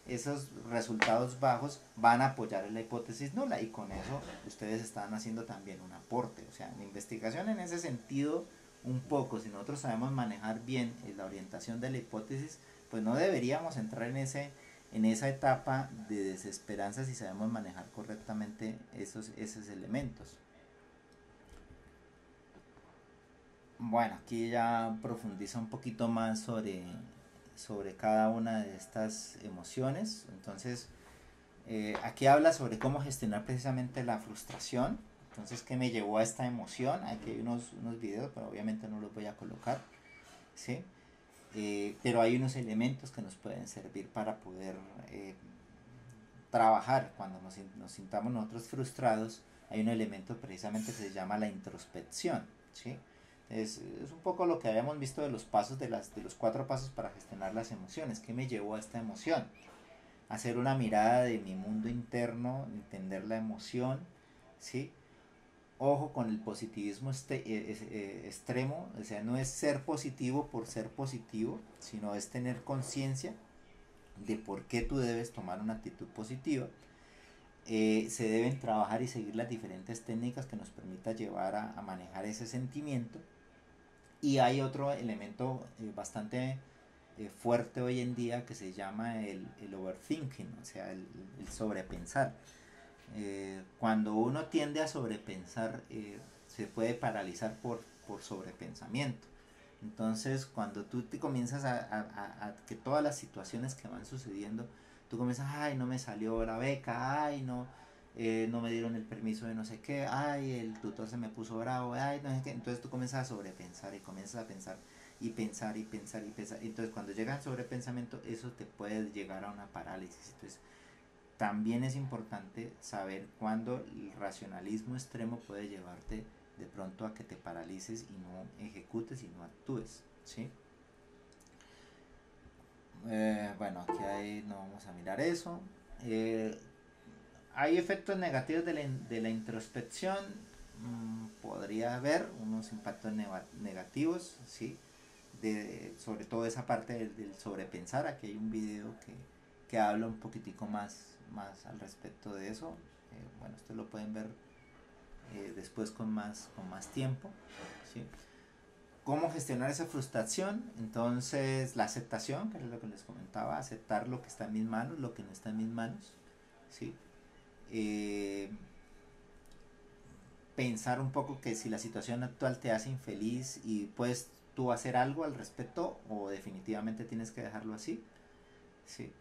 Speaker 1: esos resultados bajos van a apoyar en la hipótesis nula y con eso ustedes están haciendo también un aporte. O sea, la investigación en ese sentido, un poco, si nosotros sabemos manejar bien la orientación de la hipótesis, pues no deberíamos entrar en esa etapa de desesperanza si sabemos manejar correctamente esos elementos. Bueno, aquí ya profundiza un poquito más sobre cada una de estas emociones. Entonces, aquí habla sobre cómo gestionar precisamente la frustración. Entonces, ¿qué me llevó a esta emoción? Aquí hay unos videos, pero obviamente no los voy a colocar, ¿sí? Pero hay unos elementos que nos pueden servir para poder trabajar cuando nos sintamos nosotros frustrados. Hay un elemento precisamente que se llama la introspección, ¿sí? Es un poco lo que habíamos visto de los pasos, de los 4 pasos para gestionar las emociones. ¿Qué me llevó a esta emoción? Hacer una mirada de mi mundo interno, entender la emoción, ¿sí? Ojo con el positivismo extremo, o sea, no es ser positivo por ser positivo, sino es tener conciencia de por qué tú debes tomar una actitud positiva. Se deben trabajar y seguir las diferentes técnicas que nos permita llevar a manejar ese sentimiento. Y hay otro elemento bastante fuerte hoy en día que se llama el overthinking, o sea, el sobrepensar. Cuando uno tiende a sobrepensar, se puede paralizar por sobrepensamiento. Entonces, cuando tú te comienzas a que todas las situaciones que van sucediendo, tú comienzas, ay, no me salió la beca, ay, no, no me dieron el permiso de no sé qué, ay, el tutor se me puso bravo, ay, no sé qué. Entonces tú comienzas a sobrepensar y comienzas a pensar y pensar y pensar y pensar. Entonces, cuando llega el sobrepensamiento, eso te puede llegar a una parálisis. Entonces, también es importante saber cuándo el racionalismo extremo puede llevarte de pronto a que te paralices y no ejecutes y no actúes, ¿sí? Bueno, aquí no vamos a mirar eso. Eh, Hay efectos negativos de la introspección. Podría haber unos impactos negativos, ¿sí? Sobre todo esa parte del sobrepensar. Aquí hay un video que habla un poquitico más al respecto de eso. Bueno, ustedes lo pueden ver después con más tiempo, ¿sí? ¿Cómo gestionar esa frustración? Entonces, la aceptación, que es lo que les comentaba, aceptar lo que está en mis manos, lo que no está en mis manos, ¿sí? Eh, Pensar un poco que si la situación actual te hace infeliz y puedes tú hacer algo al respecto o definitivamente tienes que dejarlo así, ¿sí?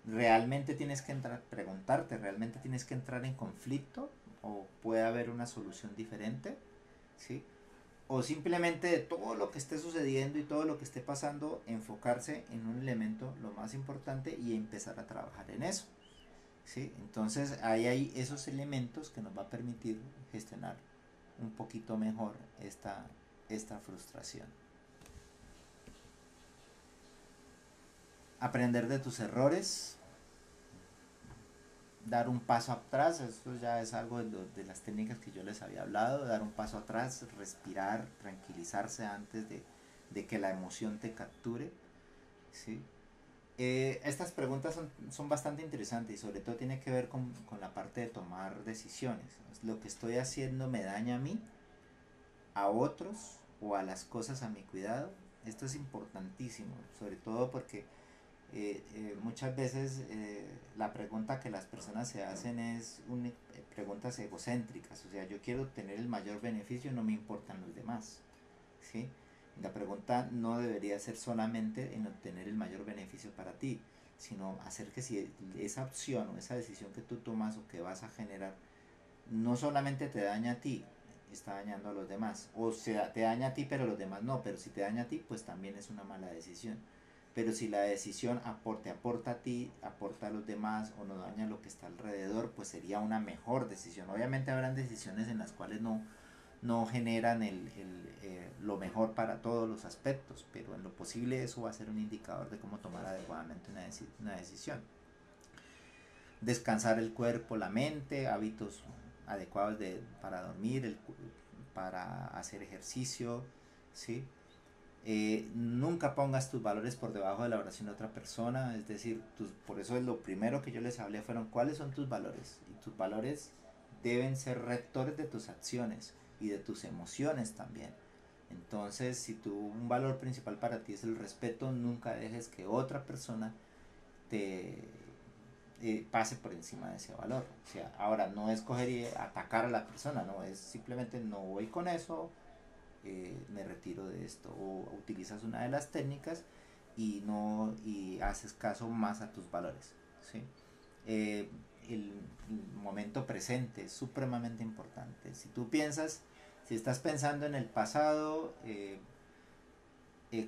Speaker 1: Realmente tienes que preguntarte, realmente tienes que entrar en conflicto o puede haber una solución diferente, ¿sí? O simplemente de todo lo que esté sucediendo y todo lo que esté pasando, enfocarse en un elemento, lo más importante, y empezar a trabajar en eso, ¿sí? Entonces ahí hay esos elementos que nos va a permitir gestionar un poquito mejor esta frustración. Aprender de tus errores, dar un paso atrás, esto ya es algo de las técnicas que yo les había hablado, dar un paso atrás, respirar, tranquilizarse antes de que la emoción te capture, ¿sí? Estas preguntas son bastante interesantes y sobre todo tiene que ver con la parte de tomar decisiones. ¿Lo que estoy haciendo me daña a mí, a otros o a las cosas a mi cuidado? Esto es importantísimo, sobre todo porque muchas veces la pregunta que las personas se hacen es preguntas egocéntricas, o sea, yo quiero tener el mayor beneficio, no me importan los demás, ¿sí? La pregunta no debería ser solamente en obtener el mayor beneficio para ti, sino hacer que si esa opción o esa decisión que tú tomas o que vas a generar no solamente te daña a ti, está dañando a los demás, o sea, te daña a ti pero los demás no, pero si te daña a ti pues también es una mala decisión. Pero si la decisión aporta a ti, aporta a los demás o no daña lo que está alrededor, pues sería una mejor decisión. Obviamente habrán decisiones en las cuales no generan lo mejor para todos los aspectos, pero en lo posible eso va a ser un indicador de cómo tomar adecuadamente una decisión. Descansar el cuerpo, la mente, hábitos adecuados para dormir, para hacer ejercicio, ¿sí? Nunca pongas tus valores por debajo de la oración de otra persona, es decir, por eso es lo primero que yo les hablé fueron cuáles son tus valores, y tus valores deben ser rectores de tus acciones y de tus emociones también. Entonces, si un valor principal para ti es el respeto, nunca dejes que otra persona te pase por encima de ese valor. O sea, ahora no es coger y atacar a la persona, no, es simplemente no voy con eso, me retiro de esto, o utilizas una de las técnicas y haces caso más a tus valores, ¿sí? El momento presente es supremamente importante. Si estás pensando en el pasado,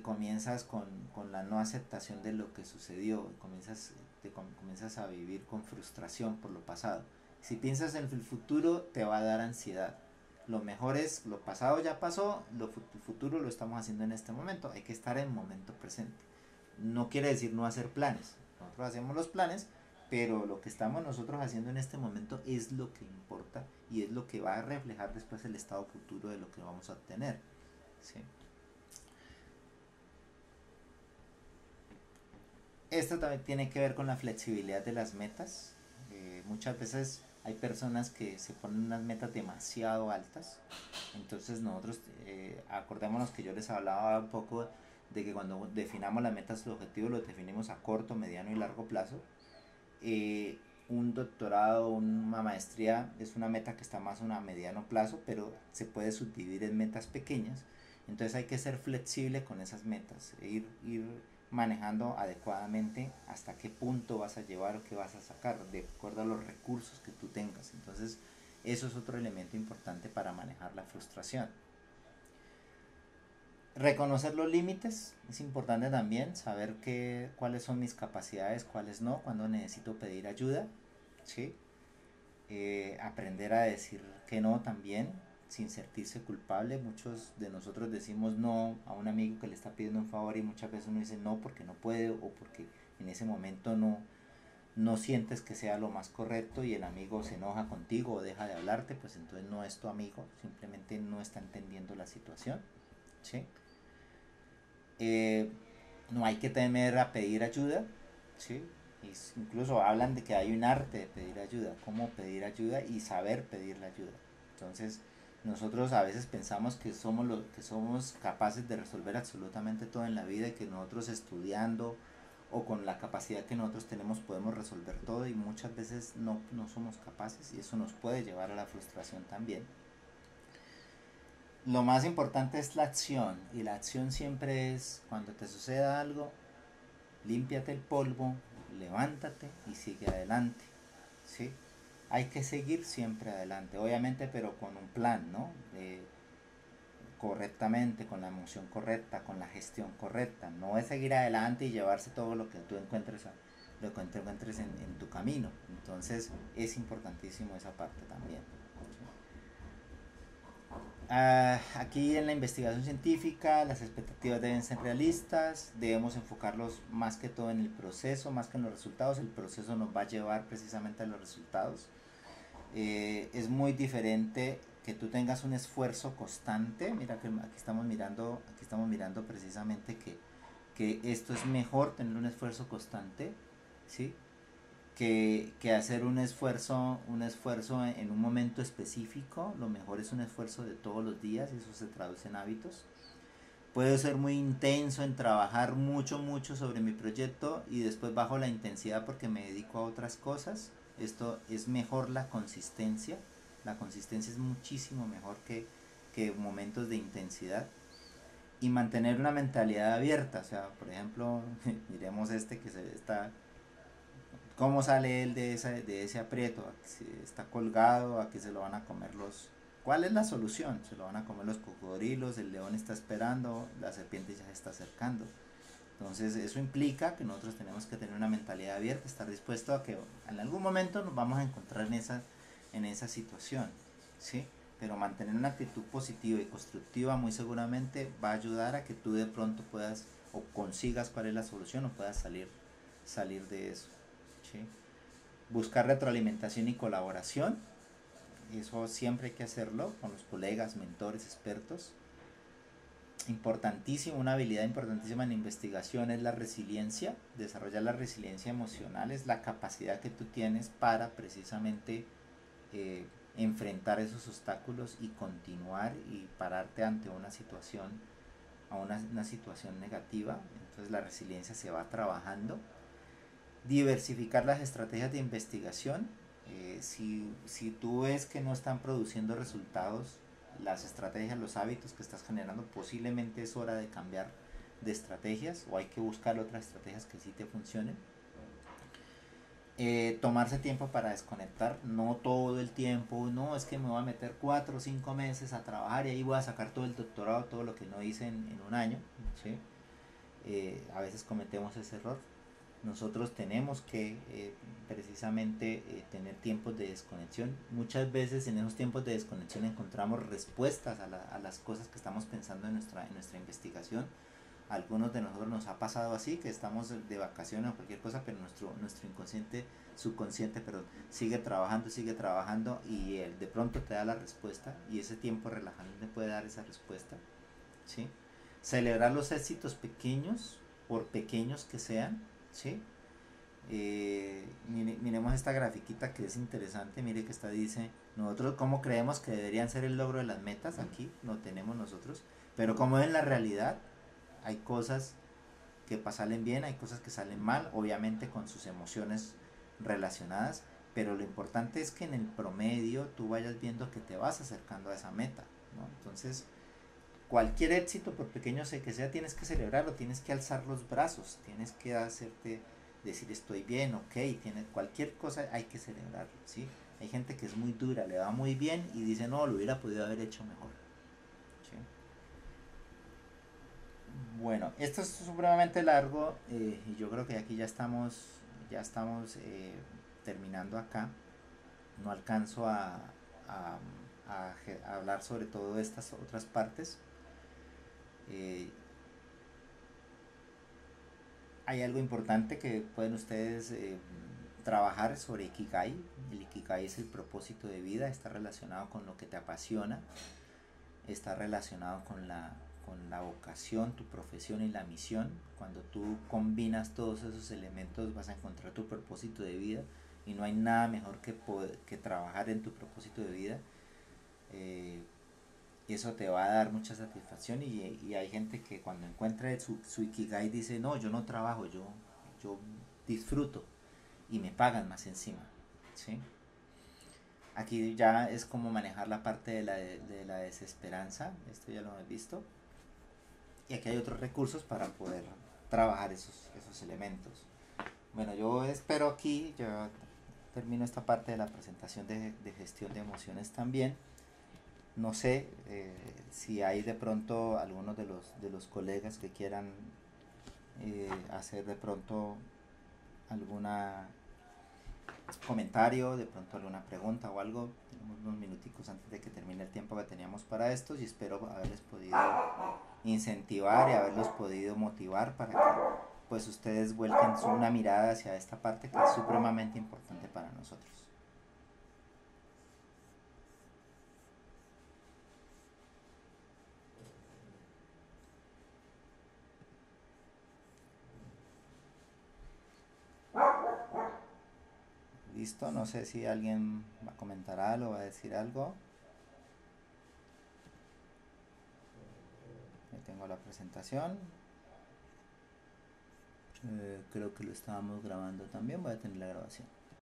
Speaker 1: comienzas con la no aceptación de lo que sucedió, comienzas a vivir con frustración por lo pasado. Si piensas en el futuro, te va a dar ansiedad. Lo mejor es, lo pasado ya pasó, el futuro lo estamos haciendo en este momento, hay que estar en el momento presente. No quiere decir no hacer planes, nosotros hacemos los planes, pero lo que estamos nosotros haciendo en este momento es lo que importa y es lo que va a reflejar después el estado futuro de lo que vamos a obtener, ¿sí? Esto también tiene que ver con la flexibilidad de las metas. Muchas veces hay personas que se ponen unas metas demasiado altas. Entonces nosotros, acordémonos que yo les hablaba un poco de que cuando definamos las metas, los objetivos los definimos a corto, mediano y largo plazo. Un doctorado, una maestría es una meta que está más a mediano plazo, pero se puede subdividir en metas pequeñas. Entonces hay que ser flexible con esas metas, ir manejando adecuadamente hasta qué punto vas a llevar o qué vas a sacar, de acuerdo a los recursos que tú tengas. Entonces eso es otro elemento importante para manejar la frustración. Reconocer los límites es importante también, saber cuáles son mis capacidades, cuáles no, cuándo necesito pedir ayuda, ¿sí? Aprender a decir que no también, sin sentirse culpable. Muchos de nosotros decimos no a un amigo que le está pidiendo un favor y muchas veces uno dice no porque no puede o porque en ese momento no sientes que sea lo más correcto y el amigo se enoja contigo o deja de hablarte, pues entonces no es tu amigo, simplemente no está entendiendo la situación, ¿sí? No hay que temer a pedir ayuda, ¿sí? Incluso hablan de que hay un arte de pedir ayuda, cómo pedir ayuda y saber pedir la ayuda. Entonces, nosotros a veces pensamos que somos capaces de resolver absolutamente todo en la vida y que nosotros estudiando o con la capacidad que nosotros tenemos podemos resolver todo y muchas veces no somos capaces y eso nos puede llevar a la frustración también. Lo más importante es la acción y la acción siempre es cuando te suceda algo, límpiate el polvo, levántate y sigue adelante, ¿sí? Hay que seguir siempre adelante, obviamente, pero con un plan, ¿no? Correctamente, con la emoción correcta, con la gestión correcta. No es seguir adelante y llevarse todo lo que tú encuentres, en tu camino. Entonces es importantísimo esa parte también. Aquí en la investigación científica las expectativas deben ser realistas, debemos enfocarlos más que todo en el proceso, más que en los resultados. El proceso nos va a llevar precisamente a los resultados. Es muy diferente que tú tengas un esfuerzo constante. Mira que aquí estamos mirando precisamente que esto es mejor tener un esfuerzo constante, ¿sí? Que hacer un esfuerzo en un momento específico. Lo mejor es un esfuerzo de todos los días y eso se traduce en hábitos. puedo ser muy intenso en trabajar mucho sobre mi proyecto y después bajo la intensidad porque me dedico a otras cosas. Esto es mejor la consistencia es muchísimo mejor que momentos de intensidad. Y mantener una mentalidad abierta, o sea, por ejemplo, miremos este que se está, ¿cómo sale él de ese aprieto? Si está colgado, a que se lo van a comer los... ¿Cuál es la solución? Se lo van a comer los cocodrilos, el león está esperando, la serpiente ya se está acercando. Entonces eso implica que nosotros tenemos que tener una mentalidad abierta, estar dispuesto a que en algún momento nos vamos a encontrar en esa situación, ¿sí? Pero mantener una actitud positiva y constructiva muy seguramente va a ayudar a que tú de pronto puedas o consigas cuál es la solución o puedas salir de eso, ¿sí? Buscar retroalimentación y colaboración, eso siempre hay que hacerlo con los colegas, mentores, expertos. Importantísimo, una habilidad importantísima en investigación es la resiliencia. Desarrollar la resiliencia emocional es la capacidad que tú tienes para precisamente eh, enfrentar esos obstáculos y continuar y pararte ante una situación, una situación negativa. Entonces la resiliencia se va trabajando. Diversificar las estrategias de investigación. Si tú ves que no están produciendo resultados las estrategias, los hábitos que estás generando, posiblemente es hora de cambiar de estrategias o hay que buscar otras estrategias que sí te funcionen. Tomarse tiempo para desconectar, no todo el tiempo, no es que me voy a meter 4 o 5 meses a trabajar y ahí voy a sacar todo el doctorado, todo lo que no hice en un año, ¿sí? A veces cometemos ese error. Nosotros tenemos que precisamente tener tiempos de desconexión. Muchas veces en esos tiempos de desconexión encontramos respuestas a las cosas que estamos pensando en nuestra investigación. A algunos de nosotros nos ha pasado así, que estamos de vacaciones o cualquier cosa, pero nuestro subconsciente, perdón, sigue trabajando y de pronto te da la respuesta y ese tiempo relajante puede dar esa respuesta, ¿sí? Celebrar los éxitos pequeños, por pequeños que sean, ¿sí? Miremos esta grafiquita que es interesante, mire que esta dice, nosotros cómo creemos que deberían ser el logro de las metas, aquí lo tenemos nosotros, pero como en la realidad hay cosas que salen bien, hay cosas que salen mal, obviamente con sus emociones relacionadas, pero lo importante es que en el promedio tú vayas viendo que te vas acercando a esa meta, ¿no? Entonces, cualquier éxito, por pequeño que sea, tienes que celebrarlo, tienes que alzar los brazos, tienes que decir estoy bien, ok, cualquier cosa hay que celebrarlo, ¿sí? Hay gente que es muy dura, le va muy bien y dice, no, lo hubiera podido haber hecho mejor, ¿sí? Bueno, esto es supremamente largo y yo creo que aquí ya estamos terminando acá. No alcanzo a, a hablar sobre todo estas otras partes. Eh, Hay algo importante que pueden ustedes trabajar sobre Ikigai. El Ikigai es el propósito de vida, está relacionado con lo que te apasiona, está relacionado con la vocación, tu profesión y la misión. Cuando tú combinas todos esos elementos vas a encontrar tu propósito de vida y no hay nada mejor que trabajar en tu propósito de vida. Eh, y eso te va a dar mucha satisfacción y hay gente que cuando encuentra su Ikigai dice, no, yo no trabajo, yo disfruto y me pagan más encima, ¿sí? Aquí ya es como manejar la parte de la desesperanza, esto ya lo hemos visto, y aquí hay otros recursos para poder trabajar esos elementos. Bueno, yo espero aquí, yo termino esta parte de la presentación de gestión de emociones también. No sé si hay de pronto algunos de los colegas que quieran hacer de pronto alguna comentario, de pronto alguna pregunta o algo. Tenemos unos minuticos antes de que termine el tiempo que teníamos para esto y espero haberles podido incentivar y haberlos podido motivar para que pues ustedes vuelquen una mirada hacia esta parte que es supremamente importante para nosotros. Listo, no sé si alguien va a comentar algo, va a decir algo. tengo la presentación. Creo que lo estábamos grabando también. Voy a tener la grabación.